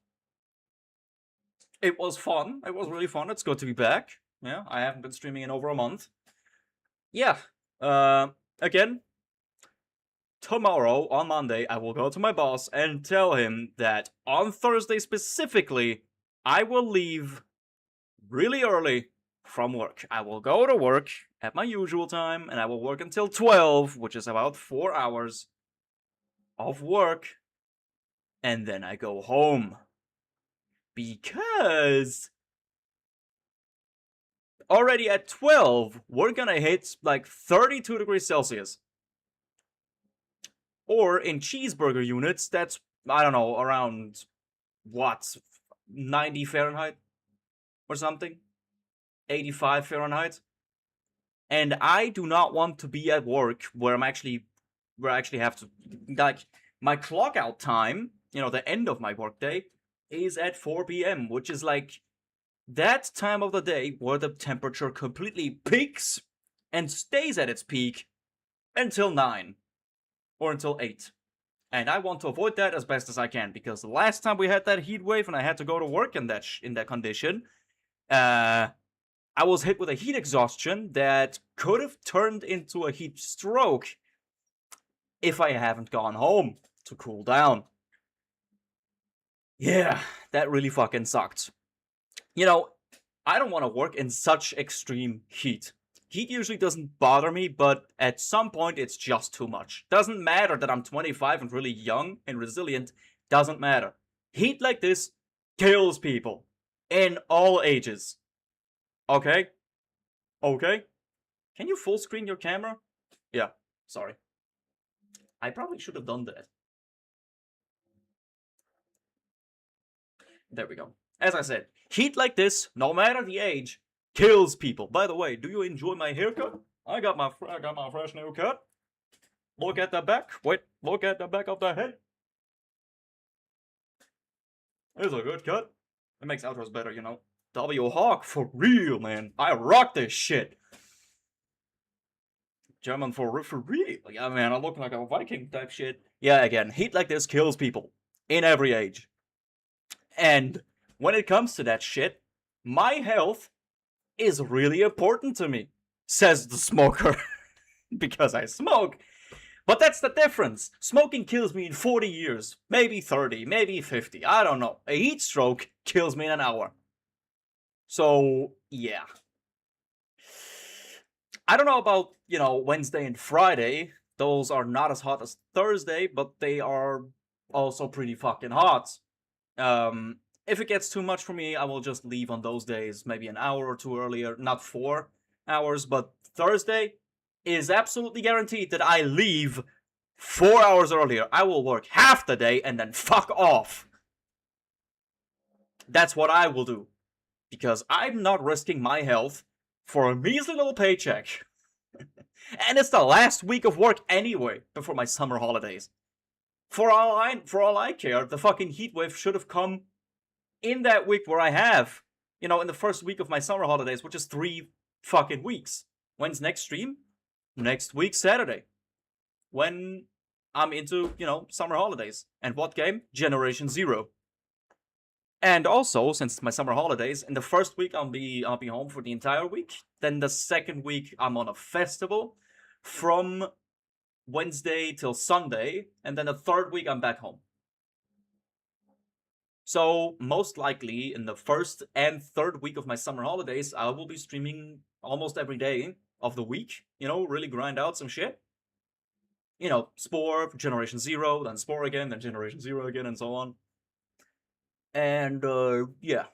It was fun. It was really fun. It's good to be back. Yeah, I haven't been streaming in over a month. Yeah. Again, tomorrow, on Monday, I will go to my boss and tell him that on Thursday specifically, I will leave really early from work. I will go to work at my usual time, and I will work until 12, which is about 4 hours of work, and then I go home. Because already at 12, we're gonna hit like 32 degrees Celsius. Or in cheeseburger units, that's, I don't know, around, what, 90 Fahrenheit? Or something? 85 Fahrenheit? And I do not want to be at work where I actually have to, like, my clock out time, you know, the end of my workday, is at 4 p.m., which is like that time of the day where the temperature completely peaks and stays at its peak until 9 or until 8. And I want to avoid that as best as I can, because the last time we had that heat wave and I had to go to work in that condition, I was hit with a heat exhaustion that could have turned into a heat stroke if I haven't gone home to cool down. Yeah, that really fucking sucked. You know, I don't want to work in such extreme heat. Heat usually doesn't bother me, but at some point it's just too much. Doesn't matter that I'm 25 and really young and resilient. Doesn't matter. Heat like this kills people. In all ages. Okay? Okay? Can you full screen your camera? Yeah, sorry. I probably should have done that. There we go. As I said, heat like this, no matter the age, kills people. By the way, do you enjoy my haircut? I got my fresh new cut. Look at the back. Wait, look at the back of the head. It's a good cut. It makes outros better, you know. W Hawk, for real, man. I rock this shit. German for real. Yeah, man, I look like a Viking type shit. Yeah, again, heat like this kills people. In every age. And when it comes to that shit, my health is really important to me, says the smoker. Because I smoke. But that's the difference. Smoking kills me in 40 years. Maybe 30, maybe 50. I don't know. A heat stroke kills me in an hour. So, yeah. I don't know about, you know, Wednesday and Friday. Those are not as hot as Thursday, but they are also pretty fucking hot. If it gets too much for me, I will just leave on those days, maybe an hour or two earlier. Not 4 hours, but Thursday is absolutely guaranteed that I leave 4 hours earlier. I will work half the day and then fuck off. That's what I will do. Because I'm not risking my health for a measly little paycheck. And it's the last week of work anyway, before my summer holidays. For all I care, the fucking heatwave should have come in that week where I have, you know, in the first week of my summer holidays, which is 3 fucking weeks. When's next stream? Next week, Saturday. When I'm into, you know, summer holidays. And what game? Generation Zero. And also, since my summer holidays, in the first week I'll be home for the entire week. Then the second week I'm on a festival from Wednesday till Sunday, and then the third week I'm back home. So most likely in the first and third week of my summer holidays, I will be streaming almost every day of the week. You know, really grind out some shit. You know, Spore, Generation Zero, then Spore again, then Generation Zero again, and so on. And, yeah.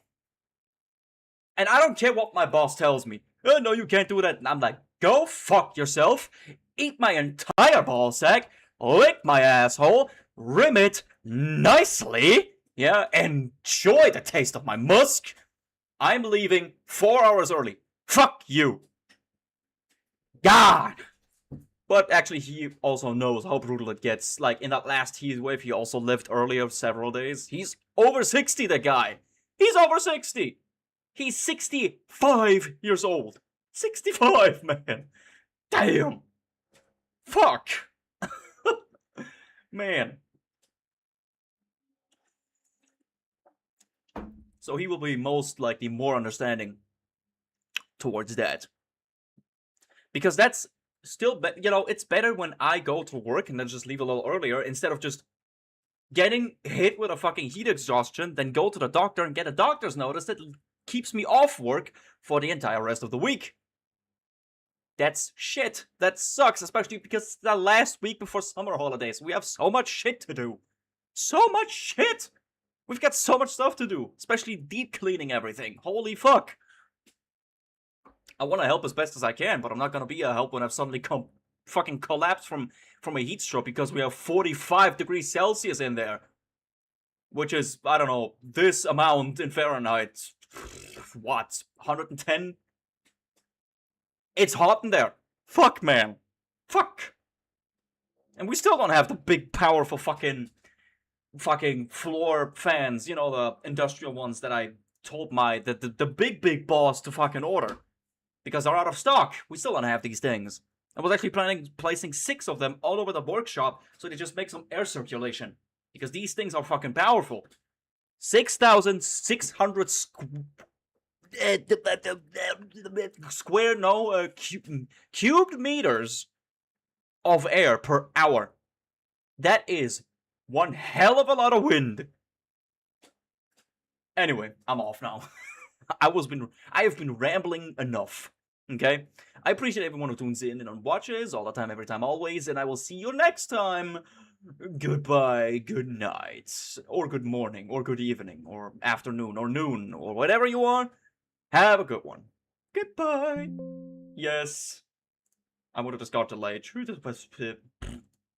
And I don't care what my boss tells me. Oh, no, you can't do that. And I'm like, go fuck yourself. Eat my entire ball sack. Lick my asshole. Rim it nicely. Yeah, enjoy the taste of my musk. I'm leaving 4 hours early. Fuck you. God. But actually, he also knows how brutal it gets. Like, in that last heat wave, he also lived earlier several days. He's over 60, the guy. He's over 60. He's 65 years old. 65, man. Damn. Fuck. Man. So he will be most likely more understanding towards that. Because that's still, you know, it's better when I go to work and then just leave a little earlier instead of just getting hit with a fucking heat exhaustion, then go to the doctor and get a doctor's notice that keeps me off work for the entire rest of the week. That's shit. That sucks, especially because it's the last week before summer holidays. We have so much shit to do. So much shit! We've got so much stuff to do, especially deep cleaning everything. Holy fuck. I want to help as best as I can, but I'm not going to be a help when I've suddenly fucking collapsed from a heat stroke because we have 45 degrees Celsius in there. Which is, I don't know, this amount in Fahrenheit. What? 110? It's hot in there. Fuck, man. Fuck. And we still don't have the big, powerful fucking floor fans, you know, the industrial ones that I told the big boss to fucking order. Because they're out of stock. We still don't have these things. I was actually planning placing 6 of them all over the workshop so they just make some air circulation. Because these things are fucking powerful. 6,600 cubed meters of air per hour. That is one hell of a lot of wind. Anyway, I'm off now. I have been rambling enough. Okay? I appreciate everyone who tunes in and watches all the time, every time, always, and I will see you next time. Goodbye, good night, or good morning, or good evening, or afternoon, or noon, or whatever you want. Have a good one. Goodbye. Yes. I wanted to start delayed.